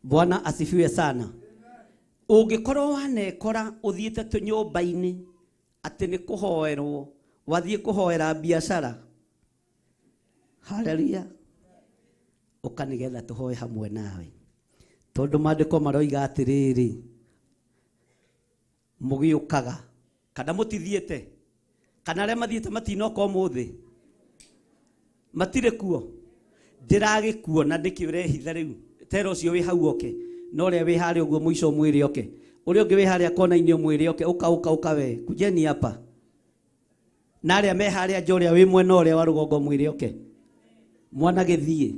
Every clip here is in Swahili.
Bwana asifiwe sana. Ungikorwo wanekora uthiete tunyumba-ini ati ni kuhoerwo wathie kuhoera biashara. Haleluya. Ukanigetha tuhoe hamwe nawe. Tondu maandiko maroiga atiriri mugiukaga kana mutithiete kana aria mathiete matinoka umuthi matire kuo ndiragikuo na ndikire hitha riu tero ucio wi hau oke no ria wi hari uguo muico mwiri oke uria ungi wi hari kona-ini mwiri oke uka we kujeni hapa na aria me hari njoria wi mwena uria wa rugongo mwiri oke mwana githie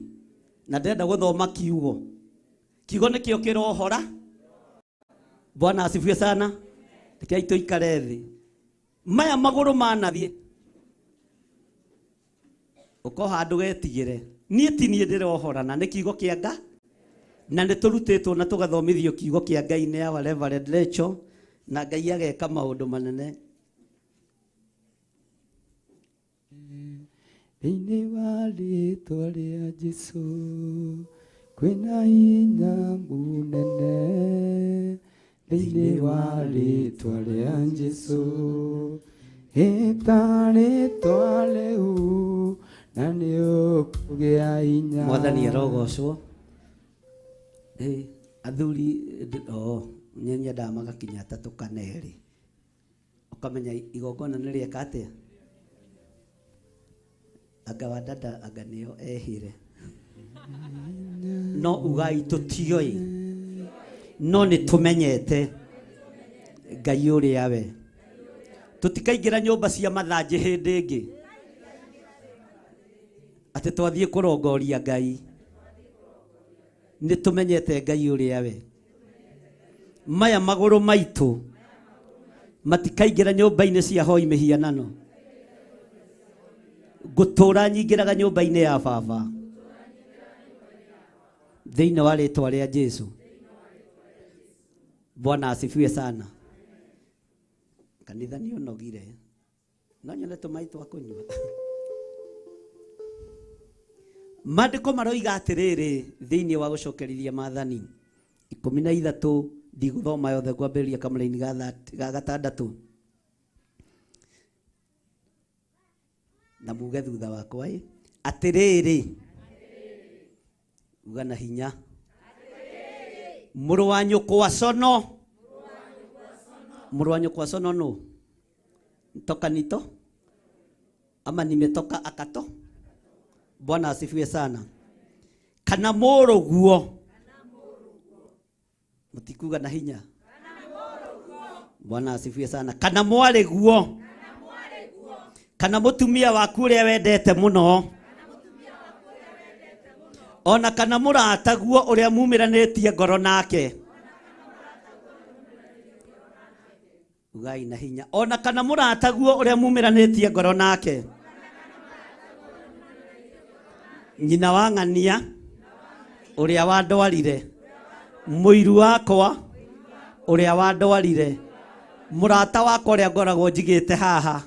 na ndenda guthoma kiugo nikio kirohora. Bwana asifiwe sana. Tikai tuikare thi maya maguru manathie uko handu getigire nie ti nie ndirohorana ni kiugo kia Ngai na ni turutitwo na tugathomithio kiugo kia Ngai ni ya Reverend Rachel na Ngai ageka maundu manene. Thĩinĩ wa rĩĩtwa rĩa Jesũ kwĩna hinya mũnene. Thĩinĩ wa rĩĩtwa rĩa Jesũ ĩta rĩĩtwa rĩu na nĩũkũgĩa hinya. Mwathani arogocwo. Athuri nyenyendaga magakinya 3 kana 2 ukamenya igongona nĩ rĩeka atĩa. Anga wa dada anga nĩo ehire no ugai tutioi no nĩ tumenyete Ngai ũrĩa we. Tutikaingira nyumba cia mathanjĩ hĩndĩ ĩngĩ ati twathie kurongoria Ngai. Nĩ tumenyete Ngai ũrĩa we. Maya maguru maitu matikaingira nyumba-ini cia hoi mihianano. Gutura nyingiraga nyumba-ini ya baba thĩinĩ wa rĩĩtwa rĩa Jesũ. Bwana asifiwe sana. Kanitha nĩ unogire no nyone tũmaĩ twa kũnyua. Maandĩko maroiga atĩrĩrĩ thĩinĩ wa gũcokerithia Maathani 13 ndigũthoma yothe kwambĩrĩria kamũra-inĩ ga 6 na muge thutha wakwa atĩrĩrĩ uga na hinya mũrũ wa nyũkwa cono. Mũrũ wa nyũkwa cono no toka nito ama nimetoka akato. Bwana asifiwe sana. Kana mũrũguo mutikuga na hinya. Bwana asifiwe sana. Kana mwarĩguo kana mutumia waku ũrĩa wendete mũno ona kana mũrataguo ũrĩa mumiranĩtie ngoro nake. Ugai na hinya. Ona kana mũrataguo ũrĩa mumiranĩtie ngoro nake. Nyina wa ng'ania ũrĩa wandwarire mũiru wakwa ũrĩa wandwarire mũrata wakwa ũrĩa ngoragwo njigĩte haha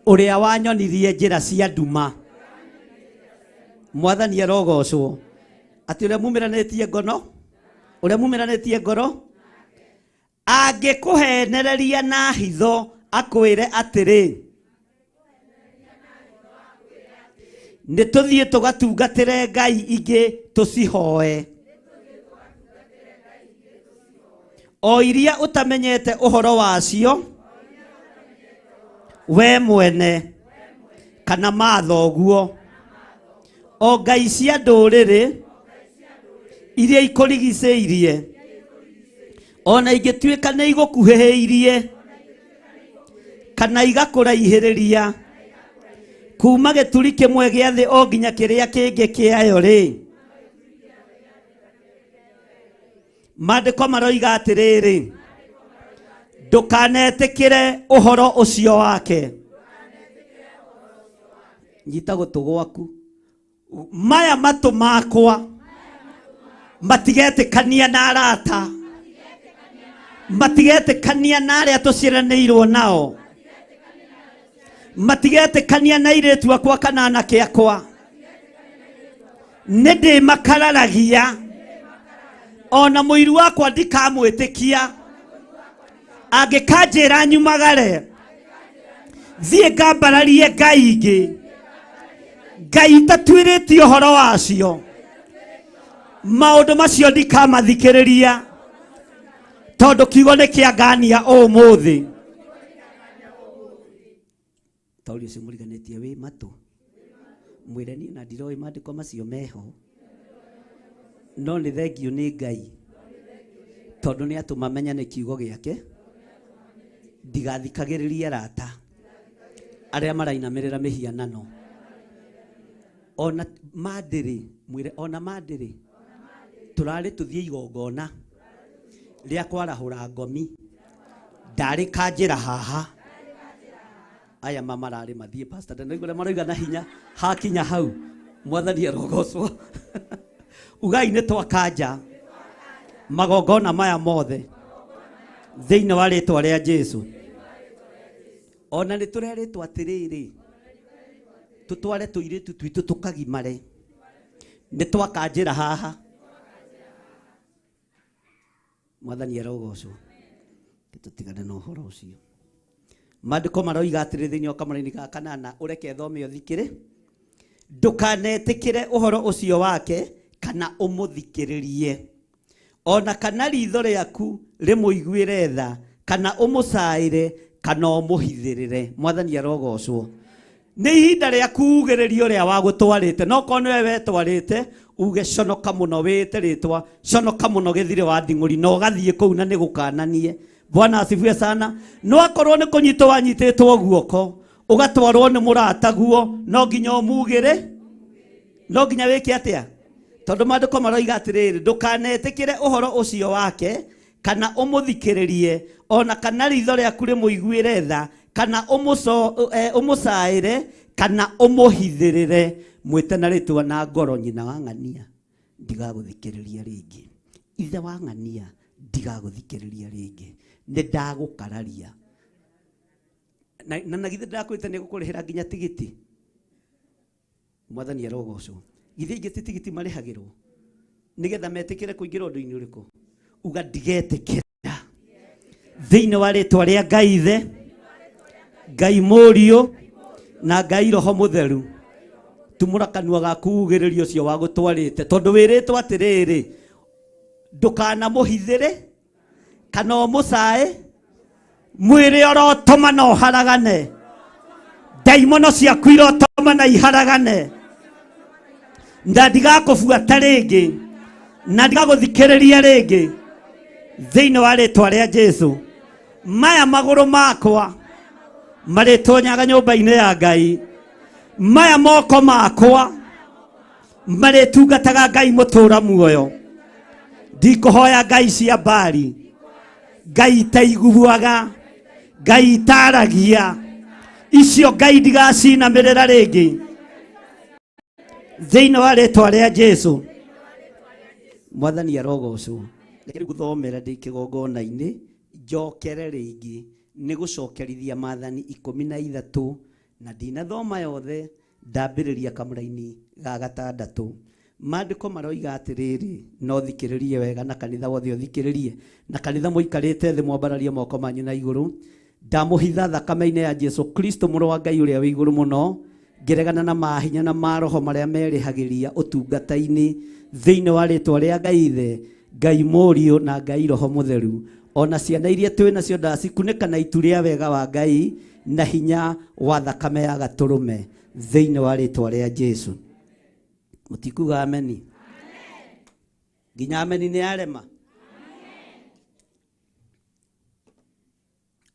ũrĩa wanyonirie njĩra cia nduma. Mwathani arogocwo. Ati ũrĩa mumiranĩtie ngono ũrĩa mumiranĩtie ngoro angĩkũhenereria na hitho akwĩre atĩrĩ nĩ tũthiĩ tũgatungatĩre ngai ingĩ tũcihoe o iria ũtamenyete ũhoro wacio we mwene kana mathoguo o ngai cia ndũrĩrĩ iria ikũrigicĩirie ona ingĩtuĩka nĩ igũkuhĩhĩirie kana igakũraihĩrĩria kuma gĩturi kĩmwe gĩa thĩ o nginya kĩrĩa kĩngĩ kĩayo rĩ. Maandĩko maroiga atĩrĩrĩ ndũkanetĩkĩre ũhoro ũcio wake. Nyita gũtũ gwaku. Maya matũ makwa matigetĩkania na arata matigetĩkania na arĩa tũciaranĩirwo nao matigetĩkania na airĩtu akwa kana anake akwa. Nĩ ndĩmakararagia ona muiru wakwa ndikamwitikia angikanjira nyumagare thie ngambararie ngai ingi ngai tatuiritio horo wacio maundu macio ndikamathikiriria tondu kiugo ni kiangania umuthi tauri ucio muriganitie wi matu mwire ni na ndiroi mandiko macio meho no ni thengio ni ngai tondu ni atuma menya ni kiugo giake ndigathikagiriria rata aria marainamirira mihianano ona mandiri mwire ona mandiri turari tuthie igongona ria kwarahura ngomi ndari kanjira haha aya mamarari mathie pastor ndigure marauga na hinya hakinya hau mwathani arogocwo ugai ni twakanja magongona maya mothe thiini wa ritwa ria Jesu ona ni tureritwo atiriri tutware tuiritu twitu tukagimare ni twakanjira haha mwathani arogocwo tutigane na uhoro ucio mandiko maroiga atiri thiini wa kamaraini ga kanana ureke thome uthikire ndukanetikire uhoro ucio wake kana umuthikiririe ona kana ritho riaku rimuiguire tha kana umucaire kana umuhithirire mwathani arogocwo ni ihinda riaku ugiririo ria wagutwarite no kono wewe twarite uge conoka muno wite ritwa conoka muno githire wa nding'uri no gathie kou na nigukananie Bwana asifiwe sana no akorwo ni kunyitwo wanyititwo guoko ugatwarwo ni murata guo no nginya umugire no nginya wiki atia tondu mandiko maroiga atiriri ndukanetikire uhoro ucio wake kana umuthikiririe ona kana ritho riaku rimuiguire tha kana umucaire kana umuhithirire mwite na ritwa na ngoro nyina wa ng'ania ndigaguthikiriria ringi ithe wa ng'ania ndigaguthikiriria ringi ni ndagukararia na githe ndakwite ni gukurihira nginya tigiti mwathani arogocwo githe ingi tigiti marihagirwo nigetha metikire kuingira undu-ini uriku uga ndigetikira thiini wa ritwa ria Ngai ithe Ngai Murio na Ngai Roho Mutheru tumura kanua gaku ugiririo cio wa gutwarite tondu wiritwo atiriri ndukana muhithire kana mucae mwire orotoma no haragane daimono ciaku irotoma na iharagane ndandigakubuata ringi na ndigaguthikiriria ringi thiini wa ritwa ria Jesu maya maguru makwa maritonyaga nyumba-ini ya Ngai maya moko makwa maritungataga Ngai mutura muoyo ndikuhoya Ngai cia mbari Ngai itaiguaga Ngai itaragia icio Ngai ndigacinamirira ringi thiini wa ritwa ria Jesu mwathani arogocwo reke guthomera ndi kigongona-ini njokere ringi ni gucokerithia maathani 13 na ndinathoma yothe ndambiriria kamuraini ga gatandatu mandiko maroiga atiriri no thikiririe wega na kanitha wothe uthikiririe na kanitha muikarite thi mwambararie moko manyu na iguru ndamuhitha thakame-ini ya Jesu Kristo muru wa Ngai uria wi iguru muno ngeregana na mahinya na maroho maria merihagiria utungata-ini thiini wa ritwa ria Ngai ithe Ngai Murio na Ngai Roho Mutheru ona ciana iria twi nacio ndacikunika na itu ria wega wa Ngai na hinya wa thakame ya gaturume thiini wa ritwa ria Jesu mutikuga ameni nginya ameni ni arema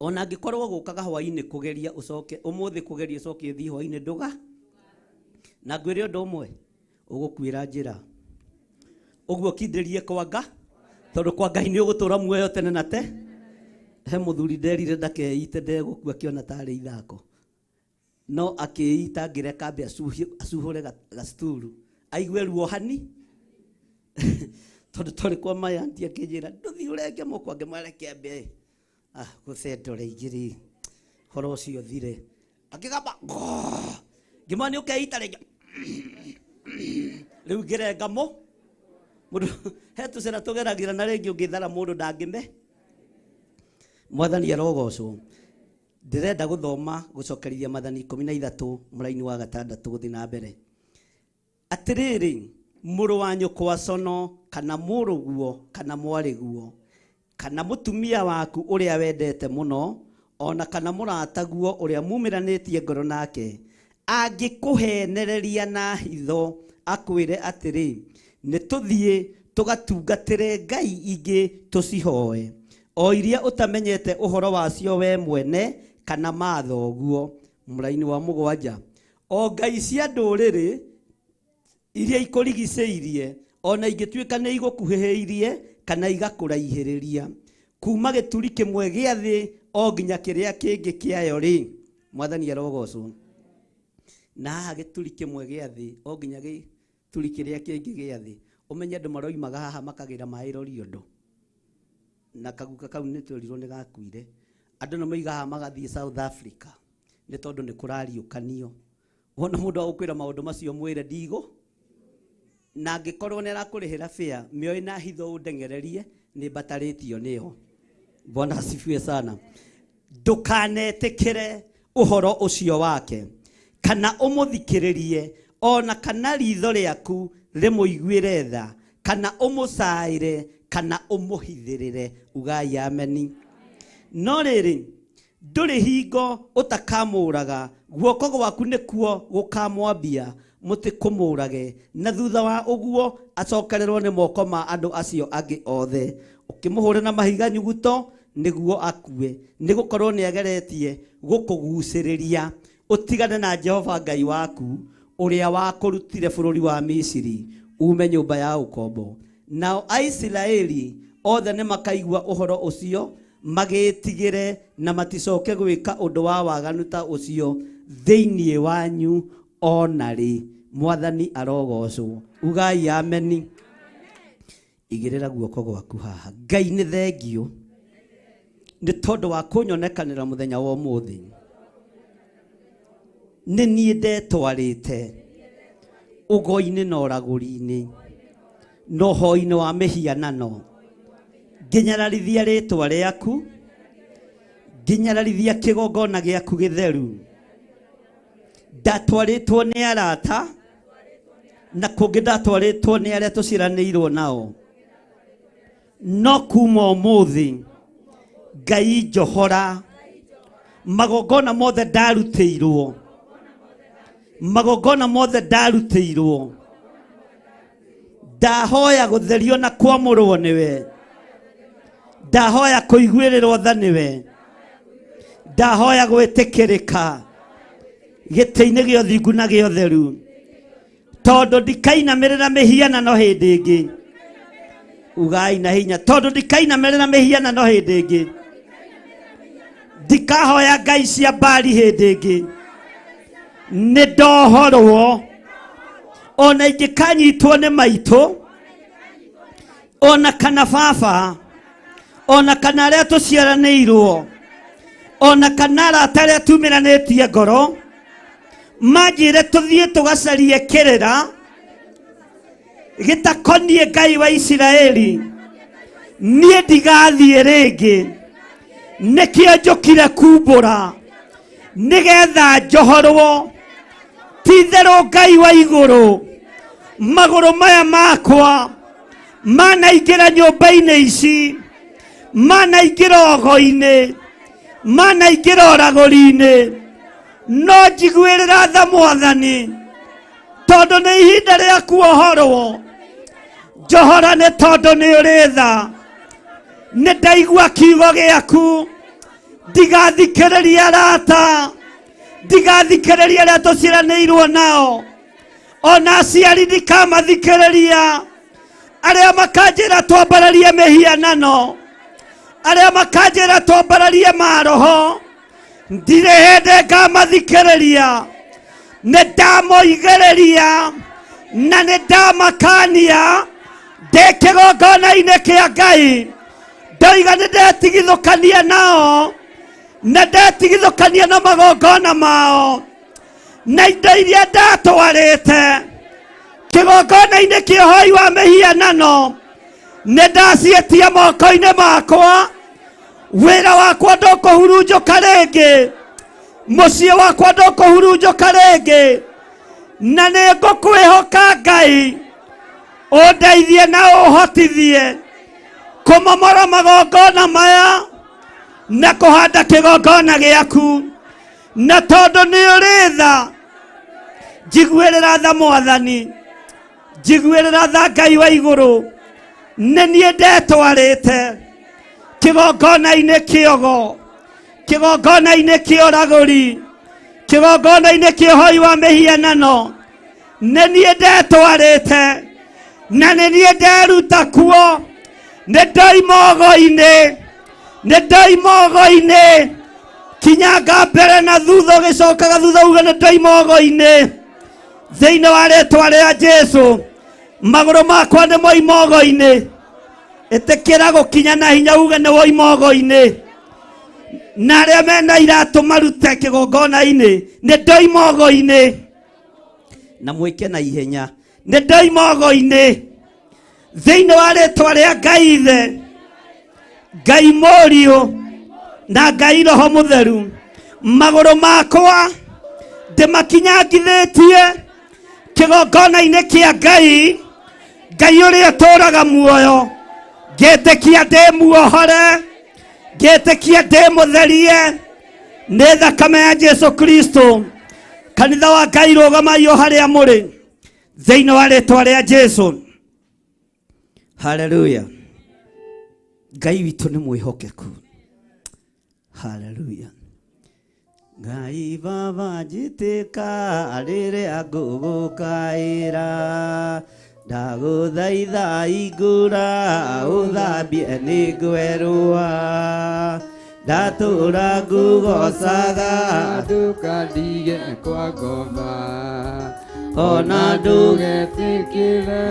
ona ngikorwo gukaga hwaini kugeria ucoke umuthi kugeria ucoke thi hwaini nduga na ngwire undu umwe ugukwira njira uguo kindirie kwanga tondu kwa Ngai ni ugutura muoyo tene na te he muthuri nderire ndakeite ndegukua kiona tari ithako no akiita ngireka mbe acuhure gasturu aigue ruo hani tondu tori kwa maya ndia kijira nduthi urenge moko ngemareke mbe gucendore igiri horo ucio thire akigamba ngimani ukeita rege riu ngirenga mo Mundu hetu sera tugeragira na rĩngĩ ũngĩthara mũndũ ndangĩme. Mwathani arogocwo. Ndirenda guthoma gucokerithia Mathani 13 mũraini wa 6 guthi na mbere. Atiriri mũrũ wa nyũkwa cono kana mũrũguo kana mwarĩguo kana mũtumia waku ũrĩa wendete mũno ona kana mũrataguo ũrĩa mumiranĩtie ngoro nake angĩkũhenereria na hitho akwĩre atĩrĩ nĩtũthiĩ tũgatungatĩre ngai ingĩ tũcihoe o iria ũtamenyete ũhoro wacio we mwene kana mathoguo. Mũraini wa 7 o ngai cia ndũrĩrĩ iria ikũrigicĩirie ona ingĩtuĩka nĩ igũkuhĩhĩirie kana igakũraihĩrĩria kuma gĩturi kĩmwe gĩa thĩ o nginya kĩrĩa kĩngĩ kĩayo rĩ. Mwathani arogocwo. Na haha gĩturi kĩmwe gĩa thĩ o nginya gĩturi kĩrĩa kĩngĩ gĩa thĩ ũmenye andũ maroimaga haha makagĩra maĩ Roriondo na kaguka kau nĩ tũrirwo nĩ gakuire. Andũ nĩ moigaga magathiĩ South Africa nĩ tondũ nĩ kũrariũkanio. Wona mũndũ agũkwĩra maũndũ macio mwĩre ndigo na angĩkorwo nĩ arakũrĩhĩra fare mĩoĩ na hitho ũndengererie nĩ batarĩtio nĩho. Bwana asifiwe sana. Ndũkanetĩkĩre ũhoro ũcio wake kana ũmũthikĩrĩrie ona kana ritho rĩaku rĩmũiguĩre tha kana ũmũcaĩre kana ũmũhithĩrĩre. Ugai ameni. No rĩrĩ ndũrĩ hingo ũtakamũraga guoko gwaku nĩkuo gũkamwambia mũtĩ kũmũrage na thutha wa ũguo acokererwo nĩ moko ma andũ acio angĩ othe ũkĩmũhũra na mahiga nyuguto nĩguo akue nĩgũkorwo nĩageretie gũkũgucĩrĩria ũtigane na Jehova Ngai waku ũrĩa wakũrutire bũrũri wa Misiri ume nyũmba ya ũkombo. Nao Aisiraeli othe nĩ makaigua ũhoro ũcio magĩtigĩre na maticoke gwĩka ũndũ wa waganu ta ũcio thĩinĩ wanyu onarĩ. Mwathani arogocwo. Ugai ameni. Igĩrĩra guoko gwaku haha. Ngai nĩ thengio nĩ tondũ wa kũnyonekanĩra mũthenya wa ũmũthĩ. Nĩ niĩ ndetwarĩte ũgoi-inĩ na ũragũri-inĩ na ũhoi-inĩ wa mĩhianano nginyararithia rĩtwa rĩaku nginyararithia kĩgongona gĩaku gĩtheru. Ndatwarĩtwo nĩ arata na kũngĩ ndatwarĩtwo nĩ arĩa tũciranĩirwo nao, no kuma ũmũthĩ Ngai njohora magongona mothe ndarutĩirwo, magongona mothe ndarutĩirwo, ndahoya gũtherio na kwamũrwo nĩwe, ndahoya kũiguĩrĩrwo tha nĩwe, ndahoya gwĩtĩkĩrĩka gĩtĩ-inĩ gĩa ũthingu na gĩa ũtheru, tondũ ndikainamĩrĩra mĩhianano hĩndĩ ĩngĩ. Ugai na hinya. Tondũ ndikainamĩrĩra mĩhianano hĩndĩ ĩngĩ, ndikahoya ngai cia Baali hĩndĩ ĩngĩ. Nĩ ndohorwo ona ingĩkanyitwo nĩ maitũ ona kana baba ona kana arĩa tũciaranĩirwo ona kana arata arĩa tumĩranĩtie ngoro manjĩre tũthiĩ tũgacarie kĩrĩra gĩtakoniĩ Ngai wa Isiraeli, niĩ ndigathiĩ rĩngĩ. Nĩkĩo njũkire kumbũra nĩgetha njohorwo. Ti-itherũ Ngai wa igũrũ, magũrũ maya makwa manaingĩra nyũmba-inĩ ici, manaingĩra ũgo-inĩ, manaingĩra ũragũri-inĩ, no njiguĩrĩra tha Mwathani, tondũ nĩ ihinda rĩa kuohorwo. Njohora nĩ tondũ nĩ ũrĩ tha. Nĩ ndaigua kiugo gĩaku, ndigathikĩrĩria arata, ndigathikĩrĩria arĩa tũciranĩirwo nao, ona aciari ndikamathikĩrĩria, arĩa makanjĩra twambararie mĩhianano, arĩa makanjĩra twambararie maroho, ndirĩ hĩndĩ ngamathikĩrĩria. Nĩ ndamoigĩrĩria na nĩ ndamakania ndĩ kĩgongona-inĩ kĩa Ngai. Ndoiga nĩ ndetigithũkania nao na ndetigithũkania na magongona mao na indo iria ndatwarĩte, kĩgongona-inĩ kĩa ũhoi wa mĩhianano nĩ ndacietia moko-inĩ makwa. Wĩra wakwa ndũkũhurunjũka rĩngĩ, mũciĩ wakwa ndũkũhurunjũka rĩngĩ, na nĩ ngũkwĩhoka Ngai ũndeithie na ũhotithie kũmomora magongona maya na kũhanda kĩgongona gĩaku. Na tondũ nĩ ũrĩ tha, njiguĩrĩra tha Mwathani, njiguĩrĩra tha Ngai wa igũrũ. Nĩ niĩ ndetwarĩte kĩgongona-inĩ kĩogo, kĩgongona-inĩ kĩa ũragũri, kĩgongona-inĩ kĩa ũhoi wa mĩhianano. Nĩ niĩ ndetwarĩte na nĩ niĩ nderuta kuo. Nĩ ndoima ũgo-inĩ, nĩ ndoima ũgo-inĩ. Kinyanga mbere na thutha ũgĩcokaga thutha uga nĩ ndoima ũgo-inĩ. Thĩinĩ wa rĩĩtwa rĩa Jesũ, magũrũ makwa nĩ moima ũgo-inĩ. Ĩtĩkĩra gũkinya na hinya uge nĩ woima ũgo-inĩ. Na arĩa mena iratũ marute kĩgongona-inĩ. Nĩ ndoima ũgo-inĩ. Na mwĩke na ihenya. Nĩ ndoima ũgo-inĩ. Thĩinĩ wa rĩĩtwa rĩa Ngai Ithe, Ngai Mũriũ na Ngai Roho Mũtheru, magũrũ makwa ndĩmakinyangithĩtie kĩgongona-inĩ kĩa Ngai, Ngai ũrĩa ũtũũraga muoyo. Ngĩtĩkia ndĩmuohore, ngĩtĩkia ndĩmũtherie nĩ thakame ya Jesũ Kristo. Kanitha wa Ngai rũgamai o harĩa mũrĩ thĩinĩ wa rĩĩtwa rĩa Jesũ. Haleluya. Ngai witũ nĩ mwĩhokeku. Haleluya. Ngai Baba njĩtĩka rĩrĩa ngũgũkaĩra, ndagũthaitha hingũra ũthambie nĩ ngwerũa. Ndatũũra ngũgocaga ndũkandige kwa ngoma, ona ndũgetĩkĩre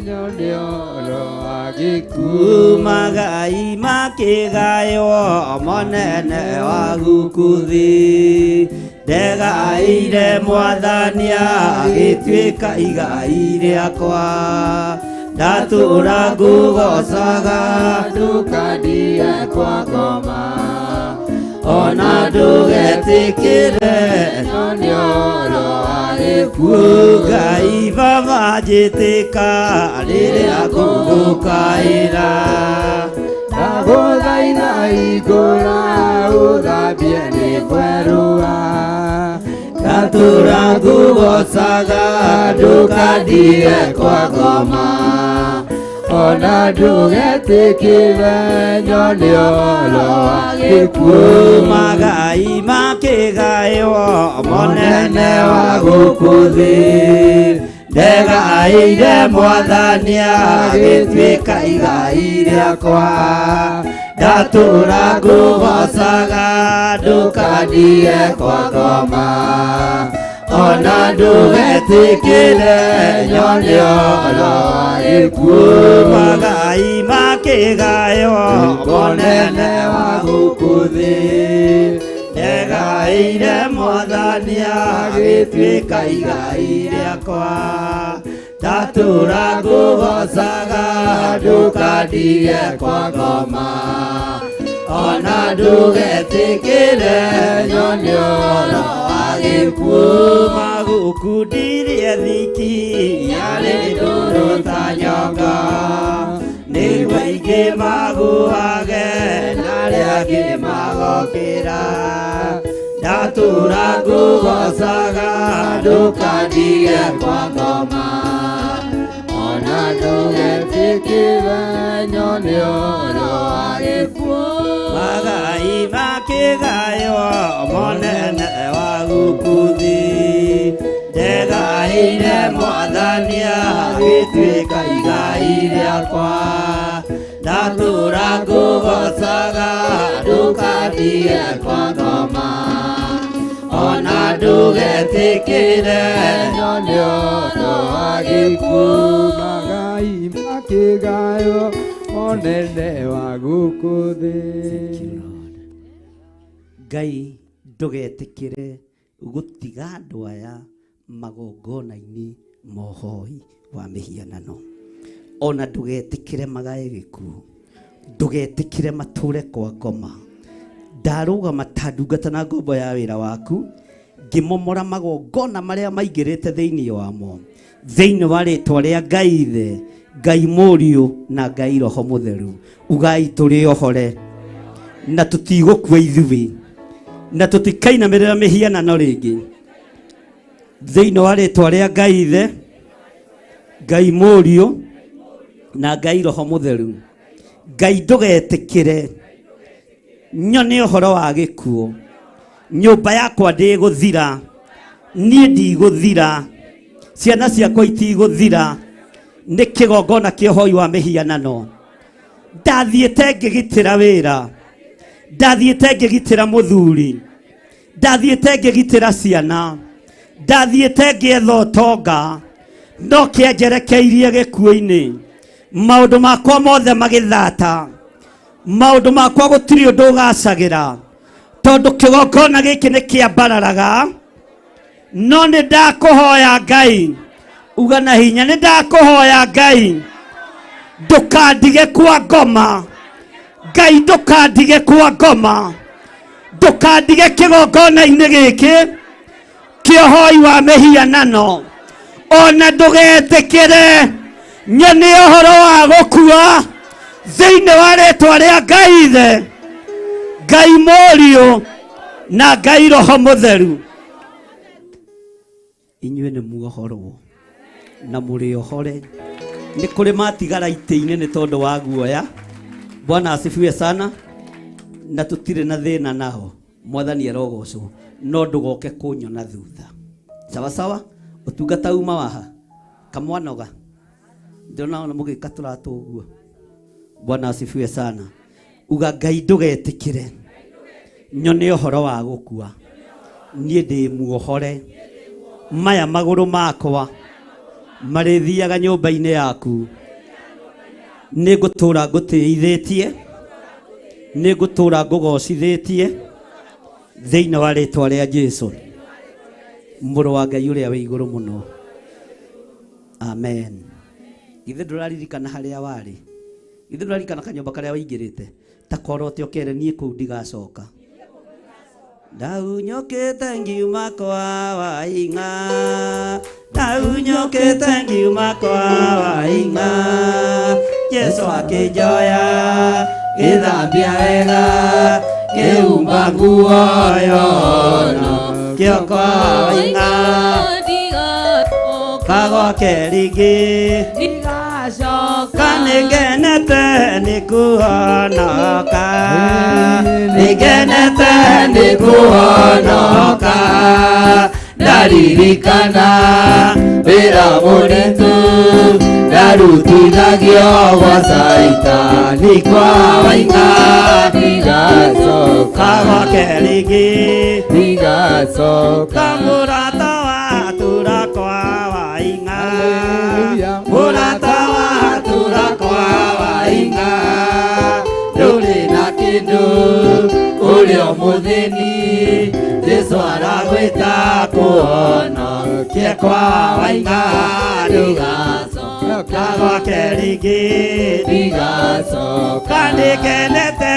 nyone ũhoro wa gĩkuũ. Magai makĩgaywo monene wa gũkũ thĩ, ndegaĩire Mwathani agĩtuĩka igai rĩakwa. Ndatũũra ngũgocaga ndũkandige kwa ngoma, ona ndũgetĩkĩre nyone ũhoro wa gĩkuũ. Ngai Baba njĩtĩka rĩrĩa ngũgũkaĩra, ndagũthaitha hingũra ũthambie nĩ ngwerũa. ndatũũra ngũgocaga ndũkandige kwa ngoma, ona ndũgetĩkĩre nyone ũhoro wa gĩkuũ. Magai makĩgaywo monene wa gũkũ thĩ, ndegaĩire Mwathani agĩtuĩka igai rĩakwa. Ndatũũra ngũgocaga ndũkandige kwa ngoma, ona ndũgetĩkĩre nyone ũhoro wa gĩkuũ. Magai makĩgaywo monene wa gũkũ thĩ, ndegaĩire Mwathani agĩtuĩka igai rĩakwa. Ndatũũra ngũgocaga ndũkandige kwa ngoma, ona ndũgetĩkĩre nyone ũhoro wa gĩkuũ. Magũkũ ndirĩ thiki yarĩ ndũrũ ta nyonga, nĩguo aingĩ magũage na arĩa angĩ magokĩra. Ndatũũra ngũgocaga ndũkandige kwa ngoma, ona ndũgetĩkĩre nyone ũhoro wa gĩkuũ. Magai makĩgaywo monene wa gũkũ thĩ, ndegaĩire Mwathani agĩtuĩka igai rĩakwa. Ndatũũra ngũgocaga ndũkandige kwa ngoma, ona ndũgetĩkĩre nyone ũhoro wa gĩkuũ. Magai makĩgaywo monene wa gũkũ thĩ. Ngai ndũgetĩkĩre gũtiga andũ aya magongona-inĩ mohoi wa mihianano. Ona ndugetikire magae gikuo, ndugetikire mature kwa ngoma. Ndarugama ta ndungata na ngombo ya wira waku, ngimomora magongona maria maingirite thiini wamo, thiini wa ritwa ria Ngai Ithe, Ngai Mũriũ na Ngai Roho Mũtheru. Ugai turi ohore na tutigukua ithuĩ, na tutikainamirira mihianano ringi, thiini wa ritwa ria Ngai Ithe, Ngai Mũriũ na Ngai Roho Mũtheru. Ngai ndugetikire nyone ohoro wa gikuo, nyumba yakwa ndiguthira, nie ndiguthira, ciana ciakwa itiguthira, ni kigongona kia uhoi wa mihianano. Ndathiĩte ngĩgitĩra wĩra, ndathiĩte ngĩgitĩra mũthuri, ndathiĩte ngĩgitĩra ciana, ndathiĩte ngĩetha ũtonga, no kĩanjerekeirie gĩkuũ-inĩ. Maũndũ makwa mothe magĩthata, maũndũ makwa gũtirĩ ũndũ ũgacagĩra, tondũ kĩgongona gĩkĩ nĩ kĩambararaga. No nĩ ndakũhoya Ngai, uga na hinya, nĩ ndakũhoya Ngai, ndũkandige kwa ngoma. Ngai ndũkandige kwa ngoma, ndũkandige kĩgongona-inĩ gĩkĩ kĩa ũhoi wa mĩhianano. Ona ndũgetĩkĩre nyone ũhoro wa gũkua thĩinĩ wa rĩtwa rĩa Ngai Ithe, Ngai Mũriũ na Ngai Roho Mũtheru. Inyuĩ nĩ muohorwo na mũrĩ ohore. Nĩ kũrĩ matigara itĩ-inĩ nĩ tondũ wa guoya. Bwana asifiwe sana. Na tũtirĩ na thĩna nao, Mwathani arogocwo, no ndũgoke kũnyona thutha. Sawa sawa. Ũtungata uma waha kamwanoga, ndĩrona ona mũgĩka tũratũ ũguo. Bwana asifiwe sana. Uga Ngai ndũgetĩkĩre nyone ũhoro wa gũkua, niĩ ndĩ muohore. Maya magũrũ makwa marĩthiaga nyũmba-inĩ yaku, nĩ ngũtũra ngũtĩithĩtie, nĩ ngũtũra ngũgocithĩtie thĩinĩ wa rĩtwa rĩa Jesũ, mũrũ wa Ngai ũrĩa wĩ igũrũ mũno. Amen. Githĩ ndũraririkana harĩa warĩ? Githĩ ndũraririkana kanyũmba karĩa waingĩrĩte? Ta korote ũkere niĩ kũu ndigacoka. Ndaunyũkĩte ngiuma kwa waing'a, ndaunyũkĩte ngiuma kwa waing'a, Jesũ akĩnjoya gĩthambia wega, kĩhumba nguo yono kĩo kwa waing'a, kagoke rĩngĩ ndigacoka, nĩngenete nĩkuhonoka, nĩngenete nĩkuhonoka, ndaririkana wĩra mũritũ ndarutithagio gwa Saitani kwa waing'a, ndigacoka, kagoke rĩngĩ ndigacoka, mũrata watura kwa waing'a, mũrata watura kwa waing'a, ndũrĩ na kĩndũ ũrĩ o mũthĩni, Jesũ aragwĩta kũhonokia kwa waing'a, ndigacoka, kagoke rĩngĩ ndigacoka, nĩngenete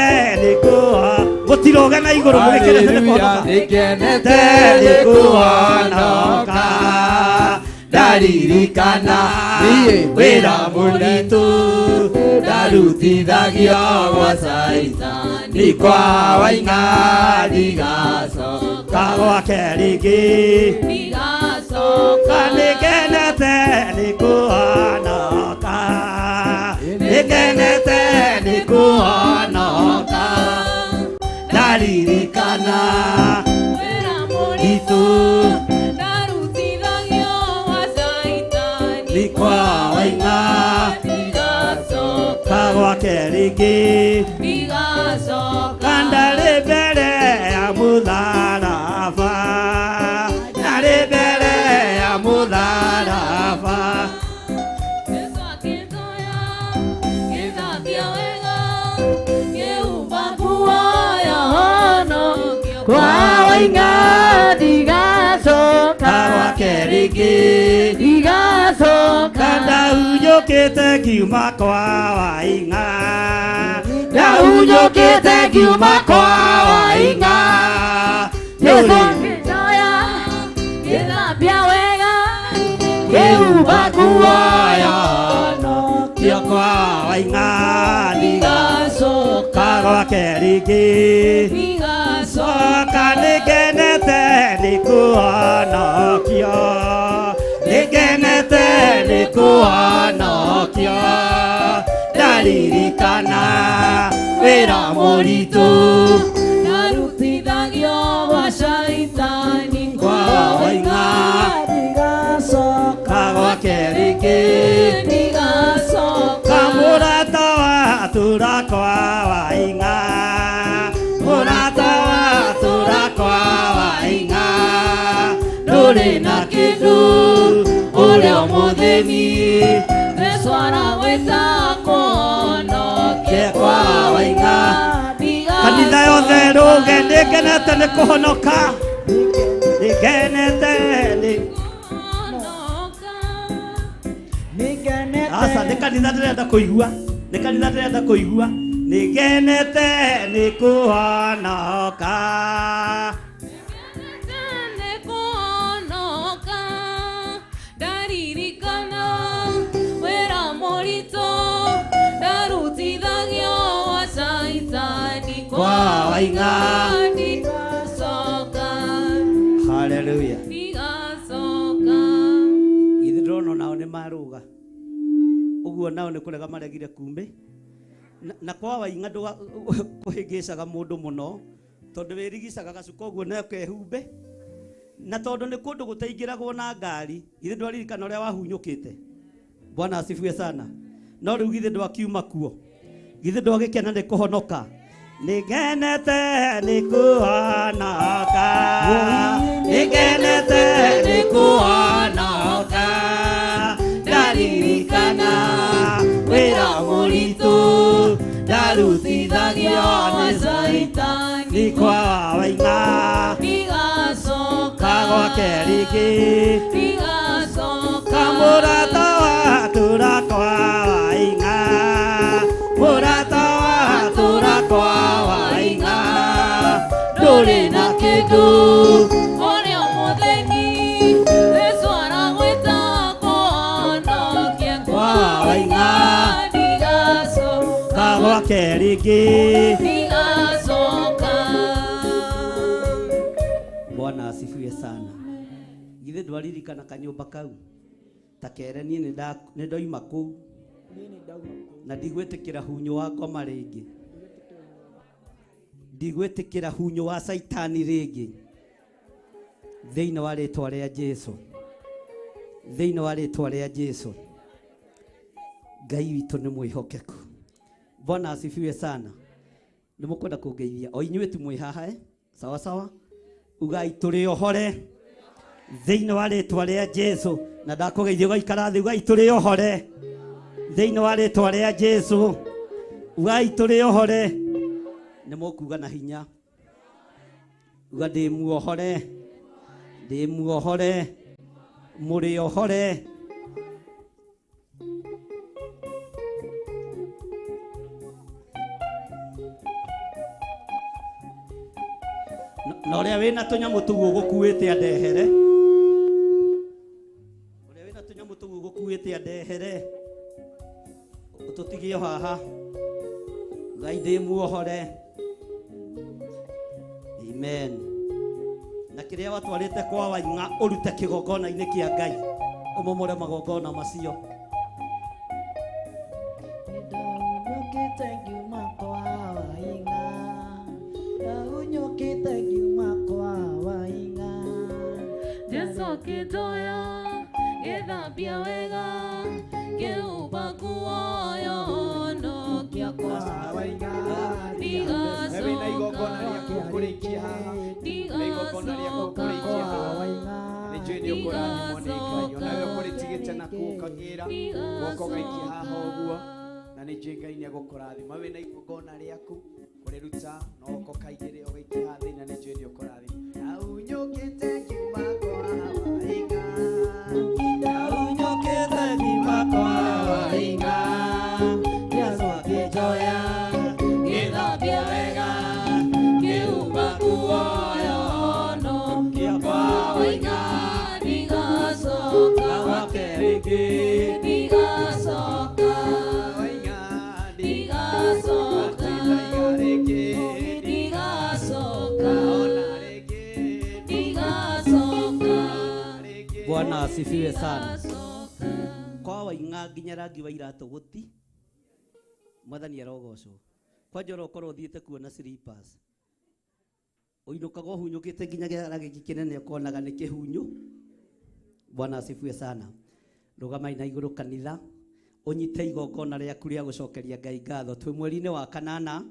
gũtiroge na igũrũ mũgĩkenete nĩngenete nĩkuhonoka, ndaririkana wĩra mũritũ ndarutithagio gwa Saitani kwa waing'a, ndigacoka, kagoke rĩngĩ ndigacoka, nĩngenete nĩkuhonoka, nĩngenete nĩkuhonoka, ndaririkana wĩra mũritũ ndarutithagio gwa Saitani kwa waing'a, ndigacoka, kagoke rĩngĩ ndigacoka, ndarĩ mbere ya mũtharaba, ndarĩ mbere ya mũtharaba, Jesũ akĩnjoya gĩthambia wega, kĩhumba nguo yono kwa waing'a, ndigacoka, kagoke rĩngĩ ndigacoka, Ndahunyũkĩte ngiuma kwa Waing'a. Ndahunyũkĩte ngiuma kwa Waing'a. Nĩgũkĩnjoya gĩthambia wega kĩhumba kuoyo Kĩo kwa Waing'a ndigacoka gwake rĩngĩ. ndigacoka Nĩngenete nĩkũhonokio. Nĩngenete nĩkũhonokio. Ndaririkana wĩra mũritũ ndarutithagio gwa caitani kwa Waing'a. Ndigacoka Gwake rĩngĩ. ndigacoka Mũrata wa tũra kwa Waing'a. Mũrata wa tũra kwa Waing'a. Ndũrĩ na kĩndũ ũrĩa mũthĩni. Yesu aragwĩta kũhonokia Kwa Waing'a. Kanitha yothe rũge nĩngenete nĩ kũhonoka. Nĩngenete nĩ Asa nĩ kanitha ndĩrenda kũigua. Nĩ kanitha ndĩrenda kũigua. Nĩngenete nĩ kũhonoka. nĩkũhonoka ndaririkana wĩra mũritũ ndarutithagio gwa caitani Kwa Waing'a. ndigacoka Hallelujah. ndigacoka Ithe ndĩrona nao nĩ marũga. Ũguo nao nĩ kũrega maregire kumbe. Na kwa Waing'a kũhĩngĩcaga mũndũ mũno tondũ wĩrigicaga gacuka ũguo na kehumbe. Na tondũ nĩ kũndũ gũtaingĩragwo na ngari. Ithe ndwaririkana ũrĩa wahunyũkĩte. Bwana asifiwe sana. No rĩu githĩ ndwakiuma kuo. Githĩ ndwagĩkena nĩ kũhonoka. Nĩngenete nĩ kũhonoka. Nĩngenete nĩ kũhonoka. Ndaririkana wĩra mũritũ ndarutithagio nĩ caitani kwa Waing'a. ndigacoka Gwake rĩngĩ. ndigacoka Mũrata wa tũra kwa Waing'a. Mũrata wa tũra kwa Waing'a. Ndũrĩ na kĩndũ ũrĩa mũthĩni Yesu aragwĩta kũhonokia kwa Waing'a. ndigacoka Gwake rĩngĩ. ndigacoka Bwana asifiwe sana. Githĩ ndwaririkana kanyũmba kau ta kere niĩ nĩ ndoima kũu na ndigwĩtĩkĩra hunyo wa ngoma rĩngĩ. Ndigwĩtĩkĩra hunyo wa caitani rĩngĩ thĩinĩ wa rĩtwa rĩa Jesũ. Thĩinĩ wa rĩtwa rĩa Jesũ. Ngai witũ nĩ mwĩhokeku. Bwana asifiwe sana. Nĩ mũkwenda kũngeithia o inyuĩ tu mwĩ haha sawa sawa. Ugai tũrĩ ohore thĩinĩ wa rĩtwa rĩa Jesũ. Na ndakũgeithia ũgaikara thĩ. Ugai tũrĩ ohore thĩinĩ wa rĩtwa rĩa Jesũ. Ugai tũrĩ ohore. Nĩ mũkuga na hinya. Uga ndĩ muohore. Ndĩ muohore. Mũrĩ ohore. Na ũrĩa wĩna tũnyamũ tũu ũgũkuĩte andehere. Ũrĩa wĩna tũnyamũ tũu ũgũkuĩte andehere. Ũtũtigie haha. Ngai ndĩ muohore. Amen. Na kĩrĩa watwarĩte kwa Waing'a ũrute kĩgongona-inĩ kĩa Ngai. Ũmomore magongona macio. Ndahunyũkĩte ngiuma kwa Waing'a. Ndahunyũkĩte ngiuma kwa Waing'a. Jesu akĩnjoya gĩthambia wega kĩhumba kuoyo honokia kwa Waing'a. ndigacoka Wewe na igongona rĩaku ũkũrĩkia haha. Na igongona rĩaku ũkũrĩkia haha. Nĩ njũĩ nĩ ũkũrathimwo nĩ Ngai. Ona we ũkũrĩtigĩte na kũgĩra guoko gaikia haha ũguo. Na nĩ njũĩ Ngai nĩ egũkũrathima. Wewe na igongona rĩaku ũrĩruta na guoko kaigĩrĩ ũgaikia haha thĩ na nĩ njũĩ nĩ ũkũrathima. Ndahunyũkĩte ngiuma kwa Waing'a. Ndahunyũkĩte ngiuma njoya gĩthambia wega kĩhumba kuoyo honokia kwa wĩinga ndigacoka wakerĩngĩ ndigacoka ndigacoka ndigacoka ndigacoka. Bwana asifiwe sana. Kwa wainga nginya rangi wa irato guti mwathani arogocwo kwa njoro ukorwo thiete kuona slippers uinukaga uhunyukite nginya gĩara gĩkĩ kĩnene ũkonaga nĩ kĩhunyu. Bwana asifiwe sana. Rugamai na igũrũ kanitha ũnyite igongona rĩaku rĩa gũcokeria Ngai ngatho. Twĩ mweri-inĩ wa kanana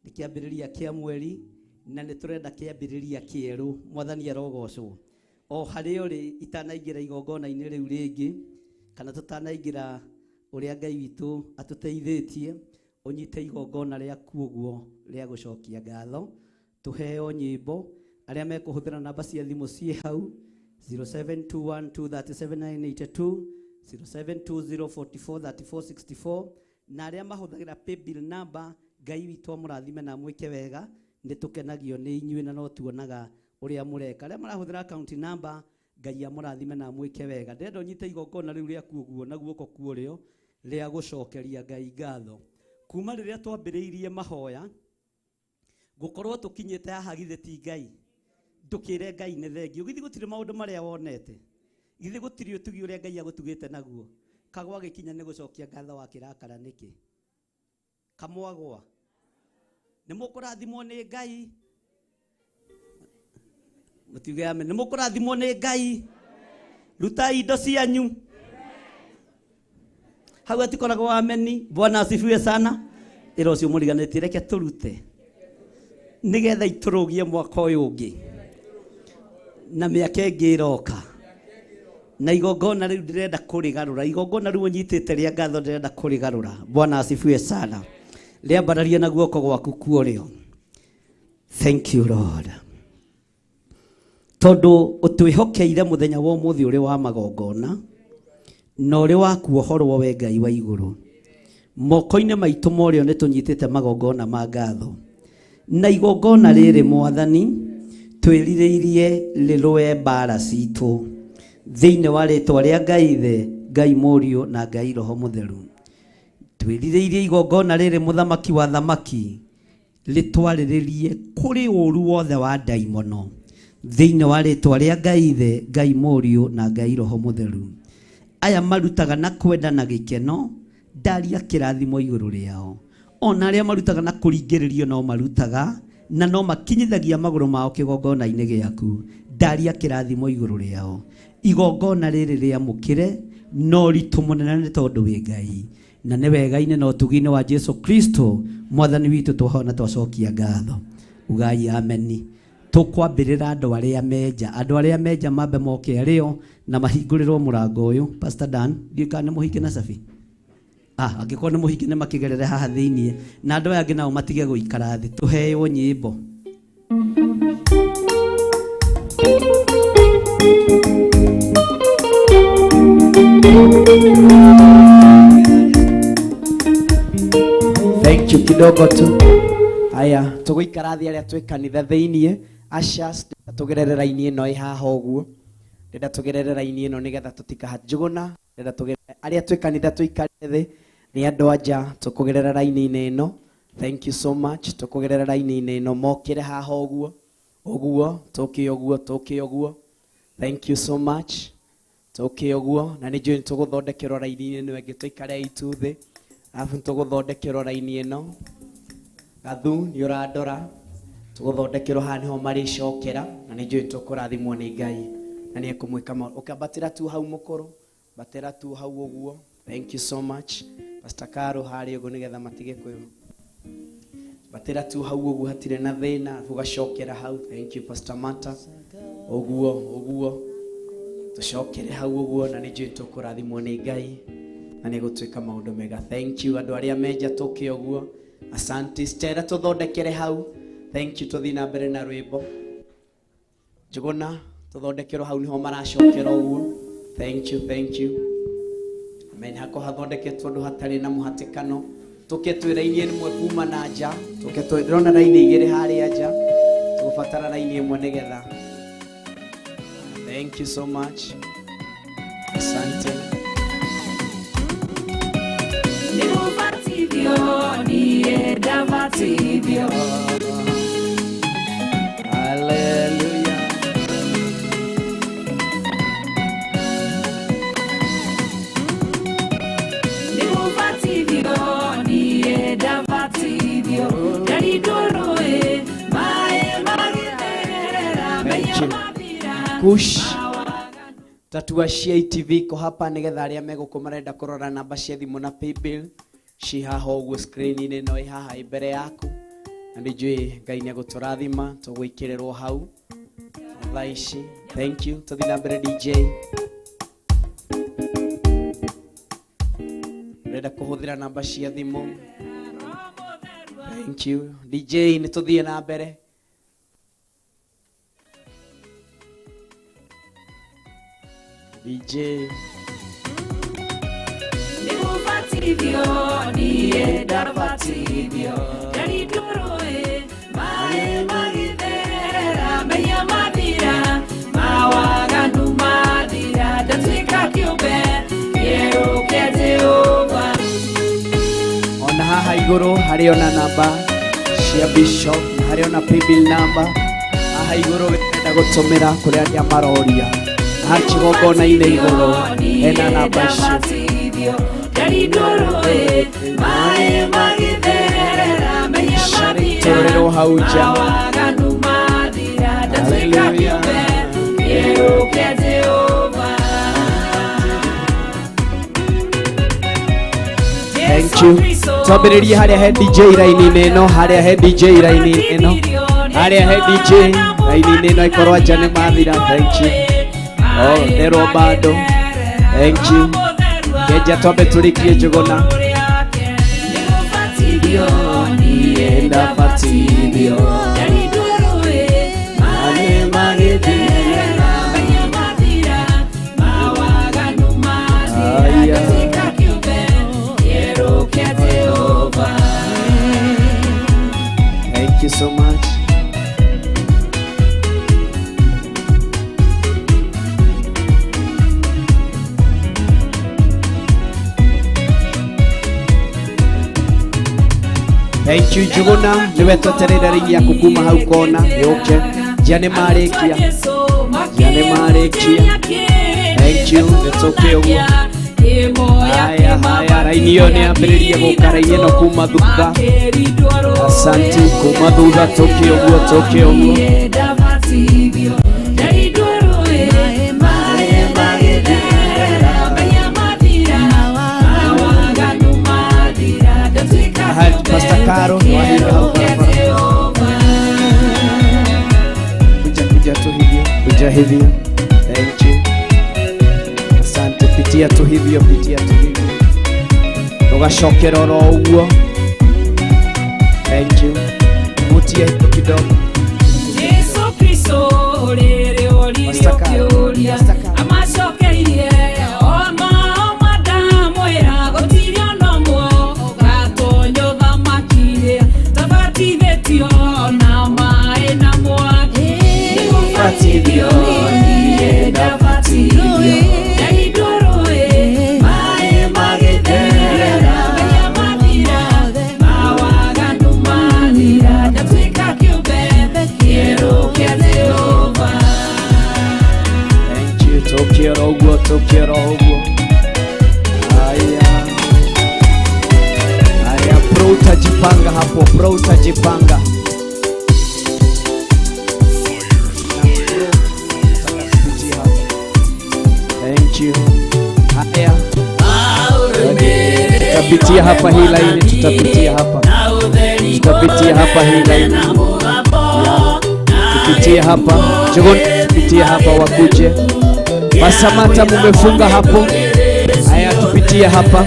nĩ kĩambĩrĩria kĩa mweri na nĩ tũrenda kĩambĩrĩria kĩerũ. Mwathani arogocwo. O harĩ ũrĩ itanaingĩra igongona-inĩ rĩu rĩngĩ kana tũtanaingĩra ũrĩa Ngai witũ atũteithĩtie ũnyite igongona rĩaku ũguo rĩa gũcokia ngatho. Tũheo nyĩmbo arĩa mekũhũthĩra namba cia thimũ ciĩ hau 0721237982 0720443464 na arĩa mahũthagĩra paybill number. Ngai witũ amũrathime na mwĩke wega. Nĩ tũkenagio nĩ inyuĩ na no tuonaga ũrĩa mũreka. Arĩa marahũthĩra account number Ngai amũrathime na mwĩke wega. Ndĩrenda ũnyite igongona rĩu rĩaku ũguo na guoko kuorĩo rĩa gũcokeria Ngai ngatho. Kuma rĩrĩa twambĩrĩirie mahoya gũkorwo tũkinyĩte haha githĩ ti Ngai ndũkĩre Ngai nĩ thengio. Githĩ gũtirĩ maũndũ marĩa wonete? Githĩ gũtirĩ ũtugi ũrĩa Ngai agũtugĩte naguo? Kagwa gĩkinya nĩ gũcokia ngatho wakĩrakara nĩkĩ? Kamwagwa nĩ mũkũrathimwo nĩ Ngai. Mũtiuge amen. Nĩ mũkũrathimwo nĩ Ngai. Rutai indo cianyu. Hau atikoragwo ameni. Bwana asifiwe sana. Ĩra ũcio mũriganĩtie reke tũrute nĩgetha itũrũgie mwaka ũyũ ũngĩ na mĩaka ĩngĩ ĩroka. Na igongona rĩu ndĩrenda kũrĩgarũra. Igongona rĩu ũnyitĩte rĩa ngatho ndĩrenda kũrĩgarũra. Bwana asifiwe sana. Rĩambararia na guoko gwaku kuorĩo. Thank you Lord. Tondũ ũtwĩhokeire mũthenya wa ũmũthĩ ũrĩ wa magongona na ũrĩ wa kuohorwo we Ngai wa igũrũ. Moko-inĩ maitũ morĩo nĩ tũnyitĩte magongona ma ngatho. Na igongona rĩrĩ Mwathani twĩrirĩirie rĩrũe mbara citũ thĩinĩ wa rĩtwa rĩa Ngai Ithe, Ngai Mũriũ na Ngai Roho Mũtheru. Twĩrirĩirie igongona rĩrĩ Mũthamaki wa thamaki rĩtwarĩrĩrie kũrĩ ũru wothe wa ndaimono thĩinĩ wa rĩtwa rĩa Ngai Ithe, Ngai Mũriũ na Ngai Roho Mũtheru. Aya marutaga na kwenda na gĩkeno ndaria kĩrathimo igũrũ rĩao. Ona arĩa marutaga na kũringĩrĩrio no marutaga na no makinyithagia magũrũ mao kĩgongona-inĩ gĩaku ndaria kĩrathimo igũrũ rĩao. Igongona rĩrĩ rĩamũkĩre no ritũ mũnene nĩ tondũ wĩ Ngai na nĩ wega-inĩ na ũtugi-inĩ wa Jesu Kristo Mwathani witũ twahona twacokia ngatho. Ugai ameni. Tũkwambĩrĩra andũ arĩa menja mambe moke arĩo na mahingũrĩrwo mũrango ũyũ. Pastor Dan ndikane mũhinge na cabi. Angĩkorwo nĩ mũhinge nĩ makĩgerere haha thĩinĩ na andũ aya angĩ nao matige gũikara thĩ. Tũheo nyĩmbo. Thank you kidogo tu. Aya tũgũikara thĩ arĩa twĩ kanitha thĩinĩ. Ashas tũgerere raini ĩno ĩ haha ũguo. Ndenda tũgerere raini ĩno nĩgetha tũtikahat Njuguna. Ndenda tũgerere arĩa twĩ kanitha tũikare thĩ nĩ andũ anja tũkũgerera raini-inĩ ĩno. Thank you so much. Tũkũgerera raini-inĩ ĩno mokĩre haha ũguo. Tũkĩ ũguo. Thank you so much. Tũkĩ ũguo na nĩ njũĩ tũgũthondekerwo raini-inĩ ĩno ĩngĩ tũikare itu thĩ. Arabu tũgũthondekerwo raini ĩno. Gathu nĩ ũrandora. Tũgũthondekerwo haha nĩho marĩcokera na nĩ njũĩ tũkũrathimwo nĩ Ngai na nĩ ekũmwĩka maũndũ. Ũkabatĩra tu hau mũkũrũ. Batĩra tu hau ũguo. Thank you so much. Pastor Karo harĩ ũguo nĩgetha matige kwĩho. Batĩra tu hau ũguo hatirĩ na thĩna. Ũgacokera hau. Thank you Pastor Mata. Ũguo. Tũcokere hau ũguo na nĩ njũĩ tũkũrathimwo nĩ Ngai na nĩ gũtuĩka maũndũ mega. Thank you andũ arĩa menja tũkĩ ũguo. Asante Stella tũthondekere hau. Thank you tũthiĩ na mbere na rwĩmbo. Njuguna tũthondekerwo hau nĩho maracokera ũguo. Thank you. Amen. Hako hathondeketwo ũndũ hatarĩ na mũhatĩkano. tuketwe raini imwe kuma na nja tuketwe rona raini igere haria nja tugubatara raini imwe nigetha. Thank you so much. Asante. Hallelujah. Push tatua cia TV ko hapa nigetha aria megũkũ marenda kũrora namba cia thimũ na paybill ci haha ũguo screen-inĩ no ĩ haha mbere yaku na ndijui Ngai nĩagũtũrathima tũgwĩkĩrĩrwo hau thaa ici. Thank you. Tũthiĩ na mbere DJ. Renda kũhũthĩra namba cia thimũ. Thank you. DJ nĩ tũthiĩ na mbere. DJ Nibufatibio nie dafatibio Yanidoroe Mae magithera Meya mavira Mawaganu madira Datika kiumbe Yeruke Jehova. Ona haha iguru hari ona namba cia bishop na hari ona paybill number. Haha iguru wenda gũtũmĩra kũrĩ arĩa maroria Hachigogona-inĩ igũrũ hena namba icio. Tũrĩrwo hau nja. Thank you. Twambĩrĩrie harĩa he DJ raini-inĩ ĩno, harĩa he DJ raini-inĩ ĩno, harĩa he DJ raini-inĩ ĩno ikorwo nja nĩ mathira. Thank you. Oh, Nero bado. Thank you. Keja twambe tulikie Njuguna. Enda fatibio. Mane magethera. Mawaganu madira. Katika kiumbe. Yeruke Jehova. Thank you so much. Thank you Njuguna, niwe tweterera ringi yaku kuma hau kona yuke jane marikia. Thank you, it's okay uguo. Haya raini iyo ni ambĩrĩrie gũka raini ĩno kuma thutha. Asante kuma thutha toke uguo. Pastor Caro kuja hivyo. Thank you. Asante, pitia tu hivyo. Tugacokera oro uguo. Thank you. Mutie kidogo. Yesu Kristo rere oli okioria amasokeirie oma damu ya gotirio nomo gatonyo dhamakire tabatithetio na mae na mwaki fatibio ni dabatio yaidoroe mae magethera ya madira mawaganu madira datwika kiumbe yeruke Jehova. Thank you. Tokiero uguo. Haya bro utajipanga hapo, bro utajipanga. Thank you. Haya tutapitia hapa hii line, tutapitia hapa hii line, tupitia hapa Njuguna, tupitia hapa wakuje Masamata mumefunga hapo. Haya tupitia hapa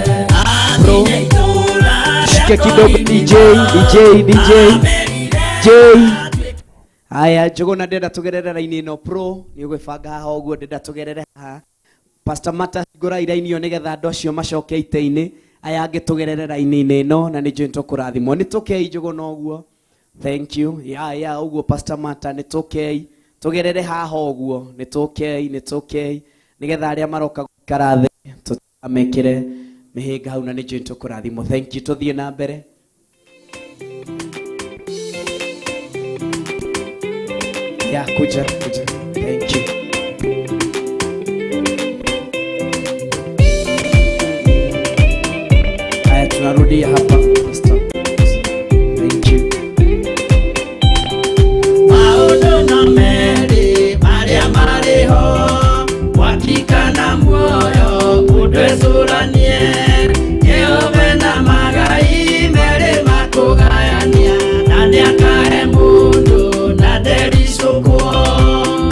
bro, shike kidogo DJ. Haya Njuguna ndenda tugerere raini ino pro ni ugwibanga haha uguo, ndenda tugerere haha Pastor Mata gora iraini yo nigetha andu acio macoke ite-ini aya angitugerere raini-inĩ ĩno na nĩ njũĩ nĩtũkũrathimwo. Nĩtũkei Njũgũna ũguo. Thank you. Ya uguo Pastor Mata nĩtũkei. Tugerere haha ũguo. Nĩtũkei. Nigetha arĩa maroka gũikara thĩ tũtamekĩre mĩhĩnga hau na nĩ njũĩ nĩtũkũrathimwo. Thank you. Tũthiĩ na mbere. Ya kuja. Thank you. Haya tunarudia hapa. Thank you. Maũndũ na merĩ marĩa marĩ ho wakika na muoyo ũndwĩcũranie Jehova na magai merĩ makũgayania na nĩakahe mũndũ na ndericũkwo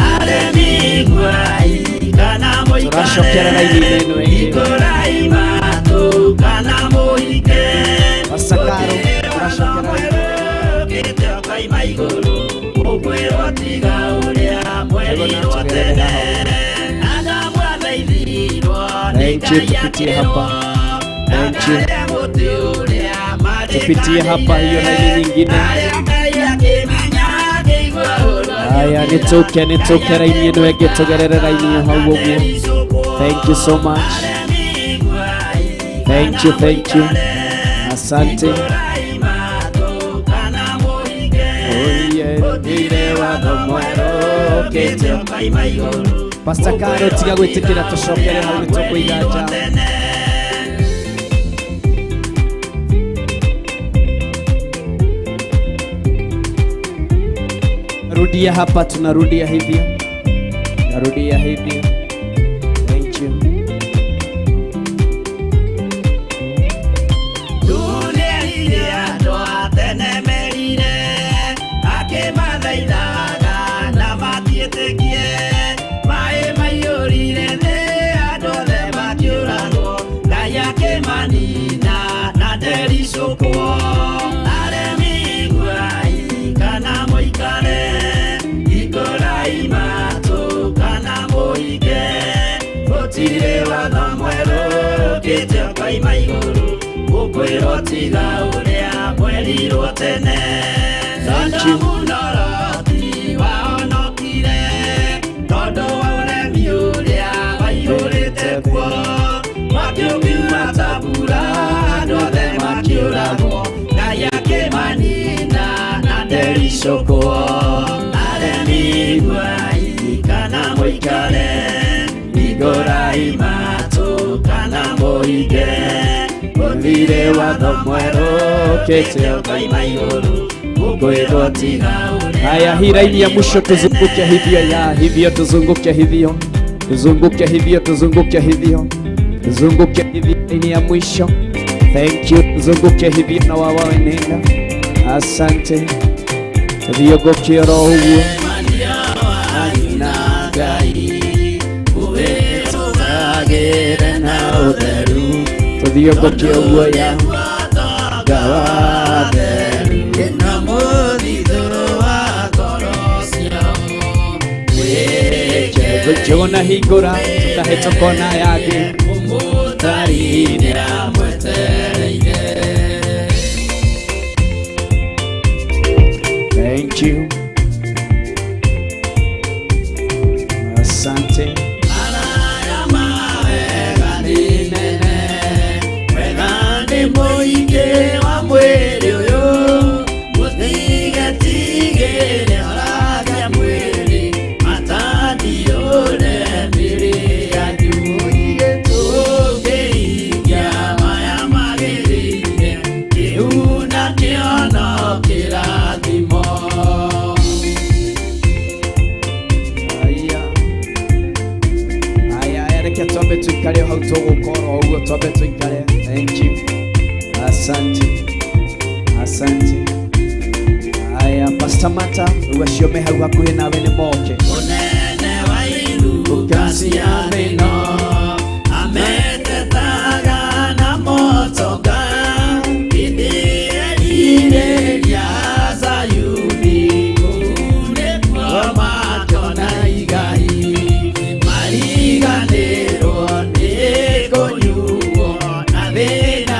aremi ngwai kana mũikare ikũrai matũ kana mũhike Pasakaro gĩtĩo kaima igũrũ ũkwĩrwo tiga ũrĩa mwerirwo tene na mwathĩithirwo nĩ tupitie hapa. Thank you. Tupitie hapa hiyo laini nyingine. Haya nitoke laini yenu ege tugerere laini ya hau ũguo. Thank you so much. Thank you. Asante. Pastor Karo tiga gwĩtĩkĩra tũcokere hau nĩtũkũiga nja. Rudia hapa, tunarudia hivyo. Narudia hivyo. Thank you. Haya, hii laini ya mwisho tuzunguke hivyo, tuzunguke hivyo. Tuzunguke hivyo, laini ya mwisho. Thank you. Tuzunguke hivyo na wawa wenenda. Asante. Tuthiogokie roho huo. Tuthiogokie huo ya Njũgũna hingũra tutahĩtũka na yake mũtari-inĩ amwetereire. Thank you. Asante. Araya mawega nĩ nene, wega nĩ mũingĩ wa mwĩrĩ ũyũ, mũtigetigĩre ũragia mwĩrĩ mataniũre mĩrĩ yanyu tũngĩikia maya magĩrĩire kĩu na kĩono kĩrathimo. Twambe tuikare hau tũgũkorwo ũguo, twambe tuikare. Thank you. Asante. Haya, Pastor Mata ugaciome hau hakuhĩ nawe nĩ moke. Mũnene wa iru kacia mĩno ametetaga na motoga ithĩri-inĩ rĩa Zayuni kũrĩkwo makĩona igai mariganĩrwo nĩ kũnyuo na thĩna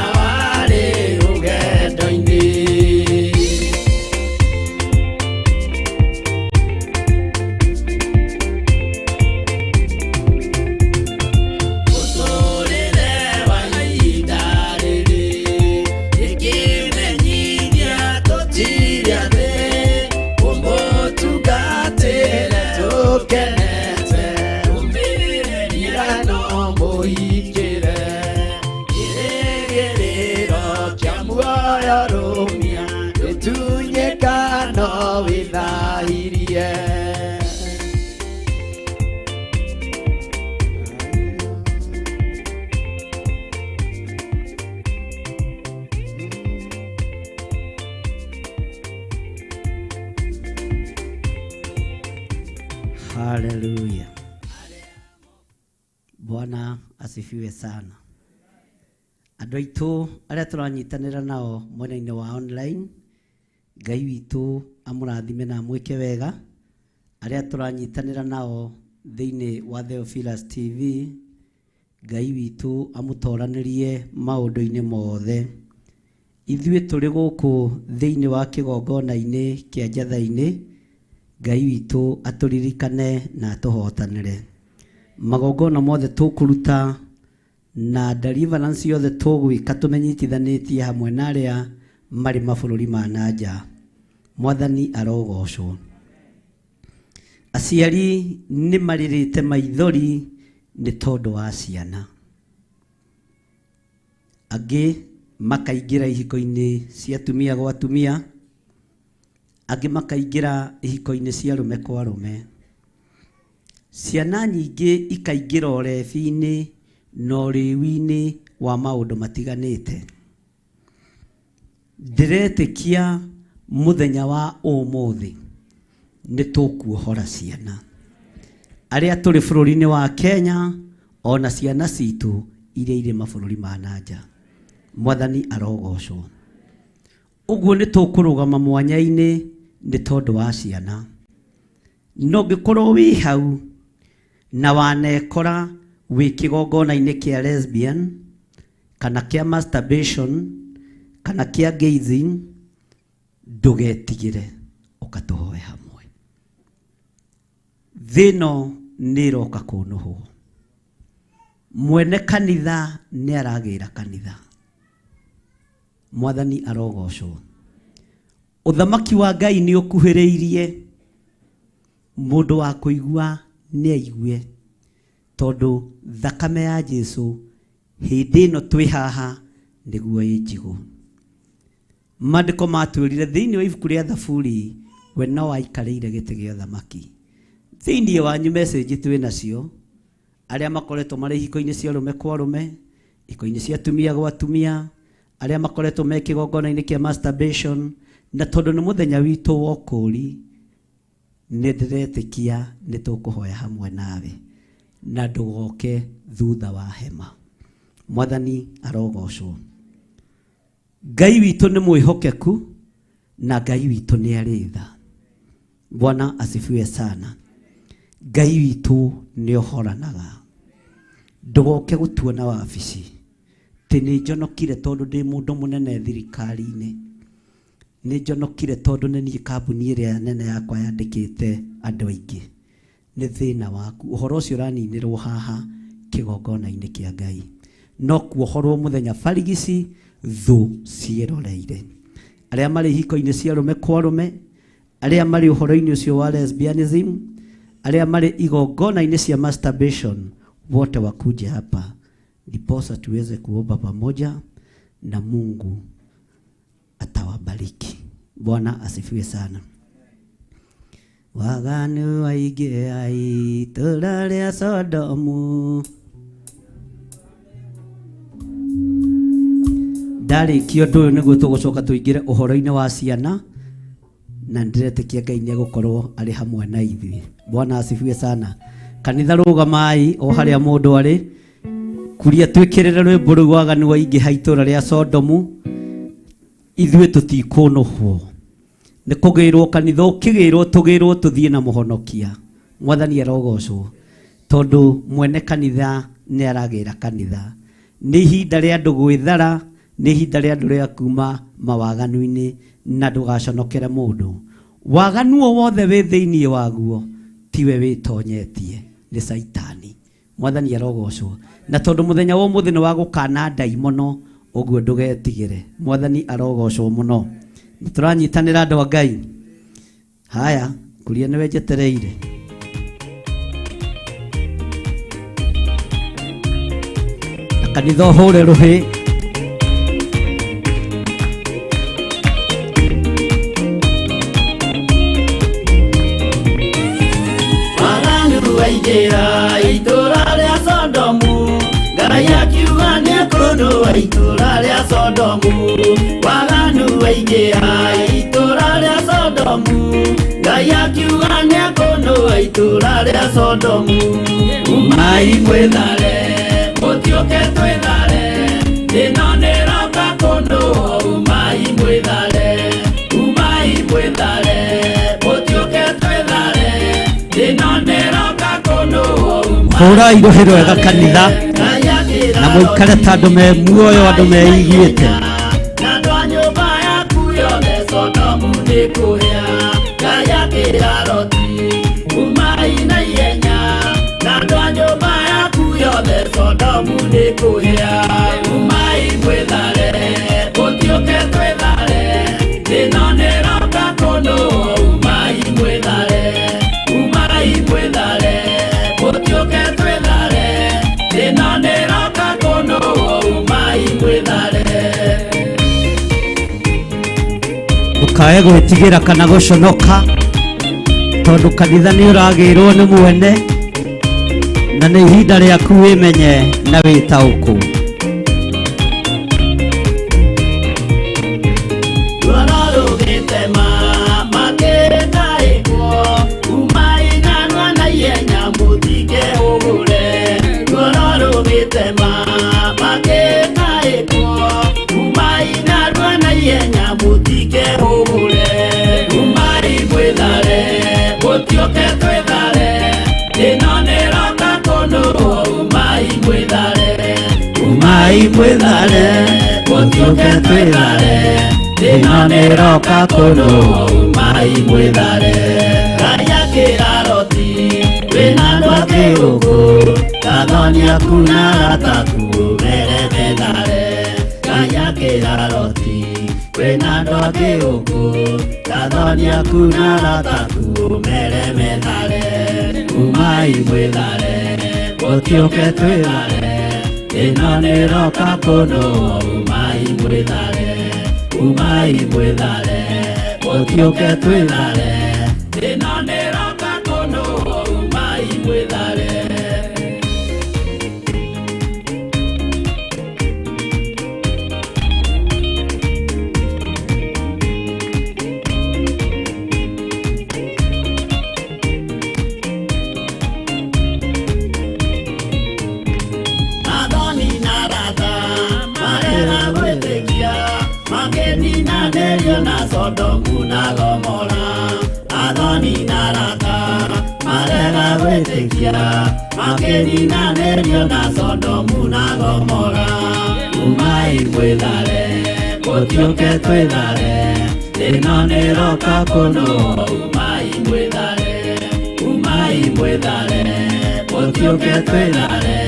Haleluya. Bwana asifiwe sana. Andũ aitũ arĩa tũranyitanĩra nao mwena-inĩ wa online, Ngai witũ amũrathime na mwĩke wega. Arĩa tũranyitanĩra nao thĩinĩ wa Theophilus TV, Ngai witũ amũtoranĩrie maũndũ-inĩ mothe. Ithuĩ tũrĩ gũkũ thĩinĩ wa kĩgongona-inĩ kĩa Njatha-inĩ, Ngai witũ atũririkane na atũhotanĩre. Magongona mothe tũkũruta na deliverance yothe tũgwĩka tũmenyitithanĩtie hamwe na arĩa marĩ mabũrũri ma nanja. Mwathani arogocwo. Aciari nĩ marirĩte maithori nĩ tondũ wa ciana. Angĩ makaingĩra ihiko-inĩ cia atumia gwa atumia, angĩ makaingĩra ihiko-inĩ cia arũme kwa arũme. Ciana nyingĩ ikaingĩra ũrebi-inĩ na ũrĩu-inĩ wa maũndũ matiganĩte. Ndĩretĩkia mũthenya wa ũmũthĩ nĩ tũkuohora ciana. Arĩa tũrĩ bũrũri-inĩ wa Kenya, ona ciana citũ iria irĩ mabũrũri ma nanja. Mwathani arogocwo. Ũguo nĩ tũkũrũgama mwanya-inĩ nĩ tondũ wa ciana. No ngĩkorwo wĩ hau na wanekora wĩ kĩgongona-inĩ kĩa lesbian, kana kĩa masturbation, kana kĩa gazing, ndũgetigĩre ũkatũhoe hamwe. Thĩno nĩ ĩroka kũnũhwo. Mwene kanitha nĩ aragĩra kanitha. Mwathani arogocwo. Ũthamaki wa Ngai nĩ ũkuhĩrĩirie. Mũndũ wa kũigua nĩ aigue, tondũ thakame ya Jesũ hĩndĩ ĩno twĩ haha nĩguo ĩnjigũ. Maandĩko matwĩrire thĩinĩ wa ibuku rĩa Thaburi, we no aikarĩire gĩtĩ gĩa ũthamaki. Thĩinĩ wanyu message twĩ nacio, arĩa makoretwo marĩ ihiko-inĩ cia arũme kwa arũme, ihiko-inĩ cia atumia gwa atumia, arĩa makoretwo me kĩgongona-inĩ kĩa masturbation, na tondũ nĩ mũthenya witũ wa ũkũũri, nĩ ndĩretĩkia nĩ tũkũhoya hamwe nawe na ndũgoke thutha wa hema. Mwathani arogocwo. Ngai witũ nĩ mwĩhokeku na Ngai witũ nĩ arĩ tha. Bwana asifiwe sana. Ngai witũ nĩ ũhoranaga. Ndũgoke gũtuona wabici tĩ nĩ njonokire tondũ ndĩ mũndũ mũnene thirikari-inĩ. Nĩ njonokire tondũ nĩ niĩ kambuni ĩrĩa nene yakwa yandĩkĩte andũ aingĩ. Nĩ thĩna waku. Ũhoro ũcio ũraninĩrwo haha kĩgongona-inĩ kĩa Ngai. No kuohorwo mũthenya barigici thũ ciĩroreire. Arĩa marĩ ihiko-inĩ cia arũme kwa arũme, arĩa marĩ ũhoro-inĩ ũcio wa lesbianism, arĩa marĩ igongona-inĩ cia masturbation, wote wakuje hapa ndiposa tuweze kuomba pamoja na Mungu atawabariki. Bwana asifiwe sana. Waganu waige ai tũrarĩa Sodomu. Ndarĩkia ũndũ ũyũ nĩguo tũgũcoka tũingĩre ũhoro-inĩ wa ciana, na ndĩretĩkia Ngai nĩ egũkorwo arĩ hamwe na ithuĩ. Bwana asifiwe sana. Kanitha rũgamai o harĩa mũndũ arĩ. Kuria twĩkĩrĩre rwĩmbo rũu waganu waingĩha itũũra rĩa Sodomu. Ithuĩ tũtikũnũhwo. Nĩ kũgĩrwo kanitha ũkĩgĩrwo tũgĩrwo tũthiĩ na mũhonokia. Mwathani arogocwo. Tondũ mwene kanitha nĩ aragĩra kanitha. Nĩ ihinda rĩa andũ gwĩthara, nĩ ihinda rĩa andũ rĩa kuma mawaganu-inĩ, na ndũgaconokere mũndũ. Waganu o wothe wĩ thĩinĩ waguo tiwe wĩtonyetie, nĩ Saitani. Mwathani arogocwo. Na tondũ mũthenya wa ũmũthĩ nĩ wa gũkana ndaimono, ũguo ndũgetigĩre. Mwathani arogocwo mũno. Tũranyitanĩra andũ a Ngai. Haya, kuria nĩwe njetereire. Na kanitha ũhũre rũhĩ. Waganu waingĩra itũũra rĩa Sodomu, Ngai akiuga nĩ kũndũa itũũra rĩa Sodomu. Waganu waingĩra itũũra rĩa Sodomu, Kaya kiugania kono aitura ria Sodomu umai mwethare mutioke twethare ino niroka kono umai mwethare mutioke twethare ino niroka kono hura irohero wega kanitha na muikare tandu me muoyo andu meigite Sodomu ni kuhia kaya kiraroti umai na yenya na ndwanyo baya kuyole Sodomu ni kuhia umai mwethare utioke twethare ino niroka kono umai mwethare utioke twethare ino niroka kono umai mwethare Ukae gwitigira kana guconoka tondu kanitha ni uragirwo ni mwene na ni ihinda riaku wimenye na witauku Utioke twethare ino niroka kono umai mwethare utioke twethare ino niroka kono umai mwethare kaya kiraroti wina ndwake uku kathonia kuna rataku meremethare kaya kiraroti wina ndwake uku kathonia kuna rataku meremethare umai mwethare utioke twethare ino niroka kono umai mwethare utioke twethare ino niroka kono umai mwethare na Sodomu na Gomora Adoni na Raka marega wetekia makeni na nerio na Sodomu na Gomora umai mwethare utioke twethare ino niroka kono umai mwethare utioke twethare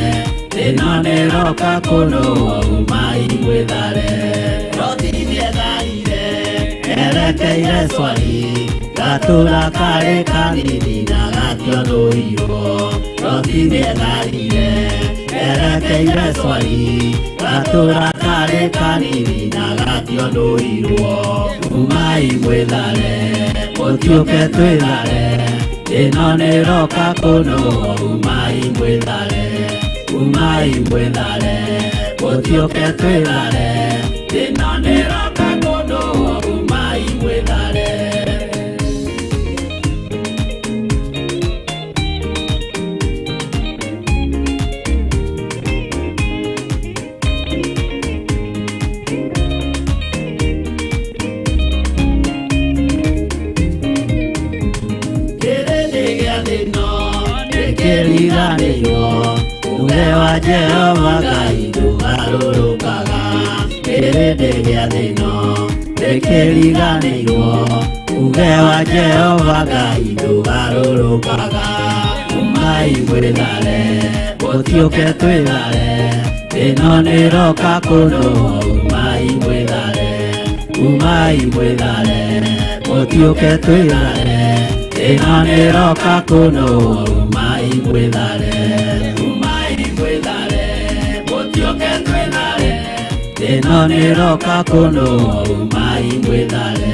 ino niroka kono umai mwethare erekeire swali gatura kare kanini na gationo iro rotine garire erekeire swali gatura kare kanini na gationo iro umai mwethare utioke twethare ino niroka kono umai mwethare utioke twethare ino niroka kono umai mwethare Keriganio ugewa Jehova Ngai ndugarurukaga kirindi gia thino keriganio ugewa Jehova Ngai ndugarurukaga umai mwethare utioke twethare ino niroka kono umai mwethare utioke twethare ino niroka kono umai mwethare utioke twethare ino niroka kono umai mwethare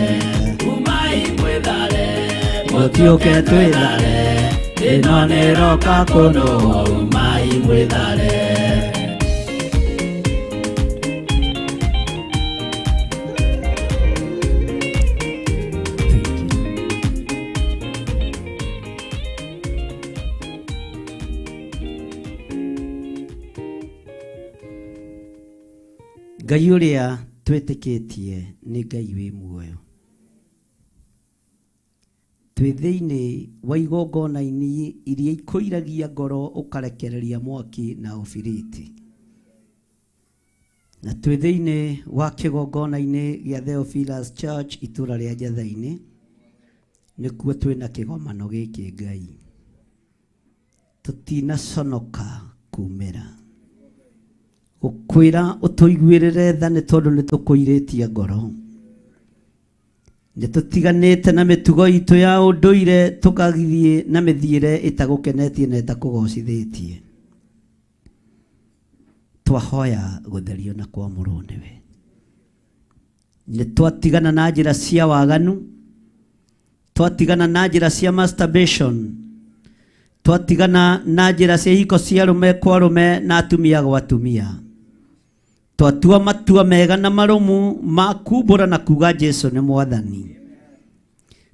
utioke twethare ino niroka kono umai mwethare Ngai uria twetikitie ni Ngai wi muoyo. Twi thiini wa igongona-ini iria ikoiragia ngoro ukarekereria mwaki na ubiriti. Na twi thiini wa kigongona-ini gia Theophilus Church itura ria Njatha-ini nikuo twina kigomano giki Ngai. Tutinaconoka kumira gukwira utuiguirire tha ni tondu ni tukuiritie ngoro. Ni tutiganite na mitugo itu ya unduire tukagithie na mithiire itagukenetie na itakugocithitie. Twahoya gutherio na kwamurwo niwe. Ni twatigana na njira cia waganu, twatigana na njira cia masturbation, twatigana na njira cia hiko cia rume kwa rume na atumia gwa atumia. Twatua matua mega na marumu ma kumbura na kuga Jesu ni mwathani.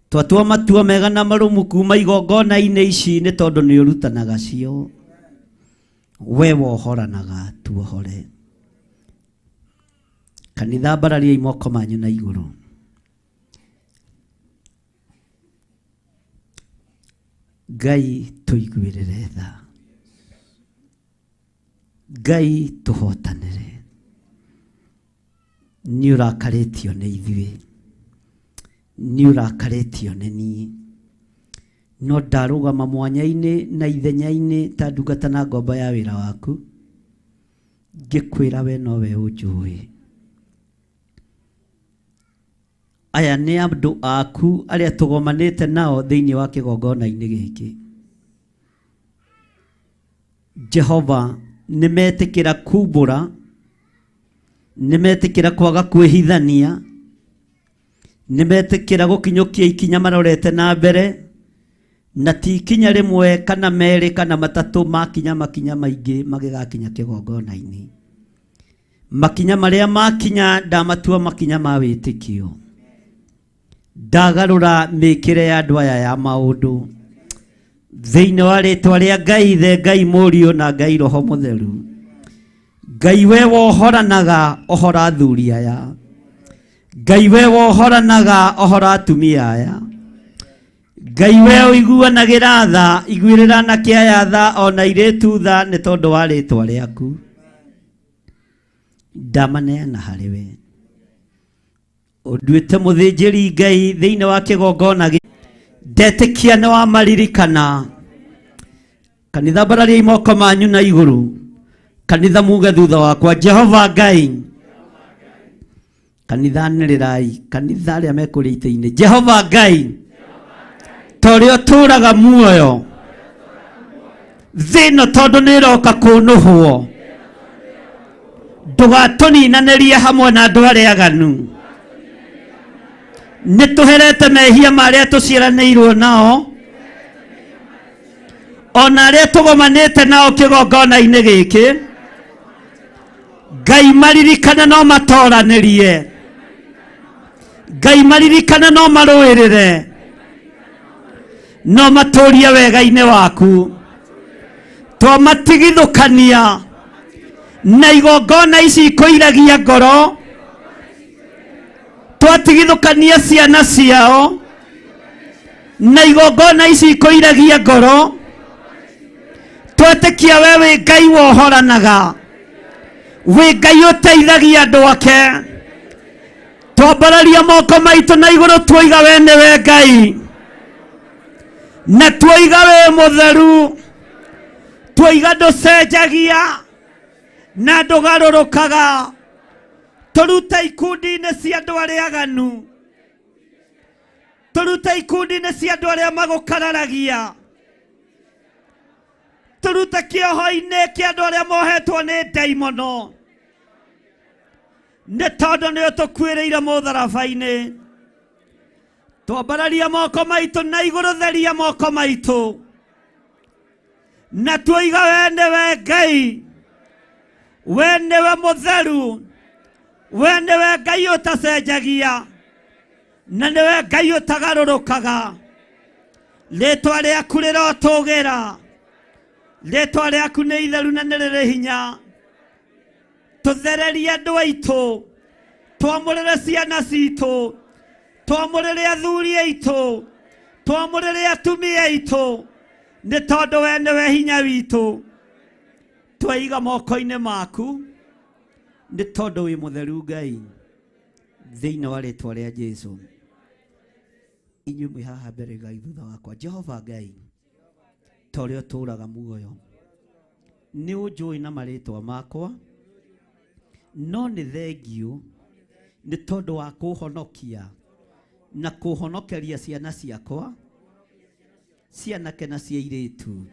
Twatua matua mega na marumu kuma igongona-ini ici ni tondu ni urutanaga cio. We wohoranaga tuohore. Kanitha mbararia imoko manyu na iguru. Ngai tuiguirire tha. Ngai tuhotanire. Ni urakaritio ni ithuĩ, ni urakaritio ni niĩ. No ndarũgama mwanya-inĩ na ithenya-inĩ ta ndungata na ngombo ya wĩra waku, ngĩkwĩra we nowe ũnjũĩ. Aya nĩ andũ aku arĩa tũgomanĩte nao thĩinĩ wa kĩgongona-inĩ gĩkĩ. Jehova nĩmetĩkĩra kumbũra, nimetikira kwaga kwihithania, nimetikira gukinyukia ikinya marorete na mbere, na ti ikinya rimwe kana meri kana matatu makinya maingi magigakinya kigongona-ini. Makinya maria makinya ndamatua makinya ma witikio. Ndagarura mikire ya andu aya ya maundu thiini wa ritwa ria Ngai the Ngai Mũriũ na Ngai Roho Mũtheru. Ngai we wohoranaga ohora athuri aya. Ngai we wohoranaga ohora atumia aya. Ngai we uiguanagira tha iguirira na kiaya tha ona iritu tha ni tondu wa ritwa riaku. Ndamaneana harĩ we. Unduĩte mũthĩnjĩri Ngai thĩinĩ wa kĩgongona gĩkĩ. Ndetĩkia nĩ wamaririkana. Kanitha mbararia imoko manyu na igũrũ. Kanitha muge thutha wakwa Jehova Ngai. Kanitha nĩrĩrai, kanitha arĩa mekũrĩa itĩ-inĩ. Jehova Ngai, torĩa ũtũraga muoyo thĩ ĩno tondũ nĩ ĩroka kũnũhwo, ndũgatũninanĩrie hamwe na andũ arĩa aganu. Nĩ tũherete mehia marĩa tũciaranĩirwo nao, ona arĩa tũgomanĩte nao kĩgongona-inĩ gĩkĩ. Ngai maririkana no matoranĩrie. Ngai maririkana no marũĩrĩre. No matũrie wega-inĩ waku. Twamatigithũkania na igongona ici ikoiragia ngoro. Twatigithũkania ciana ciao na igongona ici ikoiragia ngoro. Twetĩkia we wĩ Ngai wohoranaga, wĩ Ngai ũteithagia andũ ake. Twambararia moko maitũ na igũrũ tuoiga we nĩwe Ngai, na tuoiga we mũtheru, tuoiga ndũcenjagia na ndũgarũrũkaga. Tũruta ikundi-inĩ cia andũ arĩa aganu, tũruta ikundi-inĩ cia andũ arĩa magũkararagia, tũruta kĩoho-inĩ kĩa andũ arĩa mohetwo nĩ ndaimono. Nĩ tondũ nĩ ũtũkuĩrĩire mũtharaba-inĩ. Twambararia moko maitũ na igũrũ, theria moko maitũ na tuoiga we nĩwe Ngai, we nĩwe mũtheru, we nĩwe Ngai ũtacenjagia, na nĩwe Ngai ũtagarũrũkaga. Rĩtwa rĩaku rĩrotũgĩra, rĩtwa rĩaku nĩ itheru na nĩ rĩrĩ hinya. tuthererie andu aitu twamurire ciana citu twamurire athuri aitu twamurire atumia aitu ni tondu we niwe hinya witu twaiga moko-ini maku ni tondu wi mutheru Ngai thiini wa ritwa ria Jesu. Inyuĩ mwĩ haha mbere Ngai thutha wakwa Jehova Ngai ta ũrĩa ũtũũraga muoyo nĩ ũnjũĩ na marĩtwa makwa no nĩ thengiũ nĩ tondũ wa kũhonokia na kũhonokeria ciana ciakwa cianake na cia airĩtu.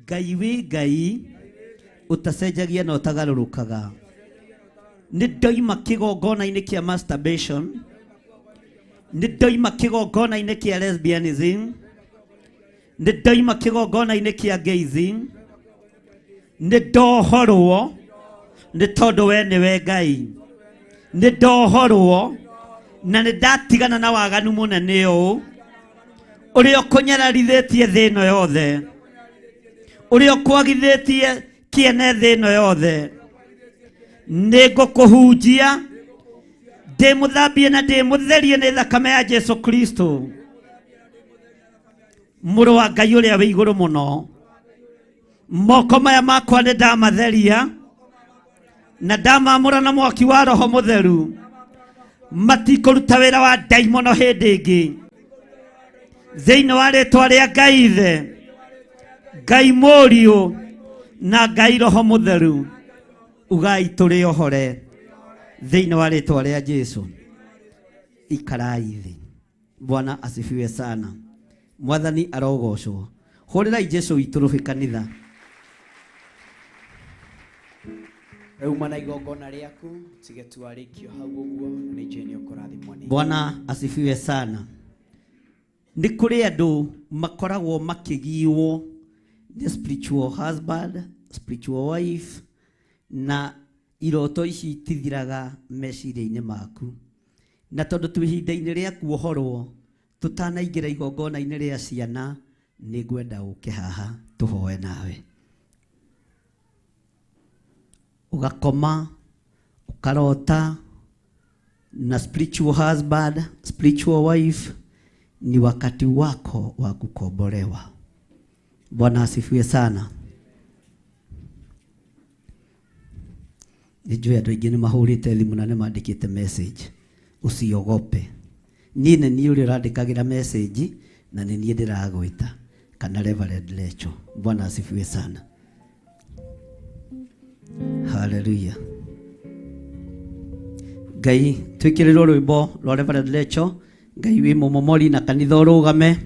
Ngai wĩ Ngai ũtacenjagia na ũtagarũrũkaga. Nĩ ndoima kĩgongona-inĩ kĩa masturbation, nĩ ndoima kĩgongona-inĩ kĩa lesbianism, nĩ ndoima kĩgongona-inĩ kĩa gayism, nĩ ndohorwo nĩ tondũ we nĩwe Ngai. Nĩ ndohorwo na nĩ ndatigana na waganu mũnene ũũ ũrĩa ũkũnyararithĩtie thĩ ĩno yothe, ũrĩa ũkwagithĩtie kĩene thĩ ĩno yothe. Nĩ ngũkũhunjia ndĩmũthambie na ndĩmũtherie nĩ thakame ya Jesu Kristo, mũrũ wa Ngai ũrĩa wĩ igũrũ mũno. Moko maya makwa nĩ ndamatheria na ndamamũra na mwaki wa Roho Mũtheru, matikũruta wĩra wa ndaimono hĩndĩ ĩngĩ thĩinĩ wa rĩtwa rĩa Ngai Ithe, Ngai Mũriũ na Ngai Roho Mũtheru. Ugai tũrĩ ohore thĩinĩ wa rĩtwa rĩa Jesu. Ikarai thĩ. Bwana asifiwe sana. Mwathani arogocwo. Hũrĩrai Jesu witũ rũbĩ kanitha. Reuma na igongona rĩaku tige twarĩkio hau ũguo na nĩ nĩ ũkũrathimwo nĩ. Bwana asifiwe sana. Nĩ kũrĩ andũ makoragwo makĩgiwo nĩ spiritual husband, spiritual wife na iroto ici tithiraga meciria-inĩ maku. Na tondũ twĩ ihinda-inĩ rĩa kuohorwo tũtanaingĩra igongona-inĩ rĩa ciana, nĩ ngwenda ũke haha tũhoe nawe. Ugakoma ukarota na spiritual husband, spiritual wife, ni wakati wako wa kukombolewa. Bwana asifiwe sana. Nijue andũ aingĩ nĩ mahũrĩte thimũ na nĩ mandĩkĩte message. Usiogope. Niĩ nĩ niĩ ũrĩa ũrandĩkagĩra message na nĩ niĩ ndĩragwĩta kana Reverend Lecho. Bwana asifiwe sana. Hallelujah. Ngai twĩkĩrĩrwo rwĩmbo rwa Reverend Lecho. Ngai wĩ mũmomori na kanitha ũrũgame.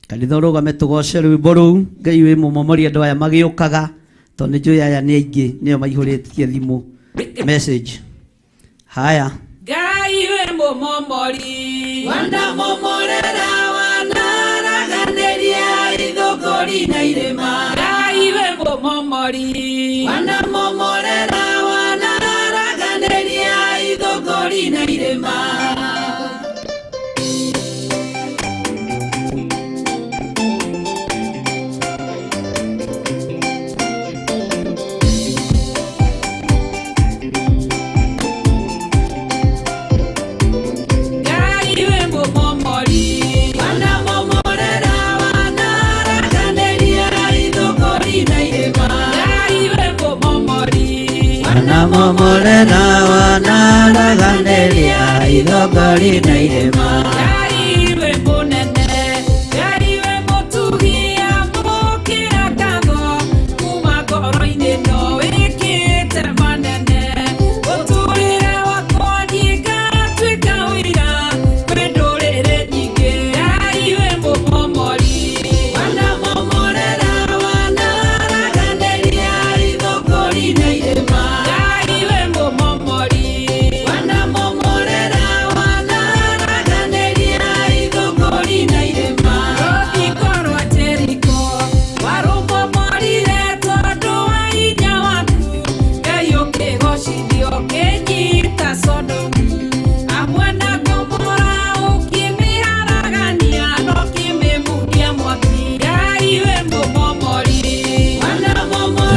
Kanitha ũrũgame tũgoce rwĩmbo rũu. Ngai wĩ mũmomori andũ aya magĩũkaga tondũ nĩ njũĩ aya nĩ aingĩ nĩo maihũrĩtie thimũ message. Haya. Ngai wĩ mũmomori wanamomorera wanaraganĩria ithũngũri na irĩma. Ngai wĩ mũmomori wanamomorera wanaraganĩria ithũngũri na irĩma. Wanamomorera wanaraganĩria ithũngũri na irĩma. Ngai wĩ mũnene, Ngai wĩ mũtugi amũkĩra ngatho kuma ngoro-inĩ no wĩkĩte manene. Ũtũũrĩre wakwa niĩ ngatuĩka ũira kwĩ ndũrĩrĩ nyingĩ. Ngai wĩ mũmomori wanamomorera wanaraganĩria ithũngũri na irĩma.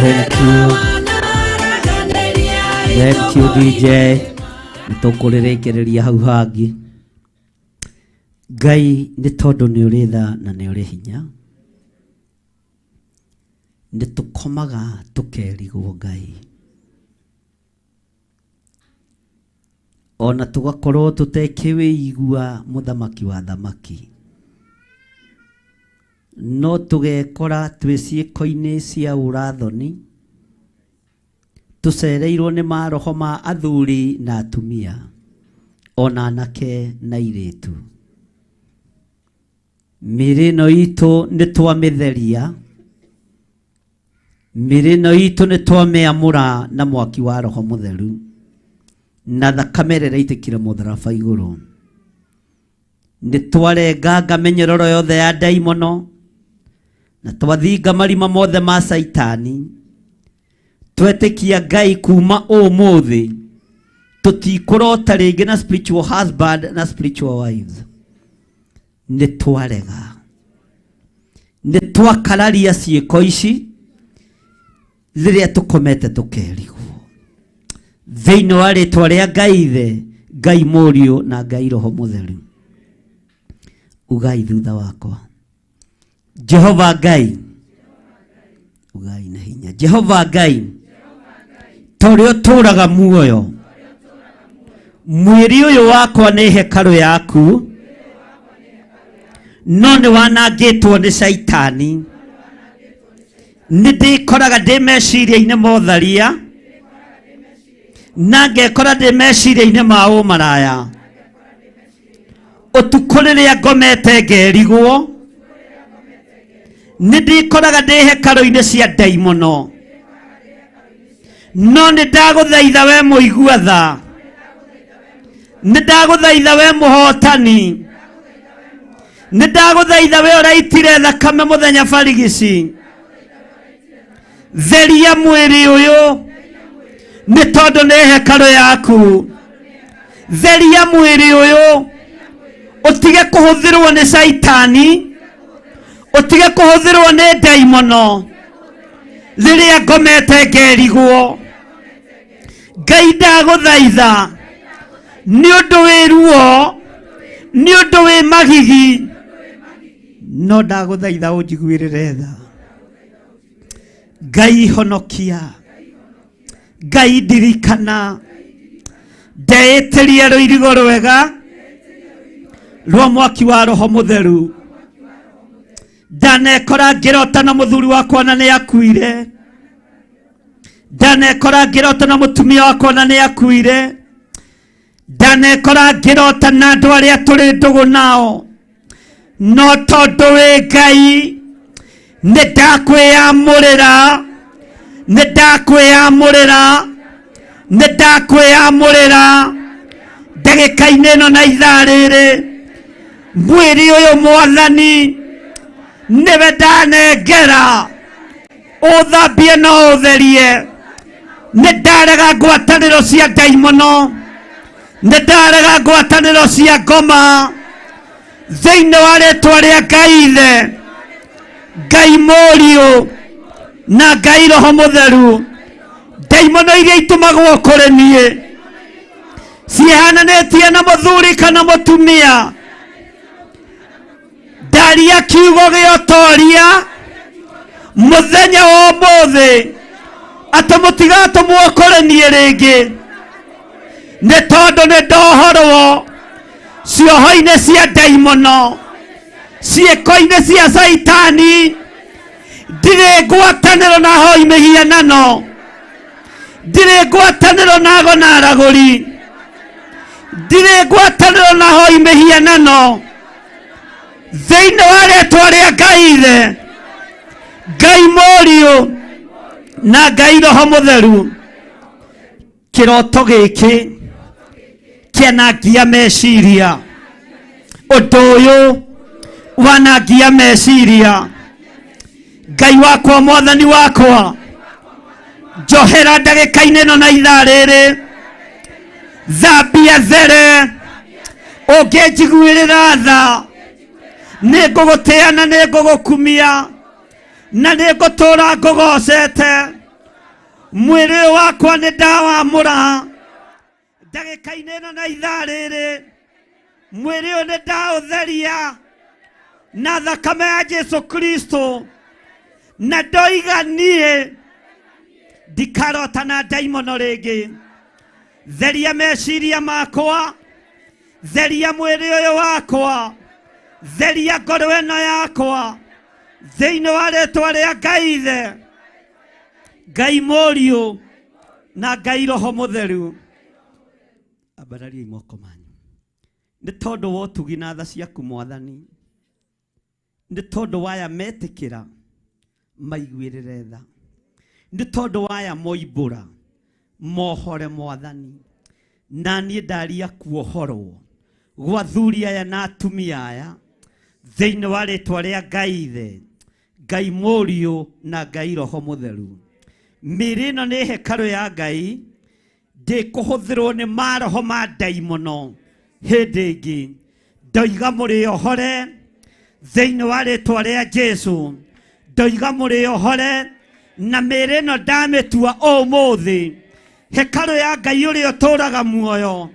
Thank you. Thank you DJ. Nitukurerekereria hau hangi. Ngai nĩ tondũ nĩ ũrĩ tha na nĩ ũrĩ hinya. Nĩ tũkomaga tũkerigwo Ngai. Ona tugakorwo tũtekĩwĩigua mũthamaki wa thamaki. No tũgekora twĩ ciĩko-inĩ cia ũrathoni. Tũcereirwo nĩ maroho ma athuri na atumia. Ona anake na airĩtu. Mĩĩrĩ ĩno itũ nĩ twamĩtheria. Mĩĩrĩ ĩno itũ nĩ twamĩamũra na mwaki wa Roho Mũtheru. Na thakame ĩrĩa ĩitĩkire mũtharaba igũrũ. Nĩ twarenganga mĩnyororo yothe ya ndaimono. Na twathinga marima mothe ma Saitani. Twetĩkia Ngai kuma ũmũthĩ. Tũtikũrota rĩngĩ na spiritual husband na spiritual wives. Nĩ twarega. Nĩ twakararia ciĩko ici. Rĩrĩa tũkomete tũkerigwo. Thĩinĩ wa rĩĩtwa rĩa Ngai Ithe, Ngai Mũriũ na Ngai Roho Mũtheru. Ugai thutha wakwa. Jehova Ngai. Ugai na hinya. Jehova Ngai. Torĩa ũtũũraga muoyo. Mwĩrĩ ũyũ wakwa nĩ hekarũ yaku. No nĩ wanangĩtwo nĩ Saitani. Nĩ ndĩkoraga ndĩ meciria-inĩ ma ũtharia. Na ngekora ndĩ meciria-inĩ ma ũmaraya. Ũtukũ rĩrĩa ngomete ngerigwo. Nĩ ndĩkoraga ndĩ hekarũ-inĩ cia ndaimono. No nĩ ndagũthaitha we mũigua tha. Nĩ ndagũthaitha we mũhotani. Nĩ ndagũthaitha we ũraitire thakame mũthenya barigici. Theria mwĩrĩ ũyũ. Nĩ tondũ nĩ hekarũ yaku. Theria mwĩrĩ ũyũ. Ũtige kũhũthĩrwo nĩ Saitani. Ũtige kũhũthĩrwo nĩ ndaimono. Rĩrĩa ngomete ngerigwo. Ngai ndagũthaitha. Nĩ ũndũ wĩ ruo. Nĩ ũndũ wĩ magigi. No ndagũthaitha ũnjiguĩrĩre tha. Ngai honokia. Ngai ndirikana. Ndeĩtĩrie rũirigo rwega rwa mwaki wa Roho Mũtheru. Ndanekora ngĩrota na mũthuri wakwa na nĩ akuire. Ndanekora ngĩrota na mũtumia wakwa na nĩ akuire. Ndanekora ngĩrota na andũ arĩa tũrĩ ndũgũ nao. No tondũ wĩ Ngai nĩ ndakwĩyamũrĩra. Nĩ ndakwĩyamũrĩra. Nĩ ndakwĩyamũrĩra. Ndagĩka-inĩ ĩno na ithaa rĩrĩ. Mwĩrĩ ũyũ Mwathani nĩwe ndanengera. Ũthambie na ũtherie. Nĩ ndarega ngwatanĩro cia ndaimono. Nĩ ndarega ngwatanĩro cia ngoma. Thĩinĩ wa rĩĩtwa rĩa Ngai Ithe, Ngai Mũriũ na Ngai Roho Mũtheru. Ndaimono iria itumagwo kũrĩ niĩ cihananĩtie na mũthuri kana mũtumia. Ndaria kiugo gĩa ũtoria mũthenya wa ũmũthĩ atĩ mũtigatũmwo kũrĩ niĩ rĩngĩ. Nĩ tondũ nĩ ndohorwo cioho-inĩ cia ndaimono. Ciĩko-inĩ cia Saitani. Ndirĩ ngwatanĩro na hoi mĩhianano. Ndirĩ ngwatanĩro na ago na aragũri. Ndirĩ ngwatanĩro na hoi mĩhianano. Thĩinĩ wa rĩĩtwa rĩa Ngai Ithe, Ngai Mũriũ na Ngai Roho Mũtheru. Kĩroto gĩkĩ kĩanangia meciria. Ũndũ ũyũ wanangia meciria. Ngai wakwa, Mwathani wakwa, njohera ndagĩka-inĩ ĩno na ithaa rĩrĩ. Thambia there. Ũngĩnjiguĩrĩra tha, nĩ ngũgũtĩĩa na nĩ ngũgũkumia na nĩ ngũtũũra ngũgocete. mwĩrĩ wakwa nĩ ndawamũra ndagĩka-inĩ ĩno na ithaa rĩrĩ. Mwĩrĩ ũyũ nĩ ndaũtheria na thakame ya Jesu Kristo, na ndoiga niĩ ndikarota na ndaimono rĩngĩ. Theria meciria makwa, theria mwĩrĩ ũyũ wakwa, theria ngoro ĩno yakwa, thĩinĩ wa rĩĩtwa rĩa Ngai Ithe, Ngai Mũriũ na Ngai Roho Mũtheru. Ambarariai moko manyu. Nĩ tondũ wa ũtugi na tha ciaku Mwathani, nĩ tondũ waya metĩkĩra maiguĩrĩre tha, nĩ tondũ waya moimbũra mohore Mwathani, na niĩ ndaria kuohorwo gwa athuri aya na atumia aya thĩinĩ wa rĩĩtwa rĩa Ngai Ithe, Ngai Mũriũ na Ngai Roho Mũtheru. Mĩĩrĩ ĩno nĩ hekarũ ya Ngai, ndĩkũhũthĩrwo nĩ maroho ma ndaimono hĩndĩ ĩngĩ. Ndoiga mũrĩohore thĩinĩ wa rĩĩtwa rĩa Jesu, ndoiga mũrĩohore, na mĩĩrĩ ĩno ndamĩtua ũmũthĩ hekarũ ya Ngai ũrĩa ũtũũraga muoyo,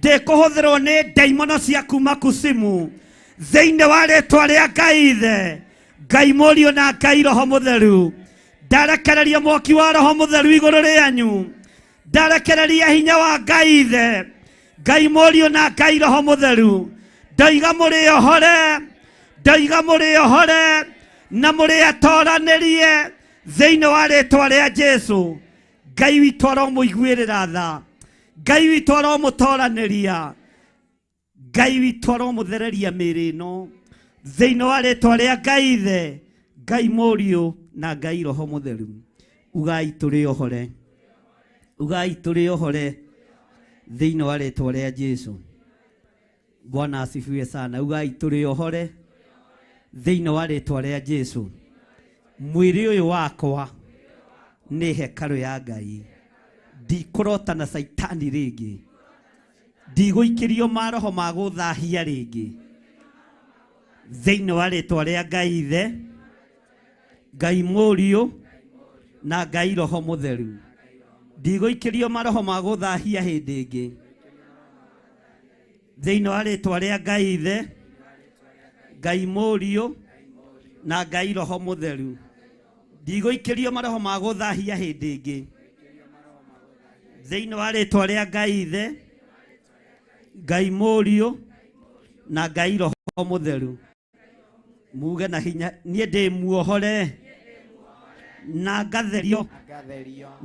ndĩkũhũthĩrwo nĩ ndaimono cia kuma kusimu thĩinĩ wa rĩĩtwa rĩa Ngai Ithe, Ngai Mũriũ na Ngai Roho Mũtheru. Ndarekereria mwaki wa Roho Mũtheru igũrũ rĩanyu, ndarekereria hinya wa Ngai Ithe, Ngai Mũriũ na Ngai Roho Mũtheru. Ndoiga mũrĩohore, ndoiga mũrĩohore na mũrĩatoranĩrie thĩinĩ wa rĩĩtwa rĩa Jesu. Ngai witũ aromũiguĩrĩra tha, Ngai witũ aromũtoranĩria, Ngai witũ aromũthereria mĩĩrĩ ĩno thĩinĩ wa rĩĩtwa rĩa Ngai Ithe, Ngai Mũriũ na Ngai Roho Mũtheru. Ugai tũrĩohore, ugai tũrĩohore thĩinĩ wa rĩĩtwa rĩa Jesu. Bwana asifiwe sana. Ugai tũrĩohore thĩinĩ wa rĩĩtwa rĩa Jesu. Mwĩrĩ ũyũ wakwa nĩ hekarũ ya Ngai, ndikũrota na Saitani rĩngĩ, ndigũikĩrio maroho ma gũthahia rĩngĩ thĩinĩ wa rĩĩtwa rĩa Ngai Ithe, Ngai Mũriũ na Ngai Roho Mũtheru. Ndigũikĩrio maroho ma gũthahia hĩndĩ ĩngĩ thĩinĩ wa rĩĩtwa rĩa Ngai Ithe, Ngai Mũriũ na Ngai Roho Mũtheru. Ndigũikĩrio maroho ma gũthahia hĩndĩ ĩngĩ thĩinĩ wa rĩĩtwa rĩa Ngai Ithe, Ngai Mũriũ na Ngai Roho Mũtheru. Muge na hinya, niĩ ndĩ muohore na ngatherio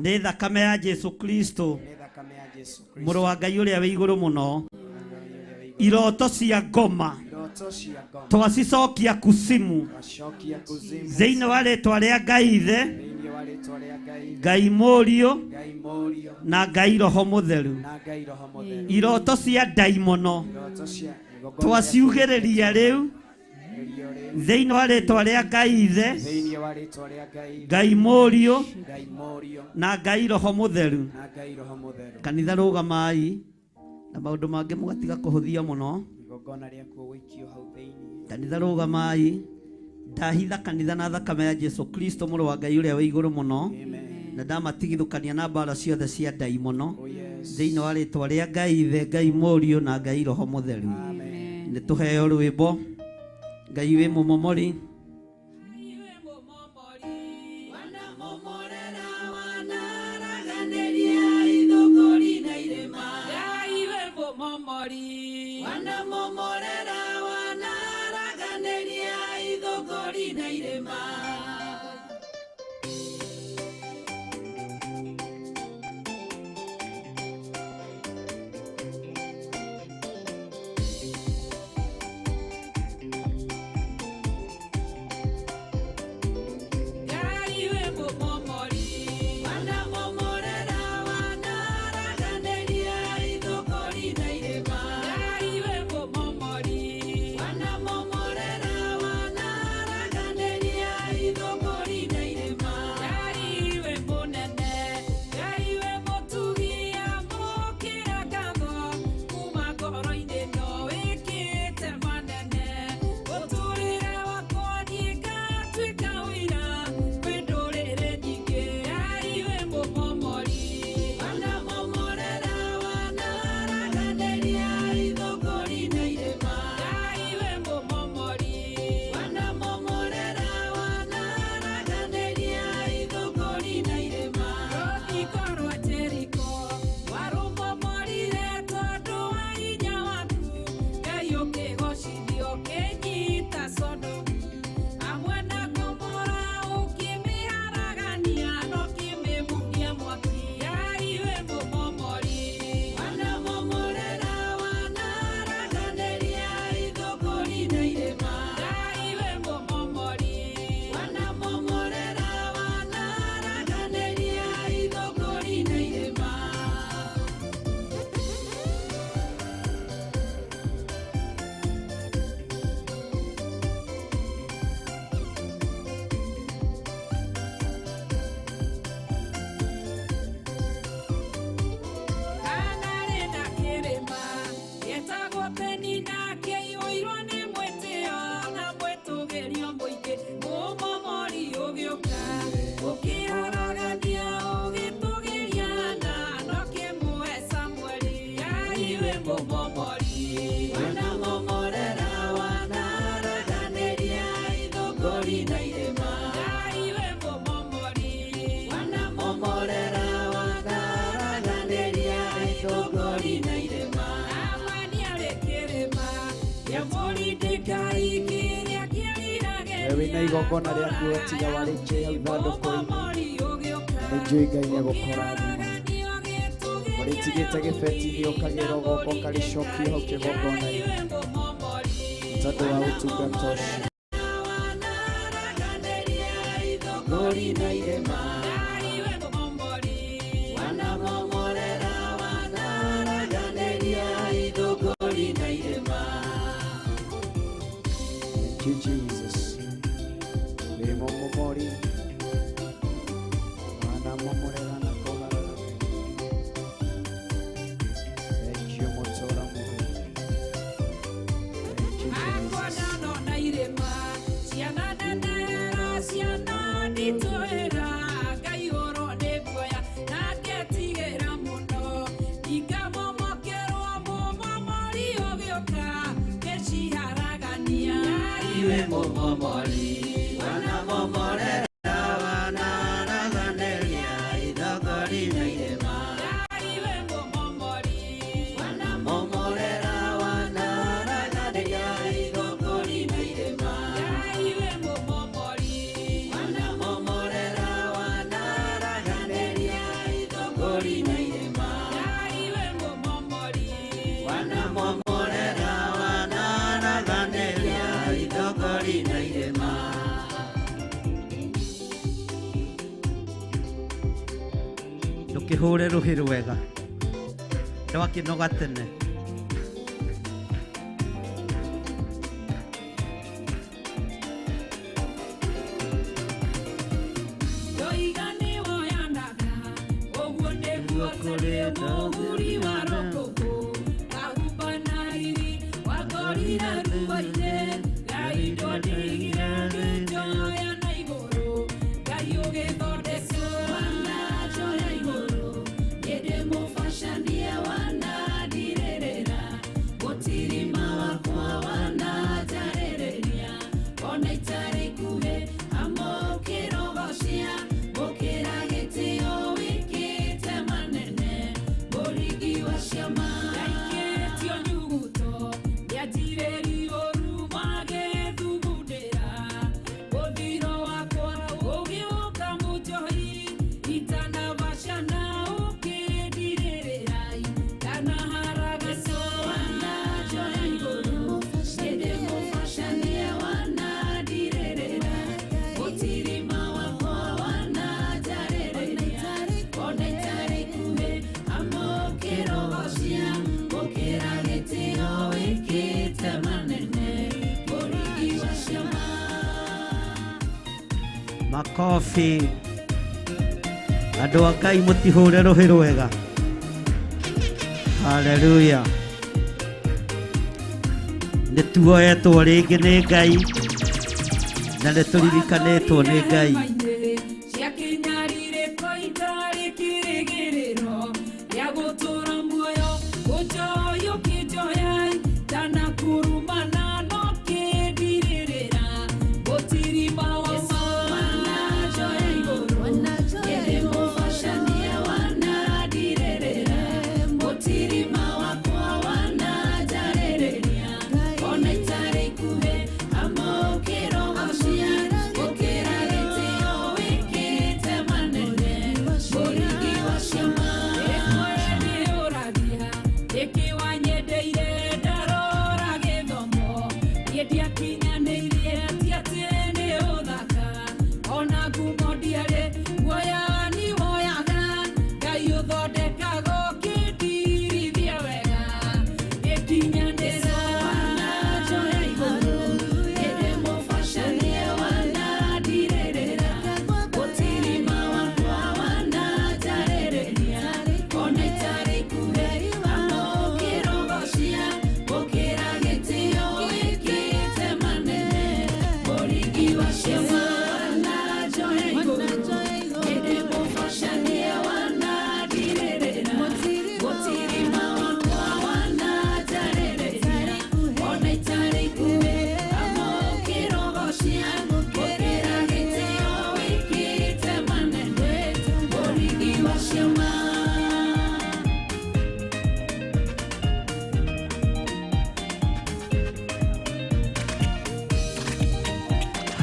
nĩ thakame ya Jesu Kristo, mũrũ wa Ngai ũrĩa wĩ igũrũ mũno. Iroto cia ngoma twacicokia kusimu thĩinĩ wa rĩĩtwa rĩa Ngai Ithe, Ngai Mũriũ na Ngai Roho Mũtheru. Iroto cia ndaimono twaciugĩrĩria rĩu thĩinĩ wa rĩĩtwa rĩa Ngai Ithe, Ngai Mũriũ na Ngai Roho Mũtheru. Kanitha rũgamai na maũndũ mangĩ mũgatiga kũhũthia mũno. Kanitha rũgamai, ndahitha kanitha na thakame ya Jesu Kristo mũrũ wa Ngai ũrĩa wĩ igũrũ mũno, na ndamatigithũkania na mbara ciothe cia ndaimono thĩinĩ wa rĩĩtwa rĩa Ngai Ithe, Ngai Mũriũ na Ngai Roho Mũtheru. Nĩ tũheo rwĩmbo. Ngai wĩ mũmomori, thogori na irema Ngai we momomori wana momorera wanaraganĩria thogori na irema amani arĩ kĩrĩma ya mũri ndĩkai kĩrĩa kĩrirage wewe na igongona rĩaku tiga warĩkie hau ithandũkũ-inĩ nĩnjũĩ Ngai nĩagũkũrathima mũrĩtigĩte gĩbeti-inĩ ũkagĩra ũgombo karĩcokio hau kĩgongona-inĩ tondũ wa ũtungata ũcio thogori na irema wanamomorera wanaraganĩria thogori na irema. Thank you, Jesus. Wĩmomomori wanamomorera na kũgarũra. Thank you, mũtũra mwega. Thank you, Jesus. Momomori wana momorera wanaraganĩria thogori na irema iwe momomori wana momorera wanaraganĩria thogori na irema iwe momomori wana momorera wanaraganĩria thogori na irema iwe momomori wana momorera wanaraganĩria thogori na irema ndũkĩhũre rũhĩ rwega ndwakĩnoga tene Ndoigani woyanaga ũguo nĩguo tũrĩ mũhuri wa rũkũngũ kahumbanariri wagorire ruo-inĩ Ngai ndondigire nĩnjoya na igũrũ Ngai ũgĩthondeka wananjoya igũrũ Yende mũbacanie wanandirĩrĩra Mũtirima wakwa wananjarĩrĩria Ona itarĩ ikuhĩ amũkĩrogocia Mũkĩra gĩtĩo wĩkĩte manene Mũrigi wa ciama Ndaikĩtio nyuguto Nĩanjirĩri ũru magĩthugundĩra Ũthiro wakwa ũgĩũka mũnjohi Itanabacana ũkĩndirĩrĩra Itanaharaga wananjoya igũrũ Yende mũbacanie wanandirĩrĩra Mũtirima wakwa wananjarĩrĩria Ona itarĩ ikuhĩ amũkĩrogocia Mũkĩra gĩtĩo wĩkĩte manene Mũrigi wa ciama makobi andũ a Ngai mũtihũre rũhĩ rwega haleluya nĩtuoyetwo rĩngĩ nĩ Ngai na nĩtũririkanĩtwo nĩ Ngai ciakinyarire itarĩ kĩrĩgĩrĩro gĩa gũtũra muoyo ũnjoyo kĩnjoyai ndanakurumana no kĩndirĩrĩra mũtirima wa wananjoya igũrũ Yende mũbacanie wanandirĩrĩra Mũtirima wakwa wananjarĩrĩria Ona itarĩ ikuhĩ amũkĩrogocia Mũkĩra gĩtĩo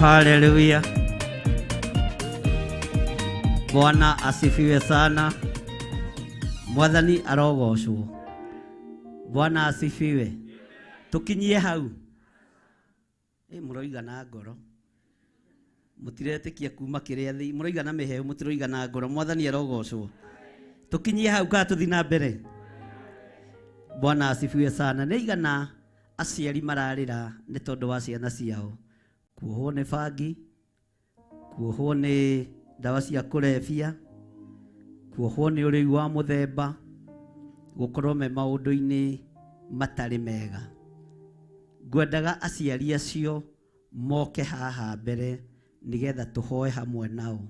Haleluya. Bwana asifiwe sana. Mwathani arogocwo. Bwana asifiwe. Tukinyie hau. Muroiga na ngoro. Mutiretekia kuma kiria thi. Muroiga na miheo mutiroiga na ngoro. Mwathani arogocwo. Tukinyie hau ka tuthi na mbere. Bwana asifiwe sana. Nĩ igana aciari mararĩra nĩ tondũ wa ciana ciao kuohwo nĩ bangi, kuohwo nĩ ndawa cia kũrebia, kuohwo nĩ ũrĩu wa mũthemba, gũkorwo me maũndũ-inĩ matarĩ mega. Ngwendaga aciari acio moke haha mbere nĩgetha tũhoe hamwe nao.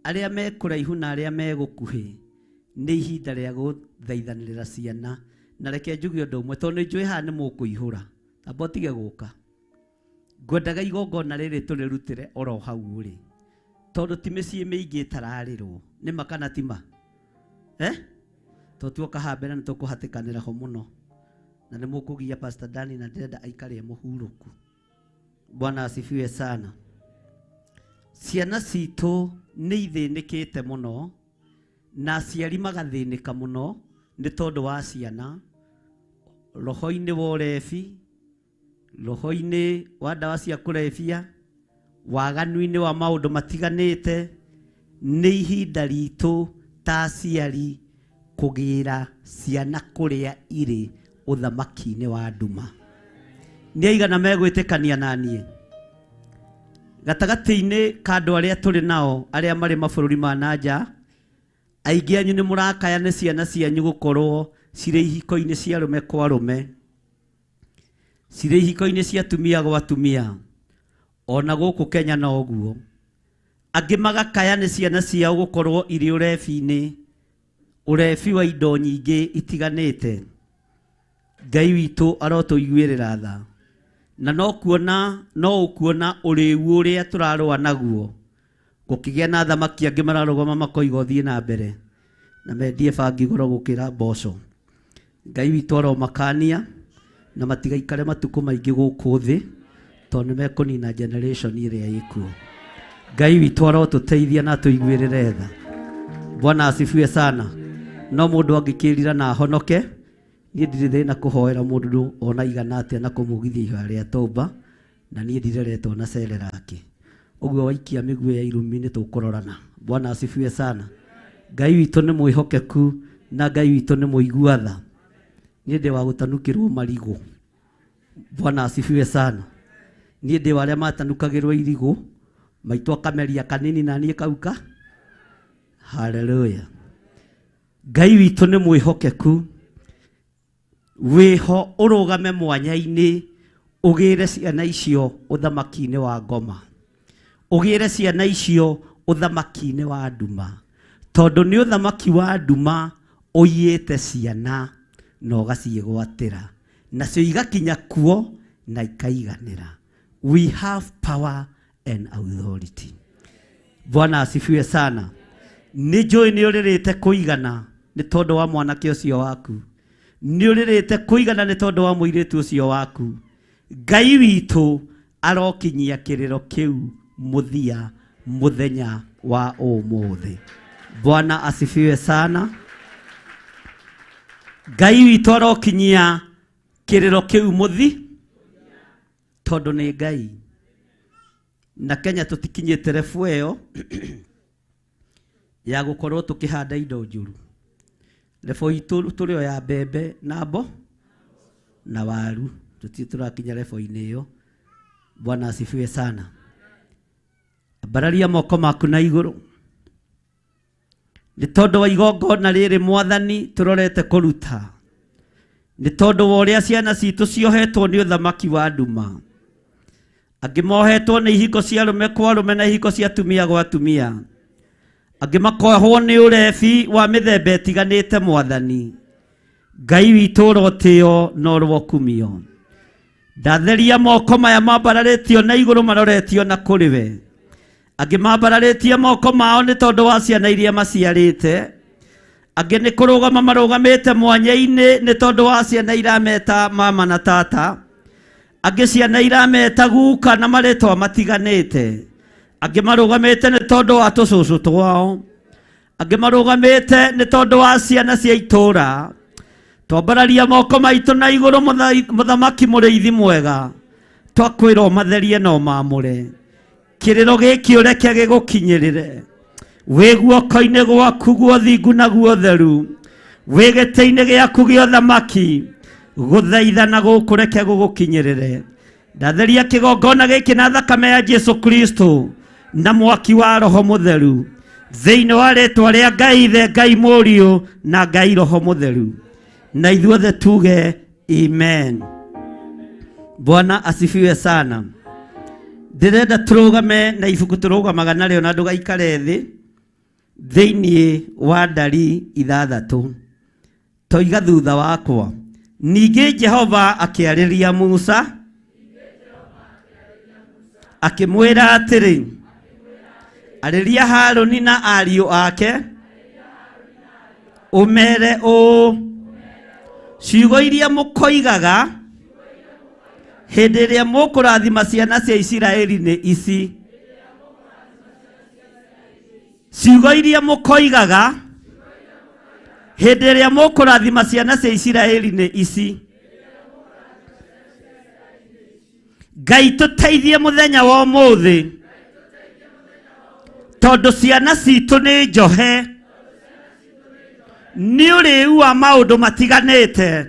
Arĩa me kũraihu na arĩa me gũkuhĩ nĩ ihinda rĩa gũthaithanĩrĩra ciana. Na reke njuge ũndũ ũmwe tondũ nĩ njũĩ haha nĩ mũkũihũra. Tamba ũtige gũka. Ngwendaga igongona rĩrĩ tũrĩrutĩre oro hau ũrĩ. Tondũ ti mĩciĩ mĩingĩ ĩtararĩrwo. Nĩ ma kana ti ma? Tondũ tuoka haha mbere nĩ tũkũhatĩkanĩra ho mũno. Na nĩ mũkũgia Pastor Dani na ndĩrenda aikare mũhurũku. Bwana asifiwe sana. Ciana citũ nĩ ithĩnĩkĩte mũno na aciari magathĩnĩka mũno nĩ tondũ wa ciana, roho-inĩ wa ũrebi, roho-inĩ wa ndawa cia kũrebia, waganu-inĩ wa maũndũ matiganĩte. Nĩ ihinda ritũ ta aciari kũgĩra ciana kũrĩa irĩ ũthamaki-inĩ wa nduma. Nĩ aigana megwĩtĩkania na niĩ? Gatagatĩ-inĩ ka andũ arĩa tũrĩ nao arĩa marĩ mabũrũri ma nanja, aingĩ anyu nĩ mũrakaya nĩ ciana cianyu gũkorwo cirĩ ihiko-inĩ cia arũme kwa arũme, cirĩ ihiko-inĩ cia atumia gwa atumia. Ona gũkũ Kenya no ũguo. Angĩ magakaya nĩ ciana ciao gũkorwo irĩ ũrebi-inĩ, ũrebi wa indo nyingĩ itiganĩte. Ngai witũ arotũiguĩrĩra tha. Na no ũkuona ũrĩu ũrĩa tũrarũa naguo. Gũkĩgĩa na thamaki angĩ mararũgama makoiga ũthiĩ na mbere na mendie bangi goro gũkĩra mboco. Ngai witũ aromakania na matigaikare matukũ maingĩ gũkũ thĩ tondũ nĩ mekũnina generation ĩrĩa ĩkuo. Ngai witũ arotũteithia na tũiguĩrĩre tha. Bwana asifiwe sana. No mũndũ angĩkĩrira na ahonoke, niĩ ndirĩ thĩna kũhoera mũndũ ona igana atĩa na kũmũgithia ihoya rĩa toba, na niĩ ndireretwo na cere rake. Uguo waikia mĩguĩ ya irumi nĩ tũkũrorana. Bwana asifiwe sana. Ngai witũ nĩ mwĩhokeku na Ngai witũ nĩ mũigua tha. Niĩ ndĩ wa gũtanukĩrwo marigũ. Bwana asifiwe sana. Niĩ ndĩ wa arĩa matanukagĩrwo irigũ, maitũ akameria kanini na niĩ kauka. Haleluya. Ngai witũ nĩ mwĩhokeku. Wĩho ũrũgame mwanya-inĩ ũgĩre ciana icio ũthamaki-inĩ wa ngoma. Ũgĩre ciana icio ũthamaki-inĩ wa nduma. Tondũ nĩ ũthamaki wa nduma ũiyĩte ciana na ũgaciĩgwatĩra. Nacio igakinya kuo na ikaiganĩra. We have power and authority. Bwana asifiwe sana. Nĩ njũĩ nĩ ũrĩrĩte kũigana nĩ tondũ wa mwanake ũcio waku. Nĩ ũrĩrĩte kũigana nĩ tondũ wa mũirĩtu ũcio waku. Ngai witũ arokinyia kĩrĩro kĩu muthia muthenya wa ũmũthĩ. Bwana asifiwe sana. Ngai witũ arokinyia kĩrĩro kĩu muthi tondũ nĩ Ngai. Na Kenya tũtikinyĩte refu ĩyo ya gũkorwo tũkĩhanda indo njũru. Refu itũ tũrĩ o ya mbembe na mbo na waru. Tũrakinya refu-inĩ ĩyo. Bwana asifiwe sana. Bararia moko maku na igũrũ. Nĩ tondũ wa igongona rĩrĩ Mwathani tũrorete kũruta. Nĩ tondũ wa ũrĩa ciana citũ ciohetwo nĩ ũthamaki wa nduma. Angĩ mohetwo nĩ ihiko cia arũme kwa arũme na ihiko cia atumia gwa atumia. Angĩ makohwo nĩ ũrebi wa mĩthemba ĩtiganĩte Mwathani. Ngai witũ ũrotĩo na ũrokumio. Ndatheria moko maya mambararĩtio na igũrũ maroretio na kũrĩ we. Angĩ mambararĩtie moko mao nĩ tondũ wa ciana iria maciarĩte. Angĩ nĩ kũrũgama marũgamĩte mwanya-inĩ nĩ tondũ wa ciana irameta mama na tata. angĩ ciana irameta guka na maretwa matiganĩte, angĩ marũgamĩte nĩ tondũ wa tũcũcũ twao, angĩ marũgamĩte nĩ tondũ wa ciana cia itũũra. Twambararia moko maitũ na igũrũ mũthamaki mũrĩithi mwega, twakwĩra ũmatherie na ũmamũre. Kĩrĩro gĩkĩ ũreke gĩgũkinyĩrĩre, wĩ guoko-inĩ gwaku gwa ũthingu na gwa ũtheru, wĩ gĩtĩ-inĩ gĩaku gĩa ũthamaki, gũthaitha na gũkũ reke gũgũkinyĩrĩre. Ndatheria kĩgongona gĩkĩ na thakame ya Jesu Kristo na mwaki wa Roho Mũtheru, thĩinĩ wa rĩtwa rĩa Ngai Ithe, Ngai Mũriũ na Ngai Roho Mũtheru. Na ithuothe tuge amen. Bwana asifiwe sana. Ndirenda tũrũgame na ibuku tũrũgamaga narĩo na ndũgaikare thĩ thĩinĩ wa Ndari 6. Toiga thutha wakwa. Ningĩ Jehova akĩarĩria Musa akĩmwĩra atĩrĩ, arĩria Harũni na ariũ ake ũmere ũũ, ciugo iria mũkoigaga hĩndĩ ĩrĩa mũkũrathima ciana cia Isiraeli nĩ ici. Ciugo iria mũkoigaga hĩndĩ ĩrĩa mũkũrathima ciana cia Isiraeli nĩ ici. Ngai tũteithie mũthenya wa ũmũthĩ, tondũ ciana citũ nĩ njohe, nĩ ũrĩu wa maũndũ matiganĩte.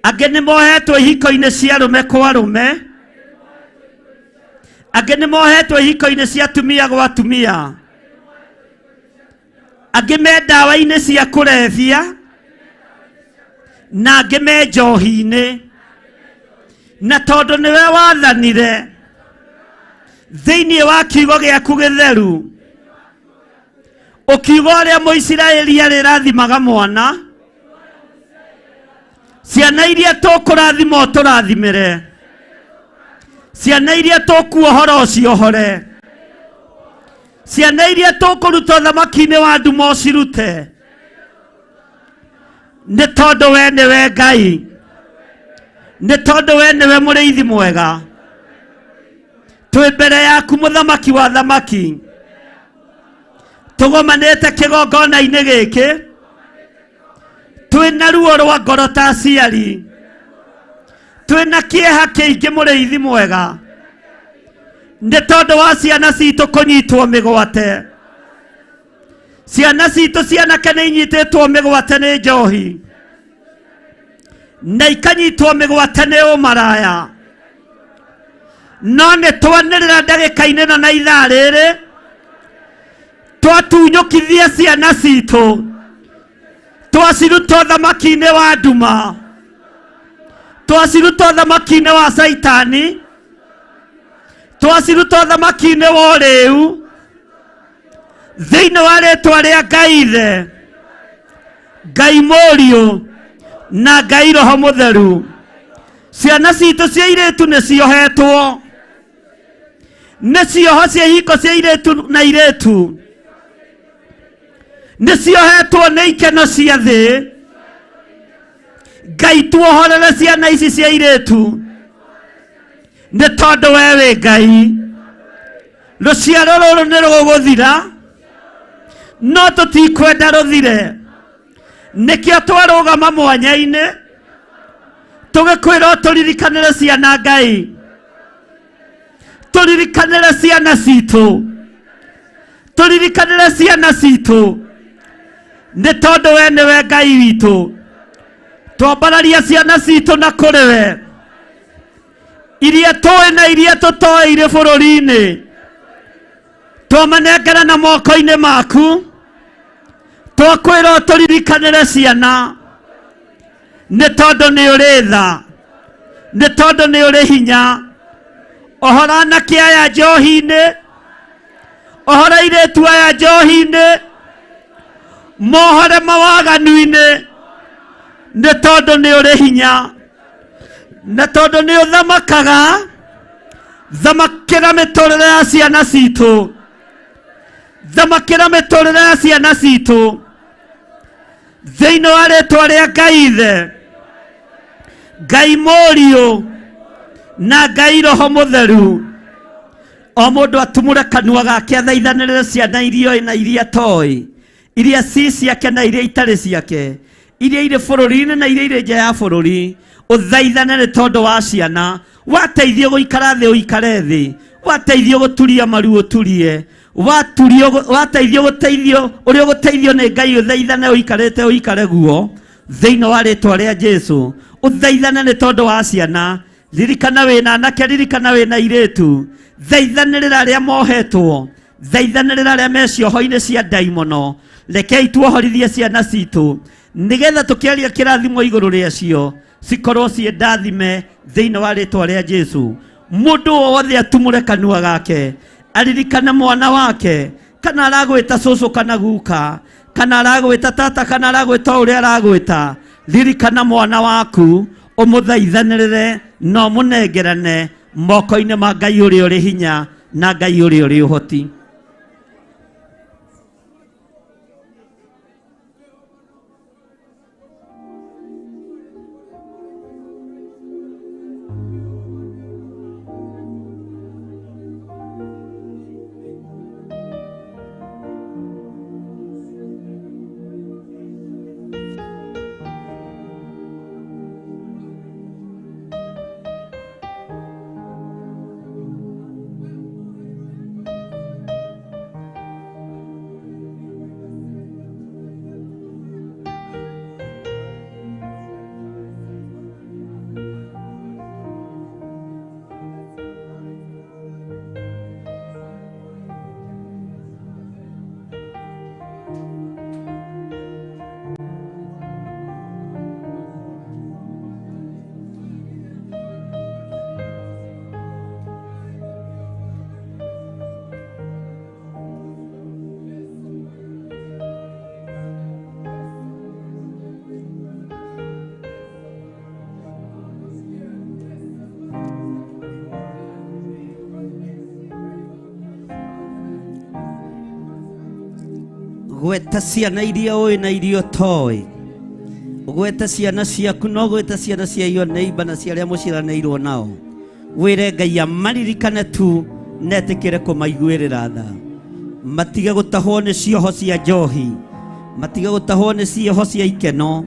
Angĩ nĩ mohetwo ihiko-inĩ cia rũme kwa rũme, angĩ nĩ mohetwo ihiko-inĩ cia tumia gwa tumia, angĩ me ndawa-inĩ cia kũrebia, na angĩ me njohi-inĩ. Na tondũ nĩwe wathanire thĩinĩ wa kiugo gĩaku gĩtheru, ũkiuga ũrĩa Mũisiraeli arĩrathimaga mwana, ciana iria tũkũrathima ũtũrathimĩre, ciana iria tũkuohora ũciohore, ciana iria tũkũruta ũthamaki-inĩ wa nduma ũcirute, nĩ tondũ we nĩwe Ngai, nĩ tondũ we nĩwe mũrĩithi mwega. Twĩ mbere yaku mũthamaki wa thamaki, tũgomanĩte kĩgongona-inĩ gĩkĩ, twĩna ruo rwa ngoro ta aciari, twĩna kĩeha kĩingĩ mũrĩithi mwega, nĩ tondũ wa ciana citũ kũnyitwo mĩgwate. Ciana citũ cianake nĩ inyitĩtwo mĩgwate nĩ njohi, na ikanyitwo mĩgwate nĩ ũmaraya. No nĩ twanĩrĩra ndagĩka-inĩ na ithaa rĩrĩ, twatunyũkithia ciana citũ, twaciruta ũthamaki-inĩ wa nduma, twaciruta ũthamaki-inĩ wa Saitani, twaciruta ũthamaki-inĩ wa ũrĩu, thĩinĩ wa rĩtwa rĩa Ngai Ithe, Ngai Mũriũ na Ngai Roho Mũtheru. Ciana citũ cia airĩtu nĩ ciohetwo, nĩ cioho cia ihiko cia airĩtu na airĩtu, nĩ ciohetwo nĩ ikeno cia thĩ. Ngai tuohorere ciana ici cia airĩtu, nĩ tondũ we wĩ Ngai. Rũciaro rũrũ nĩ rũgũthira, no tũtikwenda rũthire. Nĩkĩo twarũgama mwanya-inĩ tũgĩkwĩra tũririkanĩre ciana Ngai, tũririkanĩre ciana citũ, tũririkanĩre ciana citũ, nĩ tondũ we nĩwe Ngai witũ. Twambararia ciana citũ na kũrĩ we, iria tũĩ na iria tũtoĩ irĩ bũrũri-inĩ, twamanengera na moko-inĩ maku, twakwĩra tũririkanĩre ciana, nĩ tondũ nĩ ũrĩ tha, nĩ tondũ nĩ ũrĩ hinya. Ohora anake aya njohi-inĩ, ohora airĩtu aya njohi-inĩ, mohore mawaganu-inĩ, nĩ tondũ nĩ ũrĩ hinya, na tondũ nĩ ũthamakaga. Thamakĩra mĩtũrĩre ya ciana citũ, thamakĩra mĩtũrĩre ya ciana citũ, thĩinĩ wa rĩtwa rĩa Ngai Ithe, Ngai Mũriũ na Ngai Roho Mũtheru o mũndũ atumũre kanua gake athaithanĩrĩre ciana iria oĩ na iria atoĩ, iria ci ciake na iria itarĩ ciake, iria irĩ bũrũri-inĩ na iria irĩ nja ya bũrũri. Ũthaithane nĩ tondũ wa ciana, wateithio gũikara thĩ ũikare thĩ, wateithio gũturia maru ũturie, wateithio gũteithio ũrĩa gũteithio nĩ Ngai ũthaithane ũikarĩte ũikare guo thĩinĩ wa rĩtwa rĩa Jesũ. Ũthaithane nĩ tondũ wa ciana, ririkana wĩna anake, ririkana wĩna airĩtu, thaithanĩrĩra arĩa mohetwo, thaithanĩrĩra arĩa me cioho-inĩ cia ndaimono. Rekei tuohorithie ciana citũ nĩgetha tũkĩaria kĩrathimo igũrũ rĩacio cikorwo ciĩ ndathime thĩinĩ wa rĩtwa rĩa Jesũ. Mũndũ wothe atumũre kanua gake aririkane mwana wake, kana aragwĩta cũcũ kana guka, kana aragwĩta tata, kana aragwĩta ũrĩa aragwĩta. Ririkana mwana waku ũmũthaithanĩrĩre na ũmũnengerane moko-inĩ ma Ngai ũrĩa ũrĩ hinya na Ngai ũrĩa ũrĩ ũhoti. Gweta ciana iria oĩ na iria ũtoĩ, gweta ciana ciaku no gweta ciana cia your neighbor na cia arĩa mũciaranĩirwo nao. Wĩre Ngai amaririkane tu netĩkĩre kũmaiguĩrĩra tha, matige gũtahwo nĩ cioho cia njohi, matige gũtahwo nĩ cioho cia ikeno.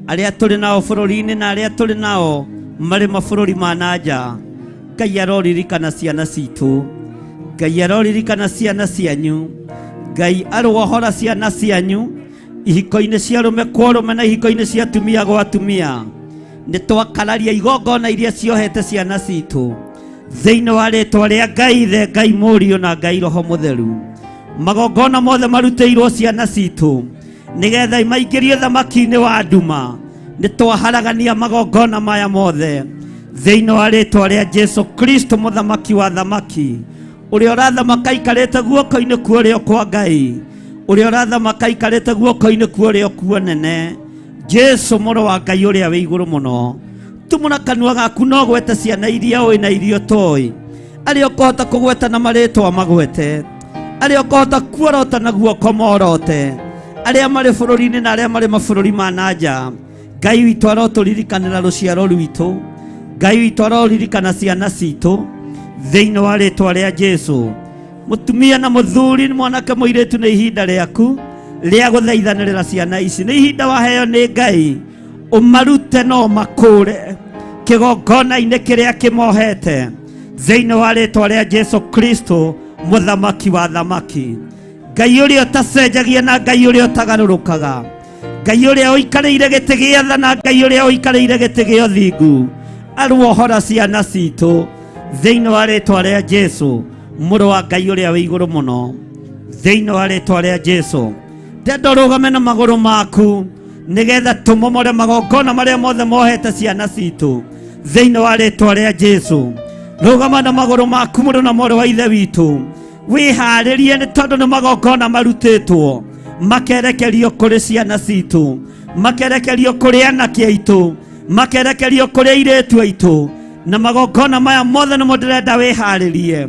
Arĩa tũrĩ nao bũrũri-inĩ na arĩa tũrĩ nao marĩ mabũrũri ma nanja, Ngai aroririkana ciana citũ, Ngai aroririkana ciana cianyu, Ngai arohora ciana cianyu ihiko-inĩ cia arũme kwa arũme na ihiko-inĩ cia atumia gwa atumia. Nĩ twakararia igongona iria ciohete ciana citũ thĩinĩ wa rĩtwa rĩa Ngai Ithe, Ngai Mũriũ na Ngai Roho Mũtheru. Magongona mothe marutĩirwo ciana citũ nĩgetha maingĩrie thamaki-inĩ wa nduma. Nĩ twaharagania magongona maya mothe thĩinĩ wa rĩtwa rĩa Jesũ Kristo, mũthamaki wa thamaki, ũrĩa ũrathamaka aikarĩte guoko-inĩ kwa ũrĩo kwa Ngai, ũrĩa ũrathamaka aikarĩte guoko-inĩ kwa ũrĩo kwa nene. Jesũ mũrũ wa Ngai ũrĩa wĩ igũrũ mũno, tumũra kanua gaku no gwete ciana iria ũĩ na iria ũtoĩ, arĩa ũkũhota kũgweta na marĩtwa magwete, arĩa ũkũhota kuorota na guoko morote, arĩa marĩ bũrũri-inĩ na arĩa marĩ mabũrũri ma nanja. Ngai witũ arotũririkanĩra rũciaro rwitũ, Ngai witũ aroririkana ciana citũ thĩinĩ wa rĩtwa rĩa Jesũ. Mũtumia na mũthuri, mwanake mũirĩtu, nĩ ihinda rĩaku rĩa gũthaithanĩrĩra ciana ici. Nĩ ihinda waheo nĩ Ngai ũmarute no makũre kĩgongona-inĩ kĩrĩa kĩmohete thĩinĩ wa rĩtwa rĩa Jesũ Kristo, mũthamaki wa thamaki. Ngai ũrĩa ũtacenjagia na Ngai ũrĩa ũtagarũrũkaga, Ngai ũrĩa ũikarĩire gĩtĩ gĩa tha na Ngai ũrĩa ũikarĩire gĩtĩ gĩa ũthingu, aruohora ciana citũ thĩinĩ wa rĩtwa rĩa Jesũ, mũrũ wa Ngai ũrĩa wĩ igũrũ mũno, thĩinĩ wa rĩtwa rĩa Jesũ. Ndenda ũrũgame na magũrũ maku nĩgetha tũmomore magongona marĩa mothe mohete ciana citũ thĩinĩ wa rĩtwa rĩa Jesũ. Rũgama na magũrũ maku, mũrũ na mwarĩ wa ithe witũ, wĩharĩrie nĩ tondũ nĩ magongona marutĩtwo makerekerio kũrĩ ciana citũ, makerekerio kũrĩ anake aitũ, makerekerio kũrĩ airĩtu aitũ. Na magongona maya mothe nĩ ndĩrenda wĩharĩrie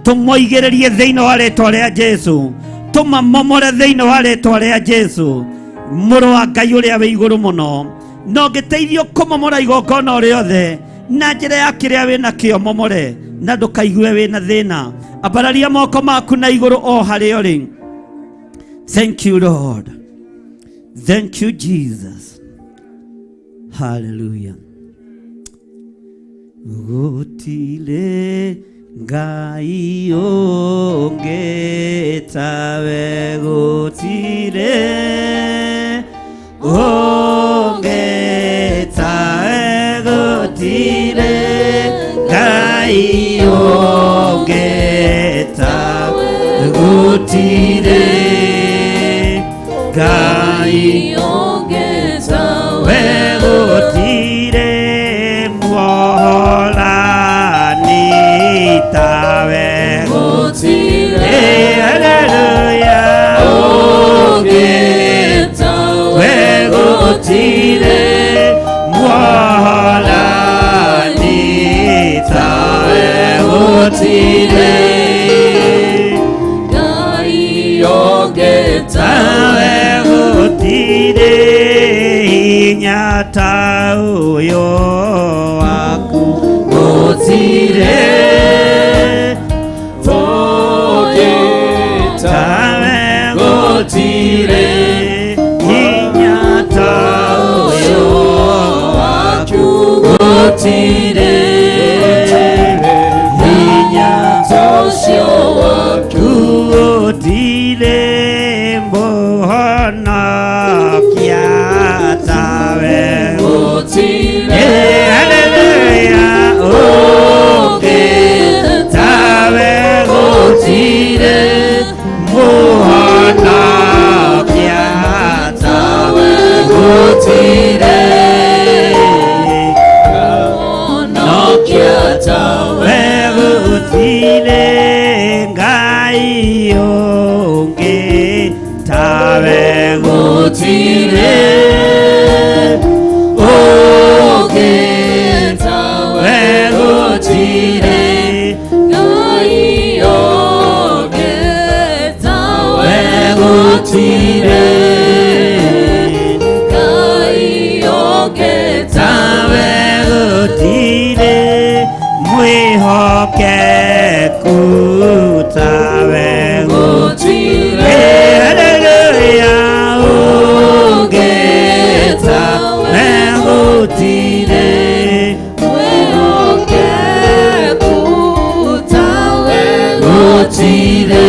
tũmoigĩrĩrie thĩinĩ wa rĩtwa rĩa Jesũ, tũmamomore thĩinĩ wa rĩtwa rĩa Jesũ, mũrũ wa Ngai ũrĩa wĩ igũrũ mũno. no ngĩteithio kũmomora igongona rĩothe na njĩra ya kĩrĩa wĩna kĩo momore na ndũkaigue wĩna thĩna. Ambararia moko maku na igũrũ o harĩa ũrĩ. Thank you, Lord. Thank you, Jesus. Hallelujah. Gũtirĩ Ngai ũngĩ tawe, gũtirĩ ũngĩ tawe, gũtirĩ Ngai ũngĩ tawe, gũtirĩ Ngai ũngĩ tawe, gũtirĩ Mwathani tawe, gũtirĩ hallelujah ũngĩ tawe, gũtirĩ Mwathani tawe, gũtirĩ Ngai ũngĩ tawe, gũtirĩ hinya ta ũyũ waku, gũtirĩ ũngĩ tawe, gũtirĩ hinya ta ũyũ waku, gũtirĩ hinya ta ũcio waku, gũtirĩ mũhonokia tawe, gũtirĩ hallelujah ũngĩ tawe, gũtirĩ mũhonokia tawe, gũtirĩ mũhonokia tawe, gũtirĩ Ngai ũngĩ tawe, gũtirĩ ũngĩ tawe, gũtirĩ Ngai ũngĩ tawe, gũtirĩ Ngai ũngĩ tawe, gũtirĩ mwĩhokeku tawe, gũtirĩ hallelujah ũngĩ tawe, gũtirĩ mwĩhokeku tawe, gũtirĩ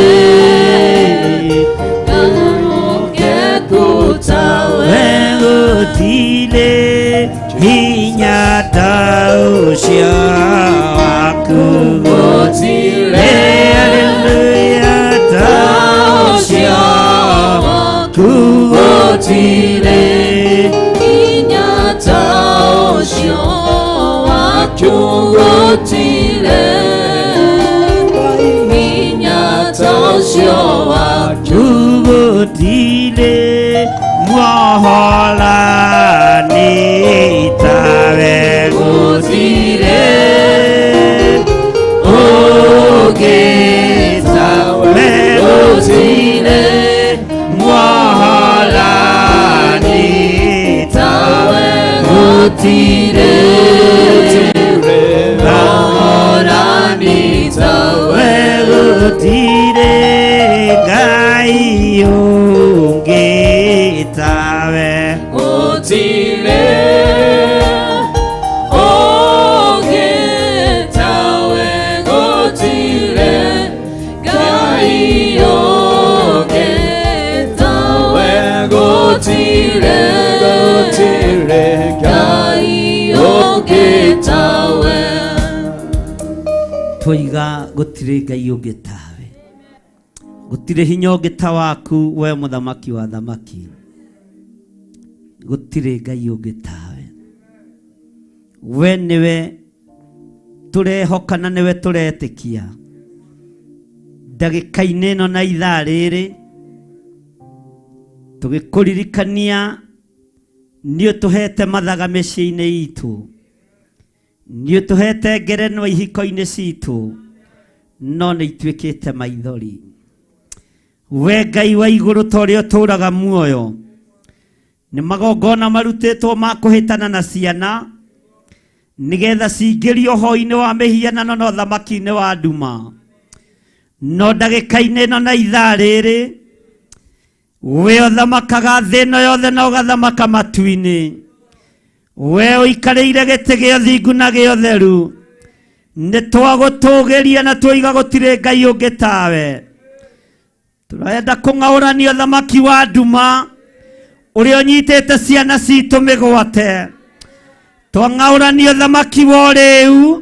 mwĩhokeku tawe, gũtirĩ hinya ta ũcio waku, gũtirĩ hallelujah ta ũcio waku, gũtirĩ hinya ta ũcio waku, gũtirĩ hinya ta ũcio waku, gũtirĩ Mwathani tawe, gũtirĩ ũngĩ tawe, gũtirĩ Mwathani tawe, gũtirĩ Mwathani tawe, gũtirĩ Ngai ũngĩ tawe, gũtirĩ ũngĩ tawe, gũtirĩ Ngai ũngĩ tawe, gũtirĩ Ngai ũngĩ tawe. Twoiga gũtirĩ Ngai ũngĩ tawe, gũtirĩ hinya ũngĩ ta waku we mũthamaki wa thamaki, gũtirĩ Ngai ũngĩ tawe. We nĩwe tũrehoka na nĩwe tũretĩkia. Ndagĩka-inĩ ĩno na ithaa rĩrĩ tũgĩkũririkania nĩ ũtũhete mathaga mĩciĩ-inĩ itũ, nĩ ũtũhete ngerenwa ihiko-inĩ citũ, no nĩ ituĩkĩte maithori. We Ngai wa igũrũ ta ũrĩa ũtũũraga muoyo, nĩ magongona marutĩtwo ma kũhĩtana na ciana nĩgetha cingĩrio ũhoro-inĩ wa mĩhianano na ũthamaki-inĩ wa nduma. No ndagĩka-inĩ ĩno na ithaa rĩrĩ we ũthamakaga thĩ ĩno yothe na ũgathamaka matu-inĩ, we ũikarĩire gĩtĩ gĩa ũthingu na gĩa ũtheru, nĩ twagũtũgĩria na twoiga gũtirĩ Ngai ũngĩ tawe. Tũrenda kũng'aũrania ũthamaki wa nduma ũrĩa ũnyitĩte ciana citũ mĩgwate. Twang'aũrania ũthamaki wa ũrĩu,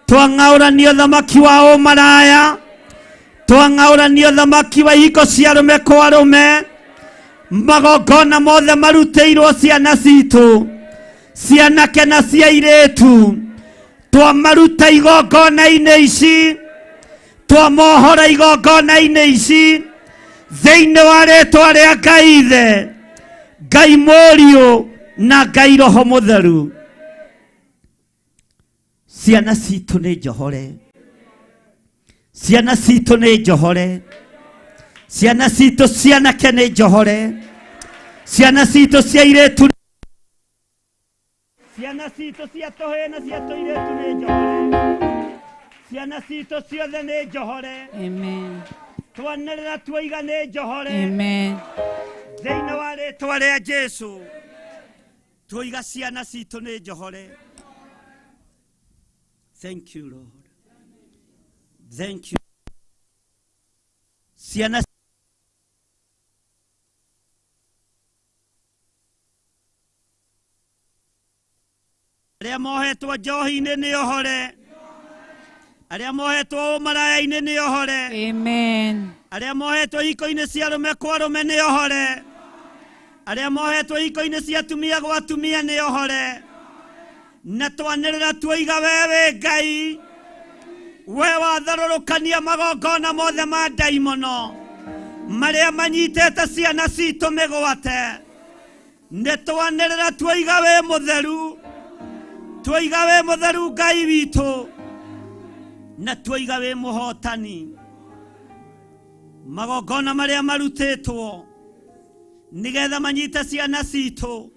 twang'aũrania ũthamaki wa ũmaraya, twang'aũrania ũthamaki wa ihiko cia arũme kwa arũme. Magongona mothe marutĩirwo ciana citũ, cianake na cia airĩtu, twamaruta igongona-inĩ ici, twamohora igongona-inĩ ici thĩinĩ wa rĩĩtwa rĩa Ngai Ithe, Ngai Mũriũ na Ngai Roho Mũtheru. Ciana citũ nĩ njohore, ciana citũ nĩ njohore, ciana citũ cianake nĩ njohore, ciana citũ cia airĩtu, ciana citũ cia tũhĩĩ na cia tũirĩtu nĩ njohore, ciana citũ ciothe nĩ njohore. Amen. Twanĩrĩra twoiga nĩ njohore. Amen. Thĩinĩ wa rĩĩtwa rĩa Jesũ twoiga ciana citũ nĩ njohore. Thank you, Lord. Thank you. Ciana arĩa mohetwo njohi-inĩ nĩ ohore, arĩa mohetwo ũmaraya-inĩ nĩ ohore, Amen. arĩa mohetwo ihiko-inĩ cia arũme kwa arũme nĩ ohore, arĩa mohetwo ihiko-inĩ cia atumia gwa atumia nĩ ohore. Na twanĩrĩra twoiga wewe Ngai, we watharũrũkania magongona mothe ma ndaimono marĩa manyitĩte ciana citũ mĩgwate. Nĩ twanĩrĩra twoiga we mũtheru, twoiga we mũtheru Ngai witũ, na twoiga we mũhotani. Magongona marĩa marutĩtwo nĩgetha manyite ciana citũ,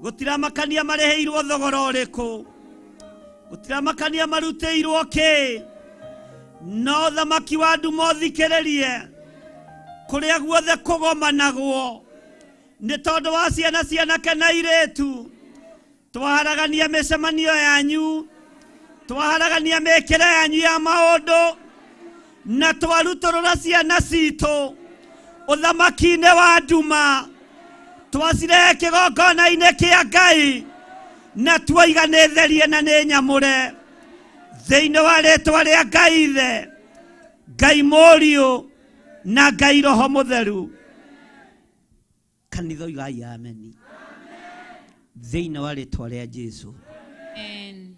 gũtiramakania marĩhĩirwo thogora ũrĩkũ, gũtiramakania marutĩirwo kĩ, no ũthamaki wa nduma ũthikĩrĩrie kũrĩa guothe kũgomanagwo nĩ tondũ wa ciana cianake na airĩtu. Twaharagania mĩcemanio yanyu, twaharagania mĩĩkĩre yanyu ya maũndũ, na twarutũrũra ciana citũ ũthamaki-inĩ wa nduma, twacirehe kĩgongona-inĩ kĩa Ngai, na twoiga nĩ therie na nĩ nyamũre thĩinĩ wa rĩĩtwa rĩa Ngai Ithe, Ngai Mũriũ na Ngai Roho Mũtheru. Kanitha oigai ameni thĩinĩ wa rĩĩtwa rĩa Jesũ. Amen.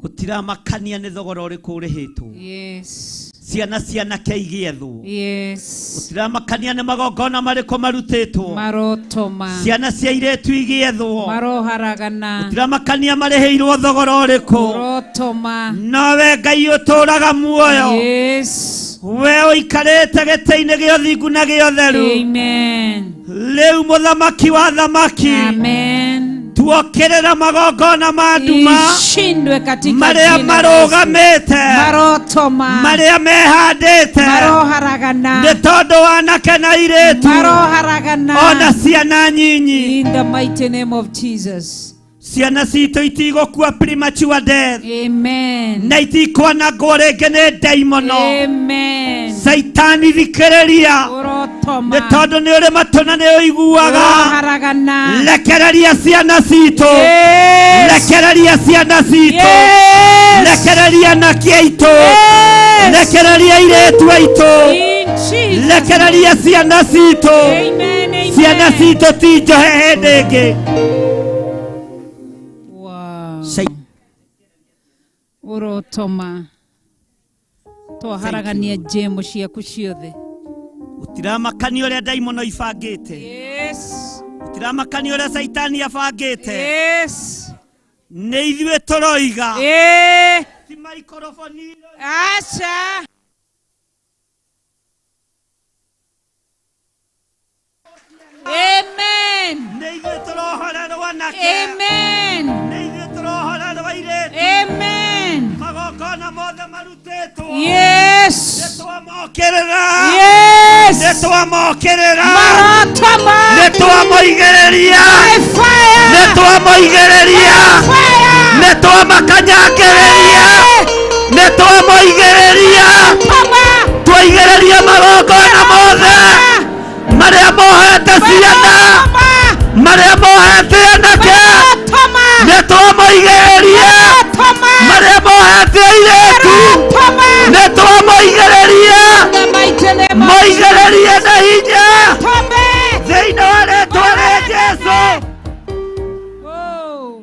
Gũtiramakania nĩ thogora ũrĩkũ ũrĩhĩtwo. Yes. Ciana cianake igĩethwo. Yes. Gũtiramakania nĩ magongona marĩkũ marutĩtwo. Marotoma. Ciana cia airĩtu igĩethwo. Maroharagana. Gũtiramakania marĩhĩirwo thogora ũrĩkũ. Marotoma. Nowe Ngai ũtũũraga muoyo. Yes. We ũikarĩte gĩtĩ-inĩ gĩa ũthingu na gĩa ũtheru. Amen. Rĩu mũthamaki wa thamaki, Amen. tuokerera magongona ma nduma Ishindwe katika marĩa jina la Yesu. marũgamĩte, Marotoma. marĩa mehandĩte Maroharagana. nĩ tondũ wa anake na airĩtu Maroharagana. ona ciana nyinyi. In the mighty name of Jesus. Ciana citũ itigũkua premature death, Amen. na itikwanangwo rĩngĩ nĩ ndaimono. Amen. Saitani thikĩrĩria, Orotoma. nĩ tondũ nĩ ũrĩ matũ na nĩ ũiguaga. Maroharagana. Rekereria ciana citũ, Yes. rekereria ciana citũ, Yes. rekereria anake aitũ, Yes. rekereria airĩtu aitũ, In Jesus' rekereria ciana citũ. Amen. Amen. Ciana citũ ti njohe hĩndĩ ĩngĩ. Wow. Sai- Orotoma. Twaharagania njemo ciaku ciothe. Gũtiramakania ũrĩa ndaimono ibangĩte, Yes. gũtiramakania ũrĩa Saitani abangĩte. Yes. Nĩ ithuĩ tũroiga, ti maikoroboni. Acha. Amen. nĩ ithuĩ tũrohorerwo anake Amen. nĩ ithuĩ tũrohorerwo airĩtu Amen. magongona mothe marutĩtwo Yes. nĩtwamokĩrĩra Yes. nĩtwamokĩrĩra Marotoma. nĩtwamoigĩrĩria By fire. nĩtwamoigĩrĩria By fire. nĩtwamakanyangĩrĩria nĩtwamoigĩrĩria Toma. twaigĩrĩria magongona mothe marĩa mohete ciana marĩa mohete anake Toma. nĩtwamoigĩrĩria Toma. marĩa mohete airĩtu Toma. nĩtwamoigĩrĩria The mighty name of moigĩrĩrie na hinya Toma. thĩinĩ wa rĩĩtwa rĩa Jesũ. Oh.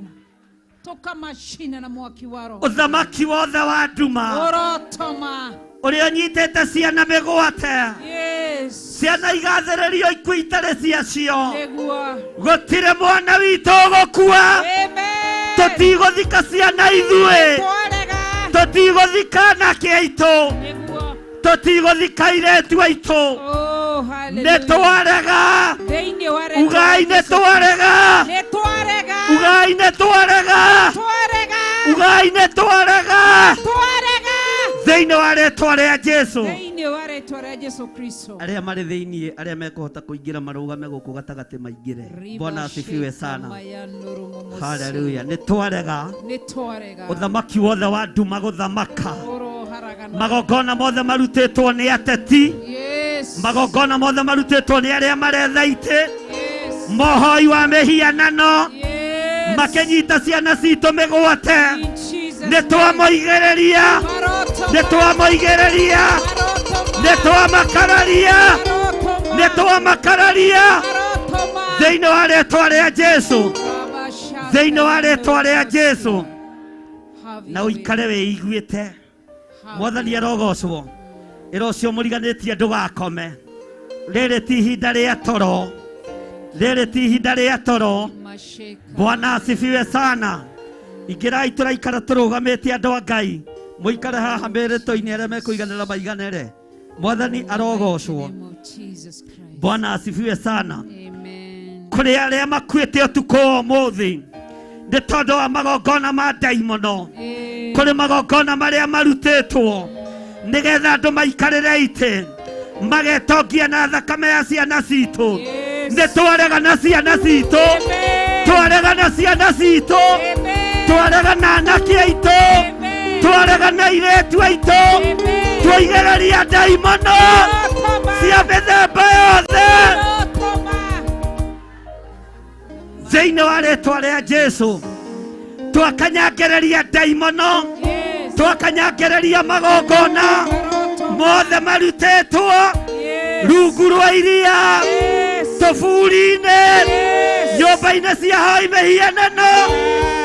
Toka mashine na mwaki wa roho. ũthamaki wothe wa nduma Orotoma. ũrĩa ũnyitĩte ciana mĩgwate Yes. ciana igathĩrĩrio ikuũ itarĩ ciacio Negua. gũtirĩ mwana witũ ũgũkua Amen. tũtigũthika ciana ithuĩ Twarega. tũtigũthika anake aitũ Negua. tũtigũthika airĩtu aitũ Oh, hallelujah. nĩtwarega Thĩinĩ wa rĩĩtwa ugai rĩa Jesũ. nĩtwarega Nĩtwarega. ugai nĩtwarega Twarega. ugai nĩtwarega Twarega. thĩinĩ wa rĩĩtwa rĩa Jesũ. Thĩinĩ wa rĩĩtwa rĩa Jesũ Kristo. arĩa marĩ thĩinĩ arĩa mekũhota kũingĩra marũgame gũkũ gatagatĩ maingĩre. Bwana asifiwe sana. Haleluya. Nĩtwarega Nĩtwarega. ũthamaki wothe wa nduma gũthamaka Oroharagana. magongona mothe marutĩtwo nĩ ateti Yes. magongona mothe marutĩtwo nĩ arĩa maretha itĩ Yes. mohoi wa mĩhianano Yes. makĩnyita ciana citũ mĩgwate In Jesus' nĩtwamoigĩrĩria Marotoma. nĩtwamoigĩrĩria Marotoma. nĩtwamakararia Marotoma. nĩtwamakararia Marotoma. thĩinĩ wa rĩĩtwa rĩa Jesũ Rabashaka. thĩinĩ wa rĩĩtwa rĩa Jesũ Have na your way. ũikare wĩiguĩte Have mwathani arogocwo ĩra ũcio mũriganĩtie ndũgakome rĩrĩ ti ihinda rĩa toro rĩrĩ ti ihinda rĩa toro. Masheka. Bwana asifiwe sana. Ingĩrai tũraikara tũrũgamĩte andũ a Ngai mũikare haha mĩrĩto-inĩ arĩa mekũiganĩra maiganĩre mwathani arogocwo. In the name of Jesus Christ. Bwana asifiwe sana. Amen. kũrĩ arĩa makuĩte ũtukũ wa ũmũthĩ nĩ tondũ wa magongona ma ndaimono Amen. kũrĩ magongona marĩa marutĩtwo nĩgetha andũ maikarĩre itĩ magetongia na thakame ya ciana citũ. Yes. Nĩtwarega na ciana citũ Amen. twarega na ciana citũ Amen. twarega na anake aitũ Amen. twarega na airĩtu aitũ Amen. twaigĩrĩria ndaimono Marotoma. cia mĩthemba yothe Marotoma. thĩinĩ wa rĩĩtwa rĩa Jesũ twakanyangĩrĩria ndaimono Yes. twakanyangĩrĩria magongona Marotoma. mothe marutĩtwo Yes. rungu rwa iria Yes. tũburi-inĩ Yes. nyũmba-inĩ cia hoi mĩhianano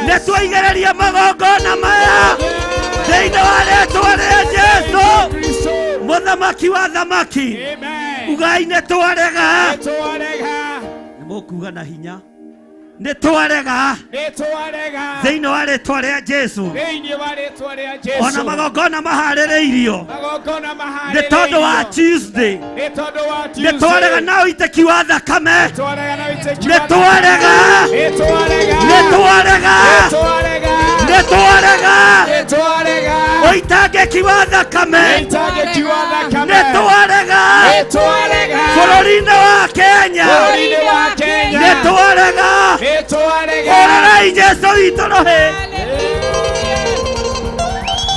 nĩtwaigĩrĩria magongona maya thĩinĩ wa rĩĩtwa rĩa Jesũ mũthamaki wa thamaki Amen. ugai nĩtwarega Nĩtwarega. nĩmũkuga na hinya nĩtwarega Nĩtwarega. thĩinĩ wa rĩĩtwa rĩa Jesũ Thĩinĩ wa rĩĩtwa rĩa Jesũ. ona magongona maharĩrĩirio magongona nĩ tondũ wa maharĩrĩirio. Tuesday Nĩ tondũ wa Tuesday. nĩtwarega na ũitĩki wa thakame Nĩtwarega na ũitĩki wa nĩtwarega Nĩtwarega. nĩtwarega Nĩtwarega. nĩtwarega Nĩtwarega. ũitangĩki wa thakame Ũitangĩki wa thakame. nĩtwarega Nĩtwarega. bũrũri-inĩ wa Kenya Bũrũri-inĩ wa Kenya. nĩtwarega Nĩtwarega. ũrarai Jesũ witũ rũhĩ.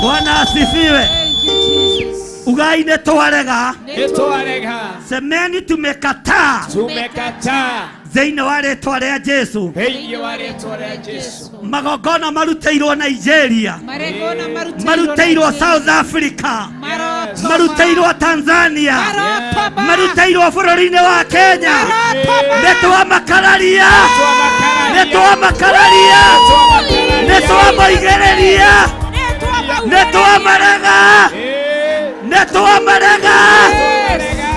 Bwana asifiwe. Thank you, Jesus. Ugai nĩtwarega Nĩtwarega. semeni tumekataa Tumekataa. thĩinĩ wa rĩĩtwa rĩa Jesũ Thĩinĩ wa rĩĩtwa rĩa Jesũ. magongona marutĩirwo Nigeria Marengona marutĩirwo South Africa Marotoma. marutĩirwo Tanzania Marotoma. marutĩirwo bũrũri-inĩ wa Kenya Marotoma. nĩtwamakararia Nĩtwamakararia. nĩtwamakararia nĩtwamoigĩrĩria nĩtwamarega nĩtwamarega Nĩtwarega.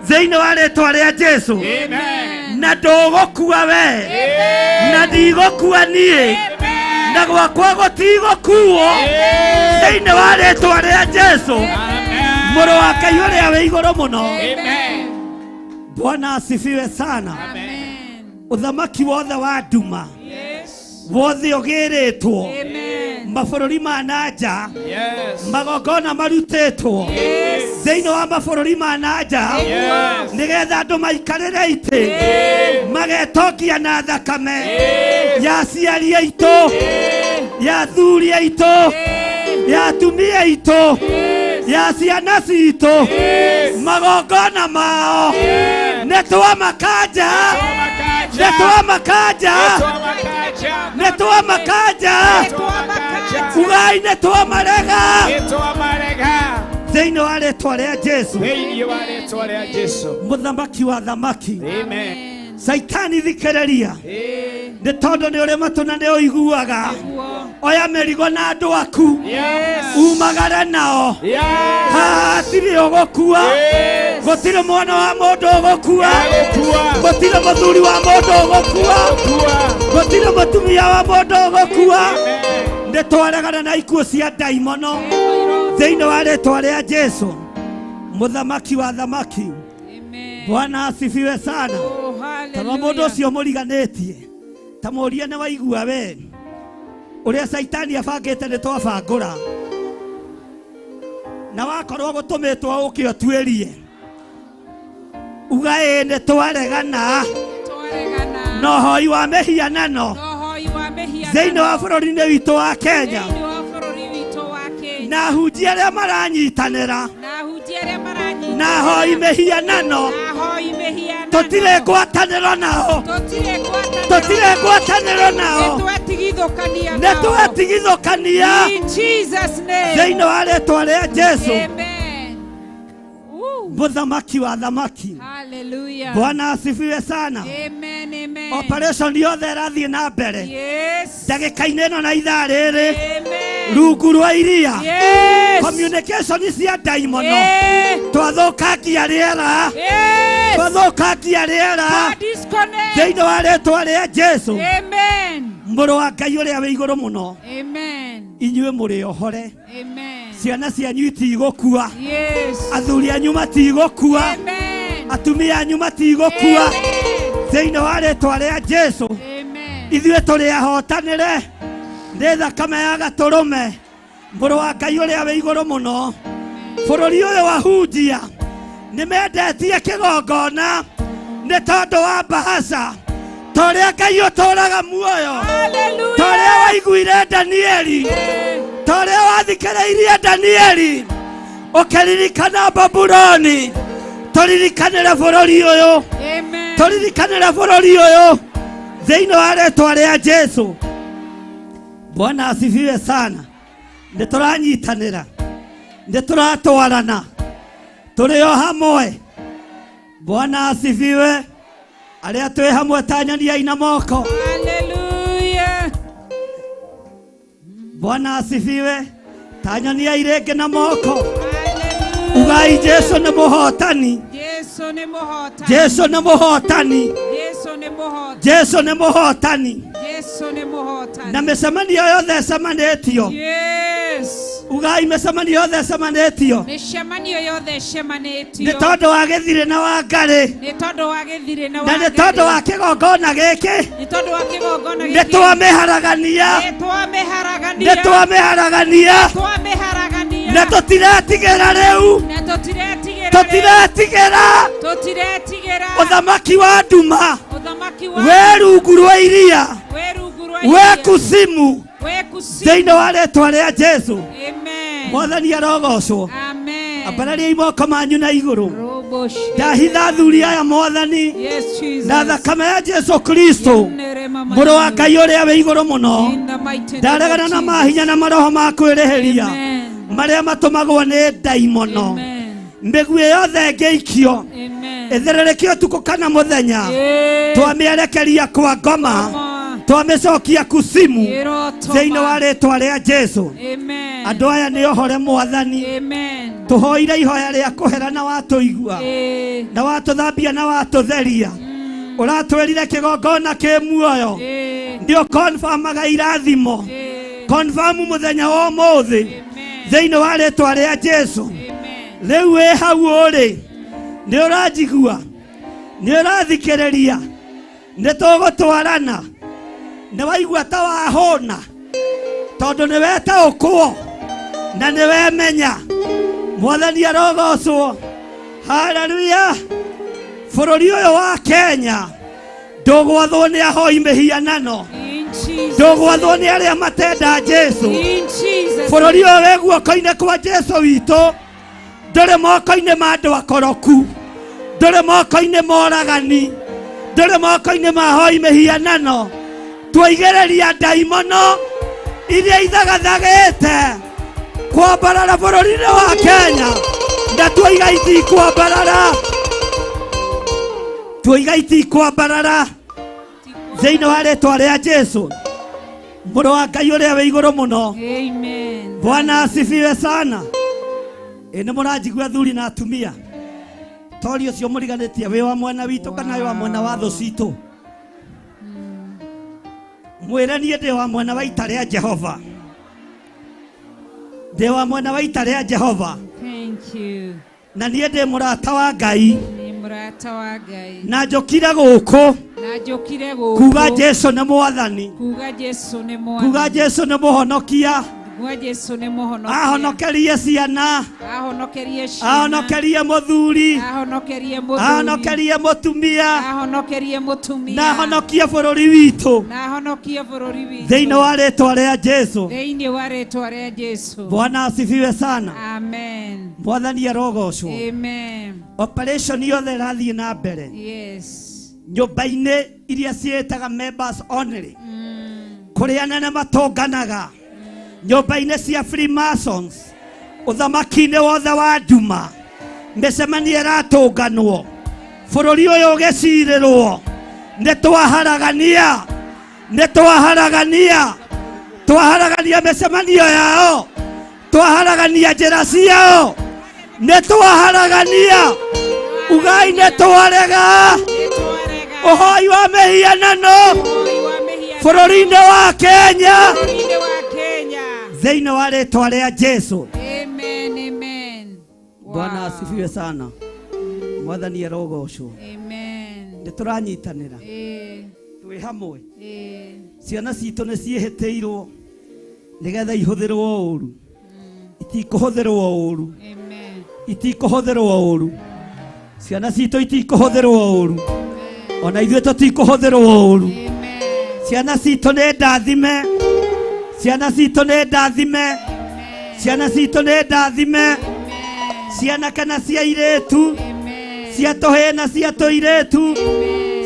thĩinĩ wa rĩĩtwa rĩa Jesũ Amen. na ndũgũkua we na ndigũkua niĩ na gwakwa gũtigũkuo thĩinĩ wa rĩĩtwa rĩa Jesũ Amen. mũrũ wa Ngai ũrĩa wĩ igũrũ mũno. Amen. Bwana asifiwe sana. Amen. uthamaki wothe wa nduma Yes. wothe ugiritwo Amen. mabũrũri ma nanja Yes. magongona marutetwo Yes. thĩinĩ wa mabũrũri ma nanja Yes. nĩgetha andũ maikarĩre itĩ magetokia na thakame ya aciari aitũ ya athuri aitũ ya atumia aitũ ya ciana citũ magongona mao nĩ twamakanja nĩ twamakanja nĩ twamakanja ugai nĩ twamarega thĩinĩ wa rĩtwa rĩa Jesũ mũthamaki wa thamaki Saitani thikĩrĩria nĩ tondũ nĩ ũrĩ matũ na nĩ ũiguaga oya mĩrigo na andũ aku umagare nao hatirĩ ũgũkua gũtirĩ mwana wa mũndũ ũgũkua gũtirĩ mũthuri wa mũndũ ũgũkua gũtirĩ mũtumia wa mũndũ ũgũkua nĩ twaregana na ikuũ cia ndaimono thĩinĩ wa rĩtwa rĩa Jesũ mũthamaki wa thamaki. Bwana asifiwe sana. Tama mũndũ ũcio mũriganĩtie ta mũria nĩ waigua we ũrĩa Saitani abangĩte nĩ twabangũra na wakorwo gũtũmĩtwo ũke ũtuĩrie uga ĩ nĩ twaregana na ũhoi wa mĩhianano thĩinĩ wa bũrũri-inĩ witũ wa Kenya na ahunjia arĩa maranyitanĩra na ahoi mĩhianano tũtirĩ ngwatanĩro nao tũtirĩ ngwatanĩro nao nĩ twetigithũkania thĩinĩ wa rĩtwa rĩa Jesũ mũthamaki wa thamaki. Bwana asifiwe sana. Operation yothe ĩrathiĩ na mbere ndagĩka-inĩ ĩno na ithaa rĩrĩ rungu rwa iria communication cia ndaimono twathũkangia rĩera twathũkangia rĩera thĩinĩ wa rĩtwa rĩa Jesũ mũrũ wa Ngai ũrĩa wĩ igũrũ mũno inyuĩ mũrĩ ohore ciana cianyu itigũkua athuri anyu matigũkua atumia anyu matigũkua thĩinĩ wa rĩtwa rĩa Jesũ ithuĩ tũrĩ ahotanĩre nĩ thakame ya gatũrũme mũrũ wa Ngai ũrĩa wĩ igũrũ mũno. Bũrũri ũyũ wahunjia nĩ mendetie kĩgongona nĩ tondũ wa mbahaca ta ũrĩa Ngai ũtũũraga muoyo ta ũrĩa waiguire Danieli ta ũrĩa wathikĩrĩirie Danieli ũkĩririkana Babuloni tũririkanĩre bũrũri ũyũ tũririkanĩre bũrũri ũyũ thĩinĩ wa rĩtwa rĩa Jesũ. Bwana asifiwe sana. Nĩ tũranyitanĩra nĩ tũratwarana tũrĩ o hamwe. Bwana asifiwe. Arĩa twĩ hamwe ta nyoni yaina moko. Bwana asifiwe. Ta nyoni ya irenge na moko. Ugai Jesũ nĩ mũhotani. Jesũ nĩ mũhotani. Jesũ nĩ mũhotani. Na mĩcemanio yothe ĩcemanĩtio. Ugai mĩcemanio yothe ĩcemanĩtio nĩ tondũ wa gĩthirĩ na wa ngarĩ na nĩ tondũ wa kĩgongona gĩkĩ nĩ twamĩharagania nĩ twamĩharagania na tũtiretigĩra rĩu tũtiretigĩra ũthamaki wa nduma wĩ rungu rwa iria wĩ kuzimu thĩinĩ wa rĩtwa rĩa Jesũ. Mwathani arogocwo. Ambarariai moko manyu na igũrũ. Ndahitha athuri aya Mwathani na thakame ya Jesũ Kristo mũrũ wa Ngai ũrĩa wĩ igũrũ mũno. Ndaregana na mahinya na maroho ma kwĩrĩhĩria marĩa matũmagwo nĩ ndaimono mĩguĩ yothe ngĩikio ĩtherereke ũtukũ kana mũthenya twamĩerekeria kwa ngoma twamĩcokia kuzimu thĩinĩ wa rĩtwa rĩa Jesũ. Andũ aya nĩ ohore Mwathani tũhoire ihoya rĩa kũherana watũigua na watũthambia na watũtheria ũratwĩrire kĩgongona kĩ muoyo nĩ ũkonfamaga irathimo confirm mũthenya wa ũmũthĩ thĩinĩ wa rĩtwa rĩa Jesũ. Rĩu wĩ hau ũrĩ nĩ ũranjigua nĩ ũrathikĩrĩria nitugutwarana ni waigua ta wahũna tondu ni wetaũkwo na ni wemenya. Mwathani arogocwo. Haleluya. Bũrũri ũyũ wa Kenya ndũgwathwo nĩ ahoi mĩhianano, ndũgwathwo nĩ arĩa matenda Jesu. Bũrũri ũyũ wĩ guoko-inĩ kwa Jesu witũ, ndũrĩ moko-inĩ ma andũ akoroku, ndũrĩ moko-inĩ ma oragani, ndũrĩ moko-inĩ ma ahoi mĩhianano. Twaigĩrĩria ndaimono iria ithagathagĩte kwambarara bũrũri-inĩ wa Kenya, na tuoiga itikwambarara, tuoiga itikwambarara thĩinĩ wa rĩĩtwa rĩa Jesu mũrũ wa Ngai ũrĩa wĩ igũrũ mũno. Amen. Bwana asifiwe sana. Nĩ mũranjigua athuri na atumia, tori ũcio mũriganĩtie wĩ wa mwena witũ kana wĩ wa mwena wa thũ citũ? Mwĩre niĩ ndĩ wa mwena wa ita rĩa Jehova, ndĩ wa mwena wa ita rĩa Jehova. Thank you. Na niĩ ndĩ mũrata wa Ngai, mũrata wa Ngai, na njũkire gũkũ kuga Jesu nĩ mwathani, kuga Jesu nĩ mwathani, kuga Jesu nĩ mũhonokia, kuga Jesu nĩ mũhonokia, ahonokerie ciana, ahonokerie ciana, ahonokerie mũthuri, ahonokerie mũthuri, ahonokerie mũtumia, ahonokerie mũtumia, na ahonokie bũrũri witũ, na ahonokie bũrũri witũ thĩinĩ wa rĩĩtwa rĩa Jesu. Thĩinĩ wa rĩĩtwa rĩa Jesu. Bwana asifiwe sana. Amen. Mwathani arogocwo. Amen. Operation yothe ĩrathiĩ na mbere. Yes. Nyũmba-inĩ iria ciĩtaga members only, kũrĩa anene matũnganaga, nyũmba-inĩ cia Freemasons, ũthamaki-inĩ wothe wa nduma, mĩcemanio ĩratũnganwo, bũrũri ũyũ ũgĩcirĩrwo, nĩtwaharagania, nĩtwaharagania, twaharagania mĩcemanio yao, twaharagania njĩra ciao, nĩtwaharagania, ugai nĩtwarega ũhoi wa mĩhianano bũrũri-inĩ wa Kenya, thĩinĩ wa rĩĩtwa rĩa Jesu. Amen, amen. Bwana asifiwe sana. Mwathani arogocwo. Amen. Nĩtũranyitanĩra twĩ hamwe. Ciana citũ nĩ ciĩhĩtĩirwo nĩgetha ihũthĩrwo ũru, itikũhũthĩrwo ũru, itikũhũthĩrwo ũru, ciana citũ itikũhũthĩrwo ũru, ona ithuĩ tũtikũhũthĩrwo ũru. Ciana citũ nĩ ndathime, ciana citũ nĩ ndathime, ciana citũ nĩ ndathime, ciana kana cia airĩtu, cia tũhĩĩ na cia tũirĩtu,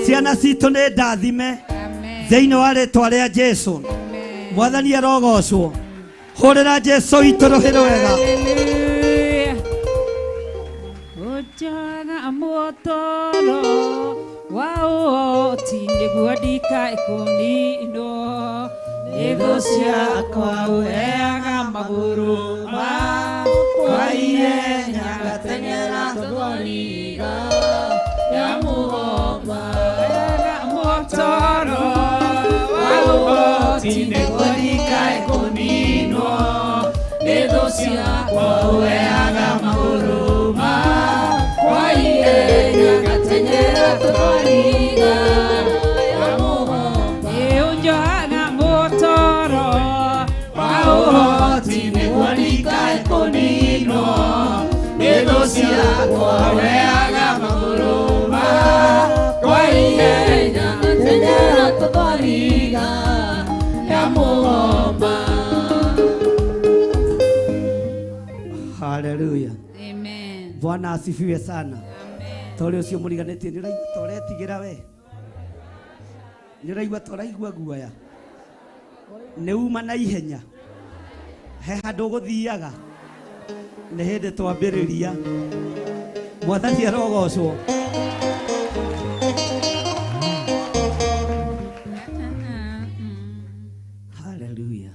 ciana citũ nĩ ndathime thĩinĩ wa rĩĩtwa rĩa Jesu. Mwathani arogocwo. Hũrĩra Jesu witũ rũhĩ rwega. Ũnjaga mũtoro wa ũhoti nĩguo ndikaĩkũninwo, thũ ciakwa ũheaga magũrũ makwa ihenya, ngateng'era tũthwariga ya mũgomba. Ũnjaga mũtoro wa ũhoti nĩguo ndikaĩkũninwo, thũ ciakwa ũheaga magũrũ makwa ihenya, ngateng'era tũthwariga ya mũgomba. Ũnjaga mũtoro wa ũhoti nĩguo ndikaĩkũninwo, thũ ciakwa ũheaga magũrũ makwa ihenya, ngateng'era tũthwariga ya mũgomba. Haleluya. Amen. Bwana asifiwe sana. Amen. Tore ũcio mũriganĩtie nĩ ũraigua ta ũretigĩra we, nĩ ũraigua ta ũraigua guoya, nĩ uma na ihenya, he handũ gũthiaga, nĩ hĩndĩ twambĩrĩria. Mwathani arogocwo. Haleluya.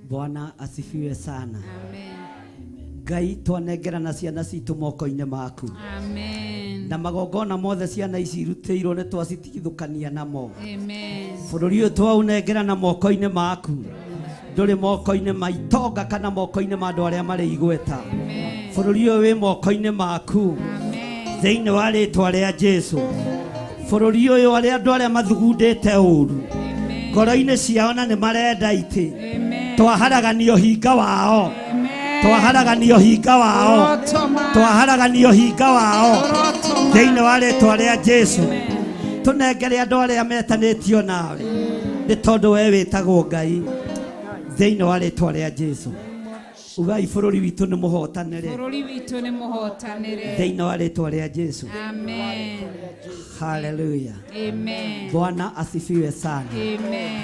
Bwana asifiwe sana. Amen. Ngai twanengerana ciana citũ moko-inĩ maku. Amen. Na magongona mothe ciana ici irutĩirwo nĩ twacitigithũkania namo. Amen. Bũrũri ũyũ twaunengerana moko-inĩ maku, ndũrĩ moko-inĩ ma itonga kana moko-inĩ ma andũ arĩa marĩ igweta. Bũrũri ũyũ wĩ moko-inĩ maku, thĩinĩ wa rĩĩtwa rĩa Jesu. Bũrũri ũyũ arĩa andũ arĩa mathugundĩte ũru ngoro-inĩ ciao na nĩ marenda itĩ twaharaganio hinga wao, twaharaganio hinga wao, twaharaganio hinga wao thĩinĩ wa rĩĩtwa rĩa Jesũ. Tũnengere andũ arĩa metanĩtio nawe nĩ tondũ we wĩtagwo Ngai thĩinĩ wa rĩĩtwa rĩa Jesũ. Ugai bũrũri witũ nĩ mũhotanĩre thĩinĩ wa rĩĩtwa rĩa Jesũ. Amen. Haleluya. Amen. Bwana asifiwe sana. Amen.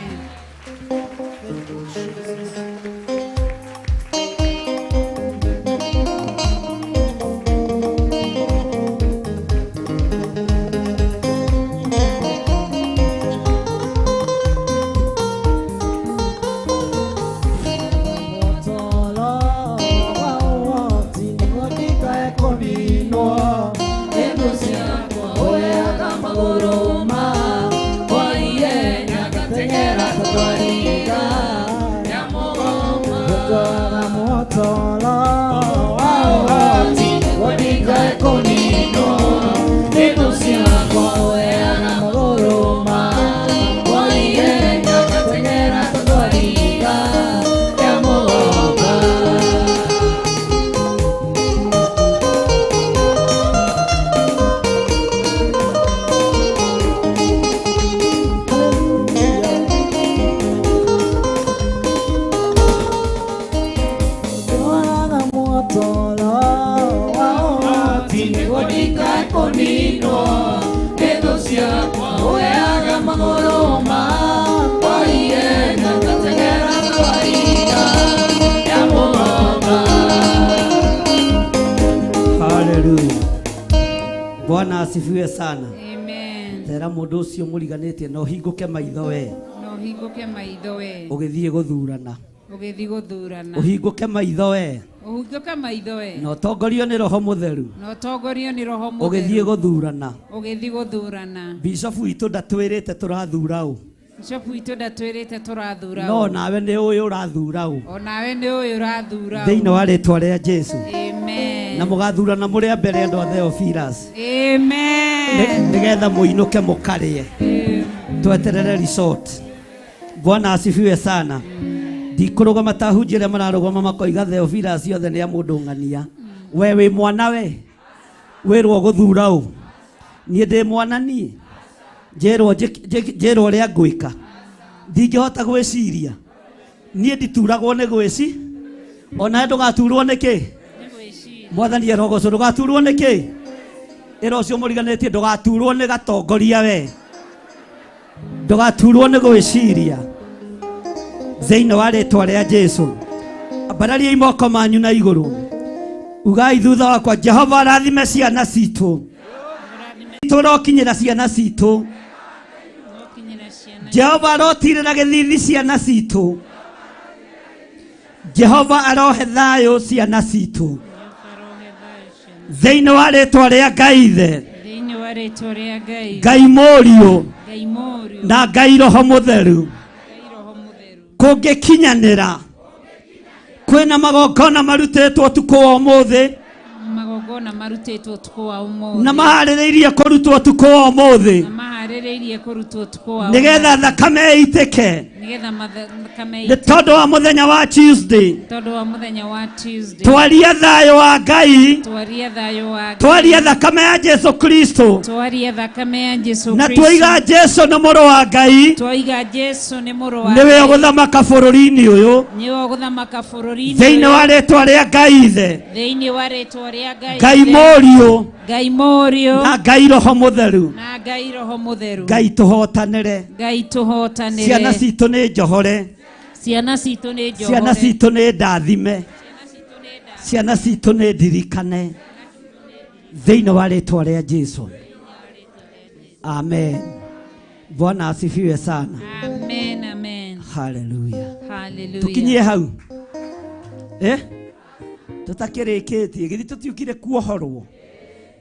Bwana asifiwe sana. Amen. Tera mũndũ ũcio mũriganĩtie no hinguke maitho we. No hinguke maitho we. Ũgĩthiĩ gũthurana. Ũgĩthiĩ gũthurana. Ũhinguke maitho we. Ũhinguke maitho we. No tongorio nĩ Roho Mũtheru. No tongorio nĩ Roho Mũtheru. Ũgĩthiĩ gũthurana. Ũgĩthiĩ gũthurana. Bishop witũ ndatwĩrĩte tũrathura ũ. Bishop witũ ndatwĩrĩte tũrathura ũ. No nawe nĩ ũyũ ũrathura ũ. O nawe nĩ ũyũ ũrathura ũ. Thĩinĩ wa rĩĩtwa rĩa Jesũ. Amen. Na mũgathurana mũrĩ a mbere andũ a Theophilus. Amen. Nĩgetha mũinũke mũkarĩe. Tweterere resort. Bwana asifiwe sana. Ndikũrũgama ta hunjĩre mararũgama makoiga Theophilus yothe nĩ a mũndũ ng'ania. We wĩ mwana we. Wĩrwo gũthura ũ. Niĩ ndĩ mwana niĩ. Njĩrwo ũrĩa ngwĩka. Ndingĩhota gwĩciria. Niĩ ndituragwo nĩ gwĩci. Ona ndũgaturwo nĩkĩ? Mwathani arogocwo ndũgaturwo nĩkĩ? Ĩra ũcio mũriganĩtie ndũgaturwo nĩ gatongoria we. Ndũgaturwo nĩ gwĩciria. Thĩinĩ wa rĩĩtwa rĩa Jesũ. Ambarariai moko manyu na igũrũ. Ugai thutha wakwa Jehova arathime ciana citũ. Tũrokinyĩra ciana citũ. Jehova arotirĩra gĩthithi ciana citũ. Jehova arohe thayũ ciana citũ. Thĩinĩ wa rĩĩtwa rĩa Ngai Ithe. Ngai Mũriũ. Na Ngai Roho Mũtheru. Kũngĩkinyanĩra. Kwĩna magongona marutĩtwo ũtukũ wa ũmũthĩ. Magongona marutĩtwo ũtukũ wa ũmũthĩ. Na maharĩrĩirie kũrutwo ũtukũ wa ũmũthĩ. Na maharĩrĩirie kũrutwo ũtukũ wa ũmũthĩ. Nĩgetha thakame ĩitĩke. Nĩgetha thakame ĩitĩke. Nĩ tondũ wa mũthenya wa Tuesday. Tondũ wa mũthenya wa Tuesday. Twaria thayũ wa Ngai. Twaria thayũ wa Ngai. Twaria thakame ya Jesũ Kristo. Twaria thakame ya Jesũ Kristo. Na twoiga Jesũ nĩ mũrũ wa Ngai. Twoiga Jesũ nĩ mũrũ wa Ngai. Nĩwe ũgũthamaka bũrũri-inĩ ũyũ. Nĩwe ũgũthamaka bũrũri-inĩ ũyũ. Thĩinĩ wa rĩĩtwa rĩa Ngai Ithe. Thĩinĩ wa rĩĩtwa rĩa Ngai. Ngai Mũriũ. Ngai Mũriũ. Na Ngai Roho Mũtheru. Na Ngai Roho Mũtheru. Ngai tũhotanĩre. Ngai tũhotanĩre. Ciana citũ nĩ njohore. Ciana citũ nĩ njohore. Ciana citũ nĩ ndathime. Ciana citũ nĩ ndirikane. Thĩinĩ wa rĩĩtwa rĩa Jesũ. Amen. Bwana asifiwe sana. Amen, amen. Hallelujah. Hallelujah. Tukinyie hau. Tutakĩrĩkĩtie githĩ tũtiũkire kuohorwo.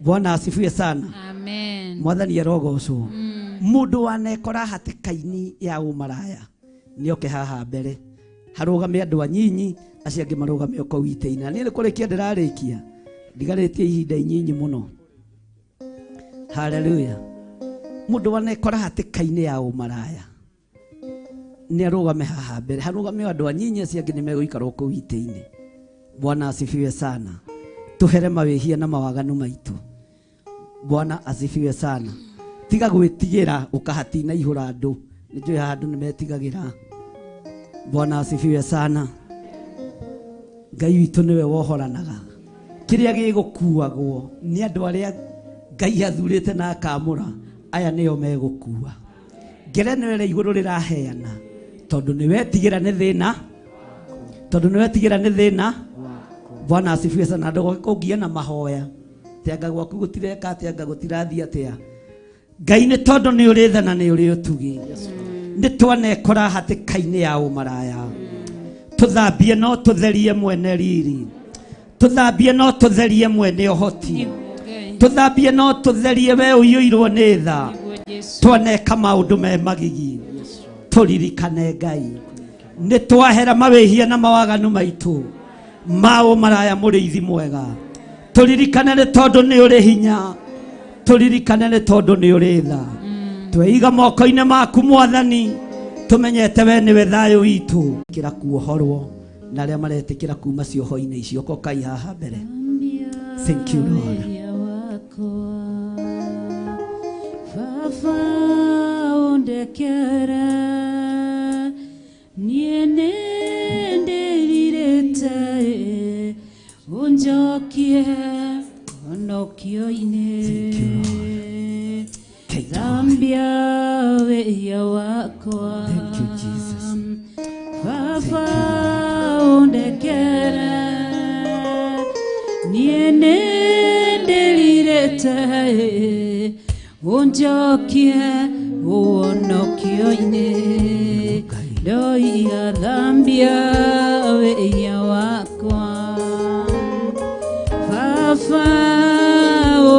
Bwana asifiwe sana. Amen. Mwathani arogocwo. Mũndũ wanekora hatĩka-inĩ ya ũmaraya nĩoke haha mbere. Harũgame andũ anyinyi acio angĩ marũgame oko witĩ-inĩ. Niĩ nĩ kũrĩkia ndĩrarĩkia. Ndigarĩtie ihinda inyinyi mũno. Hallelujah. mundu wanekora hatikaine ya umaraya ni arugame haha mbere harugame andu anyinyi ciangi ni meguikara ku wite-ini. Bwana asifiwe sana. Tuhere mawihia na mawaganu maitu. Bwana asifiwe sana. Tiga gwitigira ukahatina ihura andu nijui andu ni metigagira. Bwana asifiwe sana. Ngai witu niwe wohoranaga. Kiria gigukuagwo ni andu aria Ngai athurite na akamura aya niyo megukua. Ngerenero iguru riraheana tondu niwe tigira ni thina, tondu niwe tigira ni thina. Bwana asifiwe sana. Ndogo kugia na mahoya tianga gwaku gutireka tianga gutirathia atia. Ngai ni tondu ni uri thana ni uri utugi ni twanekora hatikaine ya umaraya. Tuthambie no tutherie mwene riri, tuthambie no tutherie mwene ohoti, tuthambie no tutherie we uyuirwo ni tha. Twaneka maundu me magigi turirikane Ngai ni twahera mawihia na mawaganu maitu mao maraya muriithi mwega. Turirikane ni tondu ni uri hinya, turirikane ni tondu ni uri tha. Tweiga moko-ini maku Mwathani, tumenyete we niwe thayu witu. Kira kuohorwo na aria maretikira kuma cioho-ini icio kokai haha mbere. Thank you Lord. Undekera niene nderirete unjokie onokio-ine Zambia weya wakwa. Thank you Jesus. Baba undekera niene nderirete unjokie onokio-ine doia Zambia weya wakwa. Baba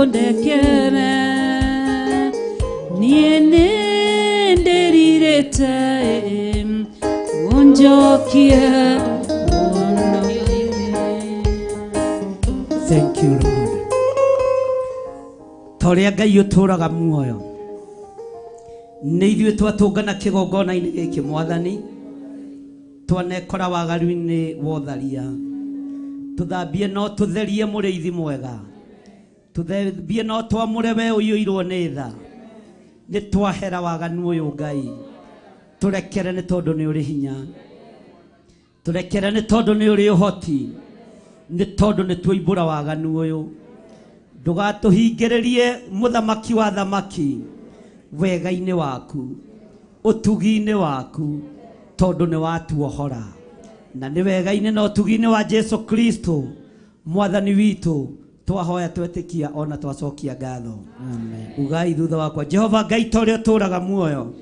undekera niene nderirete unjokie onokio-ine. Thank you Lord. Toria Ngai uturaga muoyo ni ithuĩ twatũngana kĩgongona-inĩ gĩkĩ Mwathani, twanekora wagaru-inĩ wa ũtharia. Tuthambie no tutherie mũrĩithi mwega, tuthambie no twamũre we ũiyũirwo nĩ tha. Nĩ twahera waganu ũyũ Ngai, tũrekere nĩ tondũ nĩ ũrĩ hinya, tũrekere nĩ tondũ nĩ ũrĩ ũhoti, nĩ tondũ nĩ twoimbũra waganu ũyũ. Ndũgatũhingĩrĩrie mũthamaki wa thamaki wega-inĩ waku, ũtugi-inĩ waku, tondũ nĩ watuohora. Na nĩ wega-inĩ na ũtugi-inĩ wa Jesu Kristo Mwathani witũ twahoya twetĩkia ona twacokia ngatho. Amen. Ugai thutha wakwa. Jehova Ngai ta ũrĩa ũtũraga muoyo,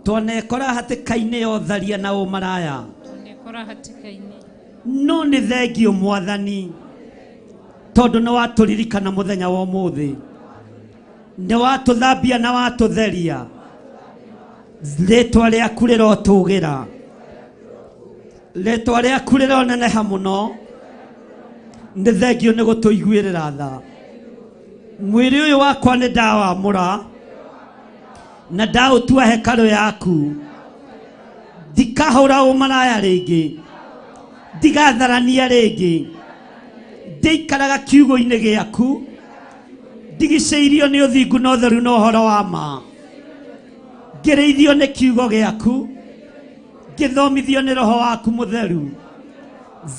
twanekora hatĩka-inĩ ya ũtharia na ũmaraya, no nĩ thengio Mwathani tondu ni waturirikana muthenya wa umuthi, ni watuthambia na watutheria. Ritwa riaku rirotugira, ritwa riaku rironeneha muno. Ni thengio ni gutuiguirira tha. Mwiri uyu wakwa ni ndawamura na ndautua hekalu yaku. Ndikahura umaraya ringi, ndigatharania ringi, ndikaraga kiugo-inĩ gĩaku, ndigicĩirio nĩ ũthingu na ũtheru na ũhoro wa ma, ngĩrĩithio nĩ kiugo gĩaku, ngĩthomithio nĩ roho waku mũtheru,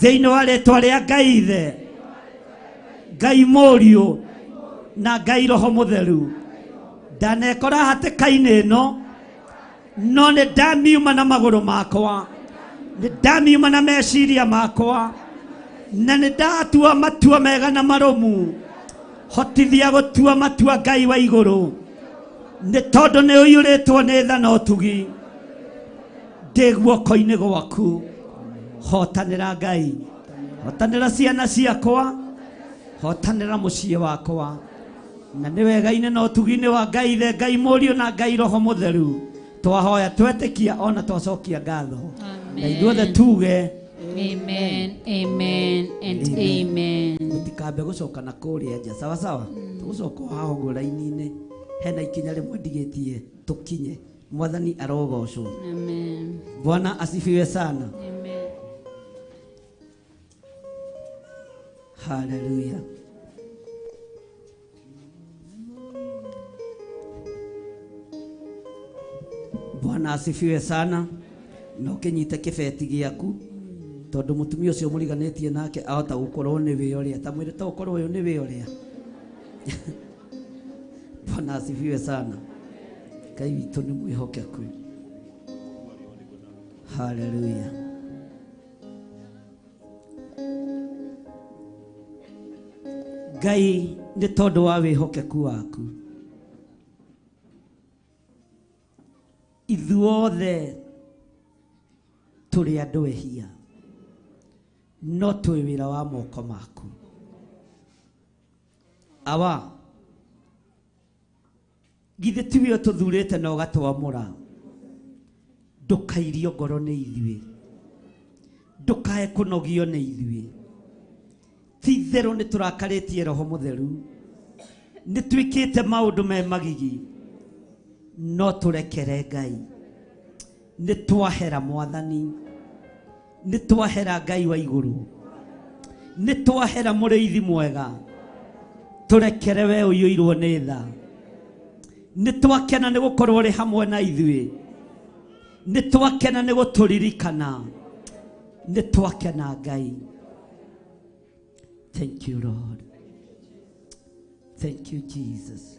thĩinĩ wa rĩtwa rĩa Ngai Ithe, Ngai Mũriũ na Ngai Roho Mũtheru. Ndanekora hatĩka-inĩ ĩno, no nĩ ndamiuma na magũrũ makwa, nĩ ndamiuma na meciria makwa, na nĩ ndatua matua mega na maromu. Hotithia gũtua matua Ngai wa igũrũ, nĩ tondũ nĩ ũiyũrĩtwo nĩ tha na ũtugi. Ndĩ guoko-inĩ gwaku, hotanĩra Ngai, hotanĩra ciana ciakwa, hotanĩra mũciĩ wakwa. Na nĩ wega-inĩ na ũtugi-inĩ wa Ngai Ithe, Ngai Mũriũ na Ngai Roho Mũtheru twahoya twetĩkia ona twacokia ngatho. Na ithuothe tuge amen, amen and amen. Mutikambe gucoka na kuria nja, sawa sawa. Tugucoka haho ngũ raini-inĩ hena ikinya rimwe ndigitie tukinye. Mwathani arogocwo. Amen. Bwana asifiwe sana. Amen. Hallelujah. Bwana asifiwe sana. No kinyite kibeti giaku tondu mutumia ucio muriganetie nake ahota gukorwo ni we uria tamwire ta ukorwo uyu ni we uria. Bwana asifiwe sana. Ngai witũ nĩ mwĩhokeku. Hallelujah. Ngai nĩ tondũ wa wĩhokeku waku ithuothe tũrĩ andũ ehia no twĩ wĩra wa moko maku. Awa githĩ tiwe ũtũthurĩte na ũgatwamũra. Ndũkairio ngoro nĩ ithuĩ, ndũkae kũnogio nĩ ithuĩ. Ti itherũ nĩ tũrakarĩtie Roho Mũtheru, nĩ twĩkĩte maũndũ me magigi, no tũrekere Ngai. Nĩ twahera Mwathani, nĩ twahera Ngai wa igũrũ, nĩ twahera Mũrĩithi mwega. Tũrekere we ũiyũirwo nĩ tha. Nĩ twakena nĩ gũkorwo ũrĩ hamwe na ithuĩ. Nĩ twakena nĩ gũtũririkana. Nĩ twakena Ngai. Thank you, Lord. Thank you, Jesus.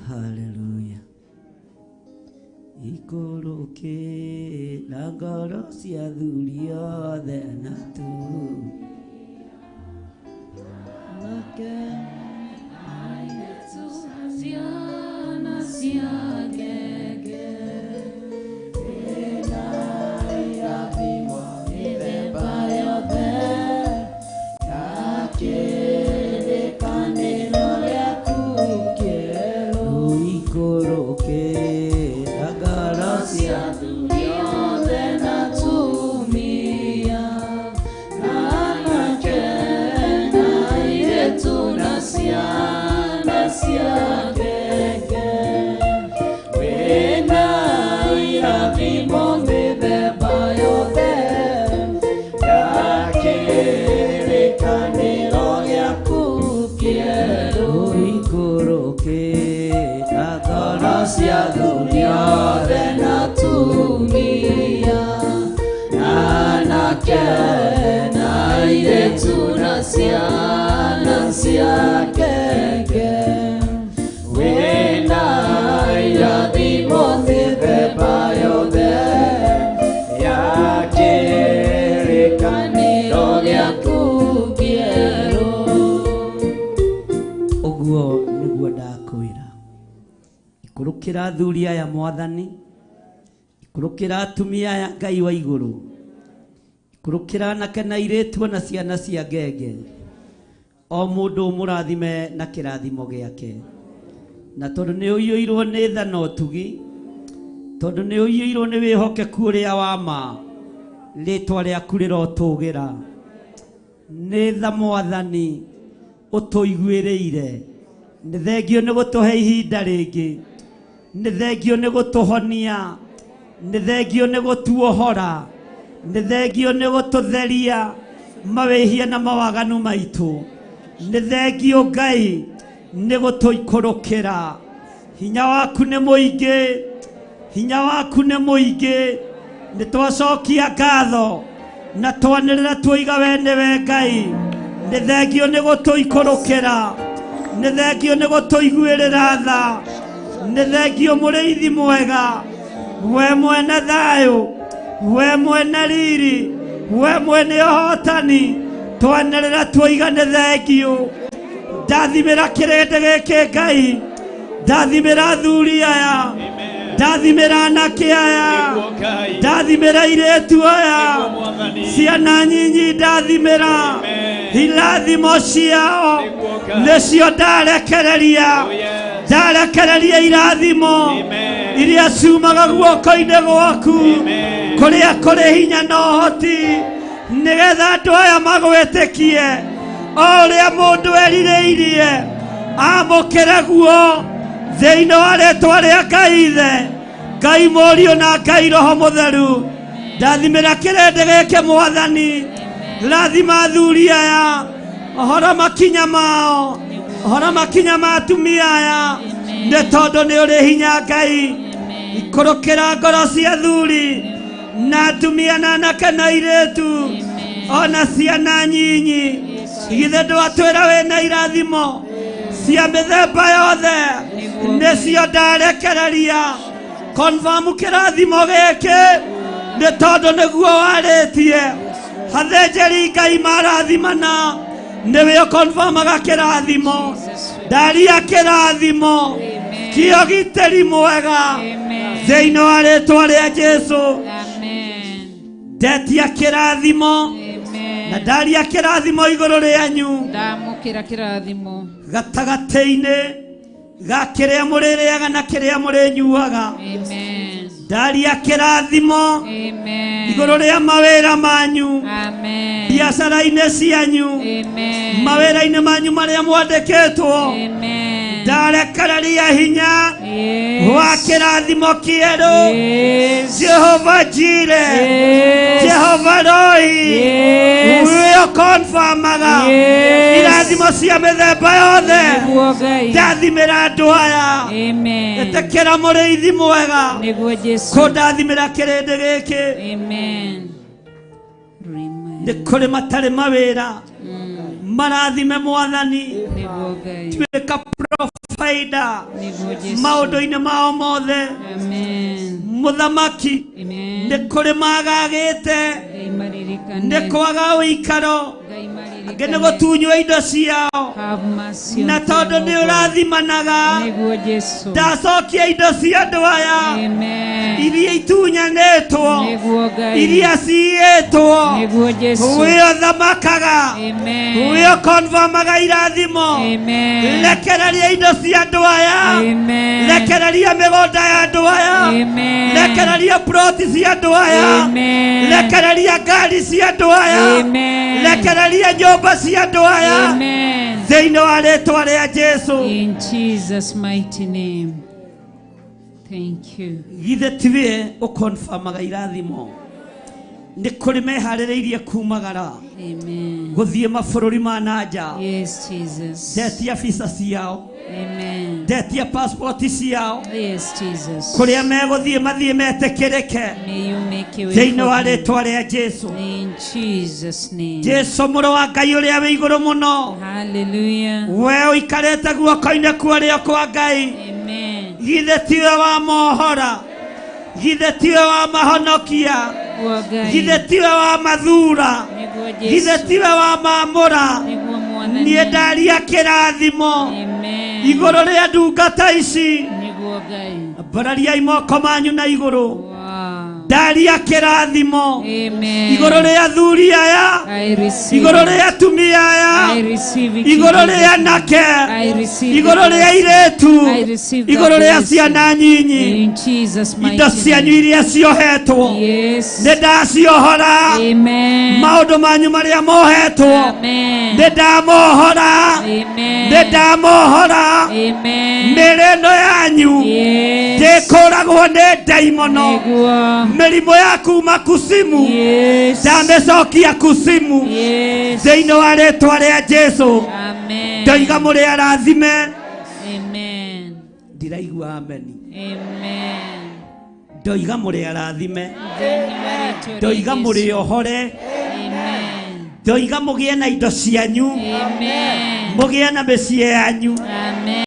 Hallelujah. Ikoroke na ngoro cia athuri othe na tu. Ikurukira athuri aya Mwathani, ikurukira atumia aya Ngai wa igũrũ, ikurukira anake na airĩtu na ciana cia ngenge. O mũndũ mũrathime na kĩrathimo gĩake. Na tondũ nĩ ũiyũirwo nĩ tha na ũtugi, tondũ nĩ ũiyũirwo nĩ wĩhokeku ũrĩa wa ma, rĩĩtwa rĩaku rĩrotũgĩra. Nĩ tha Mwathani ũtũiguĩrĩire. Nĩ thengio nĩ gũtũhe ihinda rĩngĩ. Nĩ thengio nĩ gũtũhonia. Nĩ thengio nĩ gũtuohora. Nĩ thengio nĩ gũtũtheria mawĩhia na mawaganu maitũ. Nĩ thengio Ngai nĩ gũtũikũrũkĩra. Hinya waku nĩ mũingĩ, hinya waku nĩ mũingĩ. Nĩ twacokia ngatho na twanĩrĩra tuoiga we nĩwe Ngai. Nĩ thengio nĩ gũtũikũrũkĩra. Nĩ thengio nĩ gũtũiguĩrĩra tha. Nĩ thengio Mũrĩithi mwega, we mwene thayũ, we mwene riri, we mwene ũhotani. Twanĩrĩra tuoiga nĩ thengio. Ndathimĩra kĩrĩndĩ gĩkĩ Ngai, ndathimĩra athuri aya, ndathimĩra anake aya, ndathimĩra airĩtu aya, ciana nyinyi ndathimĩra. Irathimo ciao nĩcio ndarekereria. Ndarekereria irathimo iria ciumaga guoko-inĩ gwaku, kũrĩa kũrĩ hinya na ũhoti, nĩgetha andũ aya magwĩtĩkie Oria mundu erirĩirie amũkĩre guo thĩinĩ wa rĩĩtwa rĩa Ngai Ithe, Ngai Mũriũ na Ngai Roho Mũtheru. Ndathimĩra kĩrĩndĩ gĩkĩ Mwathani, rathima athuri aya, ohora makinya mao, ohora makinya ma atumia aya, nĩ tondũ nĩ ũrĩ hinya Ngai. Ikũrũkĩra ngoro cia athuri na atumia na anake na airĩtu ona ciana nyinyi, githĩ ndwatwĩra wĩna irathimo cia mĩthemba yothe, nĩcio ndarekereria. Confirm kĩrathimo gĩkĩ nĩ tondũ nĩguo warĩtie. Athĩnjĩri Ngai marathimana, nĩwe ũkonfirmaga kĩrathimo. Ndaria kĩrathimo kĩo gitĩri mwega thĩinĩ wa rĩĩtwa rĩa Jesũ. Ndetia kĩrathimo na ndaria kĩrathimo igũrũ rĩanyu, ndamũkĩra kĩrathimo gatagatĩ-inĩ ga kĩrĩa mũrĩrĩaga na kĩrĩa mũrĩnyuaga. Ndaria kĩrathimo igũrũ rĩa mawĩra manyu, biacara-inĩ cianyu, mawĩra-inĩ manyu marĩa mwandĩkĩtwo. Ndarekereria hinya wa kĩrathimo kĩerũ. Jehova Jireh, Jehova Roi, wĩyo confirmaga irathimo cia mĩthemba yothe. Ndathimĩra andũ aya, ĩtĩkĩra mũrĩithi mwega kũndathimĩra kĩrĩndĩ gĩkĩ. Nĩ kũrĩ matarĩ mawĩra, marathime Mwathani. Tuĩka provider maũndũ-inĩ mao mothe. Mũthamaki, nĩ kũrĩ magagĩte, nĩ kwaga ũikaro, angĩ nĩ gũtunywo indo ciao, na tondũ nĩ ũrathimanaga, ndacokia indo cia andũ aya iria itunyanĩtwo, iria ciĩtwo. Wĩyo thamakaga, wĩyo confirmaga irathimo. Rekereria indo cia andũ aya, rekereria mĩgũnda ya andũ aya, rekereria ploti cia andũ aya, rekereria ngari cia andũ aya, rekereria nyũmba cia andũ aya thĩinĩ wa rĩĩtwa rĩa Jesũ. In Jesus' mighty name. Thank you. Githĩ tiwe ũkonfirmaga irathimo. Nĩ kũrĩ meharĩrĩirie kumagara gũthiĩ mabũrũri ma nanja. Yes, Jesus. Ndetia visa ciao, Amen. ndetia passport ciao, Yes, Jesus. kũrĩa megũthiĩ mathiĩ metĩkĩrĩke May you make a way thĩinĩ wa for them. rĩĩtwa rĩa Jesũ. In Jesus' name. Jesũ mũrũ wa Ngai ũrĩa wĩ igũrũ mũno, Hallelujah. we ũikarĩte guoko-inĩ kwa ũrĩo kwa Ngai. Amen. Githĩ tiwe wa mohora, githĩ tiwe wa mahonokia, githĩ tiwe wa mathura, githĩ tiwe wa mamũra. Niĩ ndaria kĩrathimo igũrũ rĩa ndungata ici. Mbarariai moko manyu na igũrũ. Ndaria kĩrathimo igũrũ rĩa athuri aya, igũrũ rĩa atumia aya, igũrũ rĩa anake, igũrũ rĩa airĩtu, igũrũ rĩa ciana nyinyi. Indo cianyu iria ciohetwo nĩ ndaciohora. Maũndũ manyu marĩa mohetwo nĩ ndamohora, nĩ ndamohora. Mĩĩrĩ ĩno yanyu ndĩkũragwo nĩ ndaimono. Mĩrimũ ya kuma kusimu ndamĩcokia kusimu thĩinĩ wa rĩĩtwa rĩa Jesũ. Ndoiga mũrĩ arathime. Ndiraigua ameni. Ndoiga mũrĩ arathime. Ndoiga mũrĩ ohore. Ndoiga mũgĩe na indo cianyu, mũgĩe na mĩciĩ yanyu.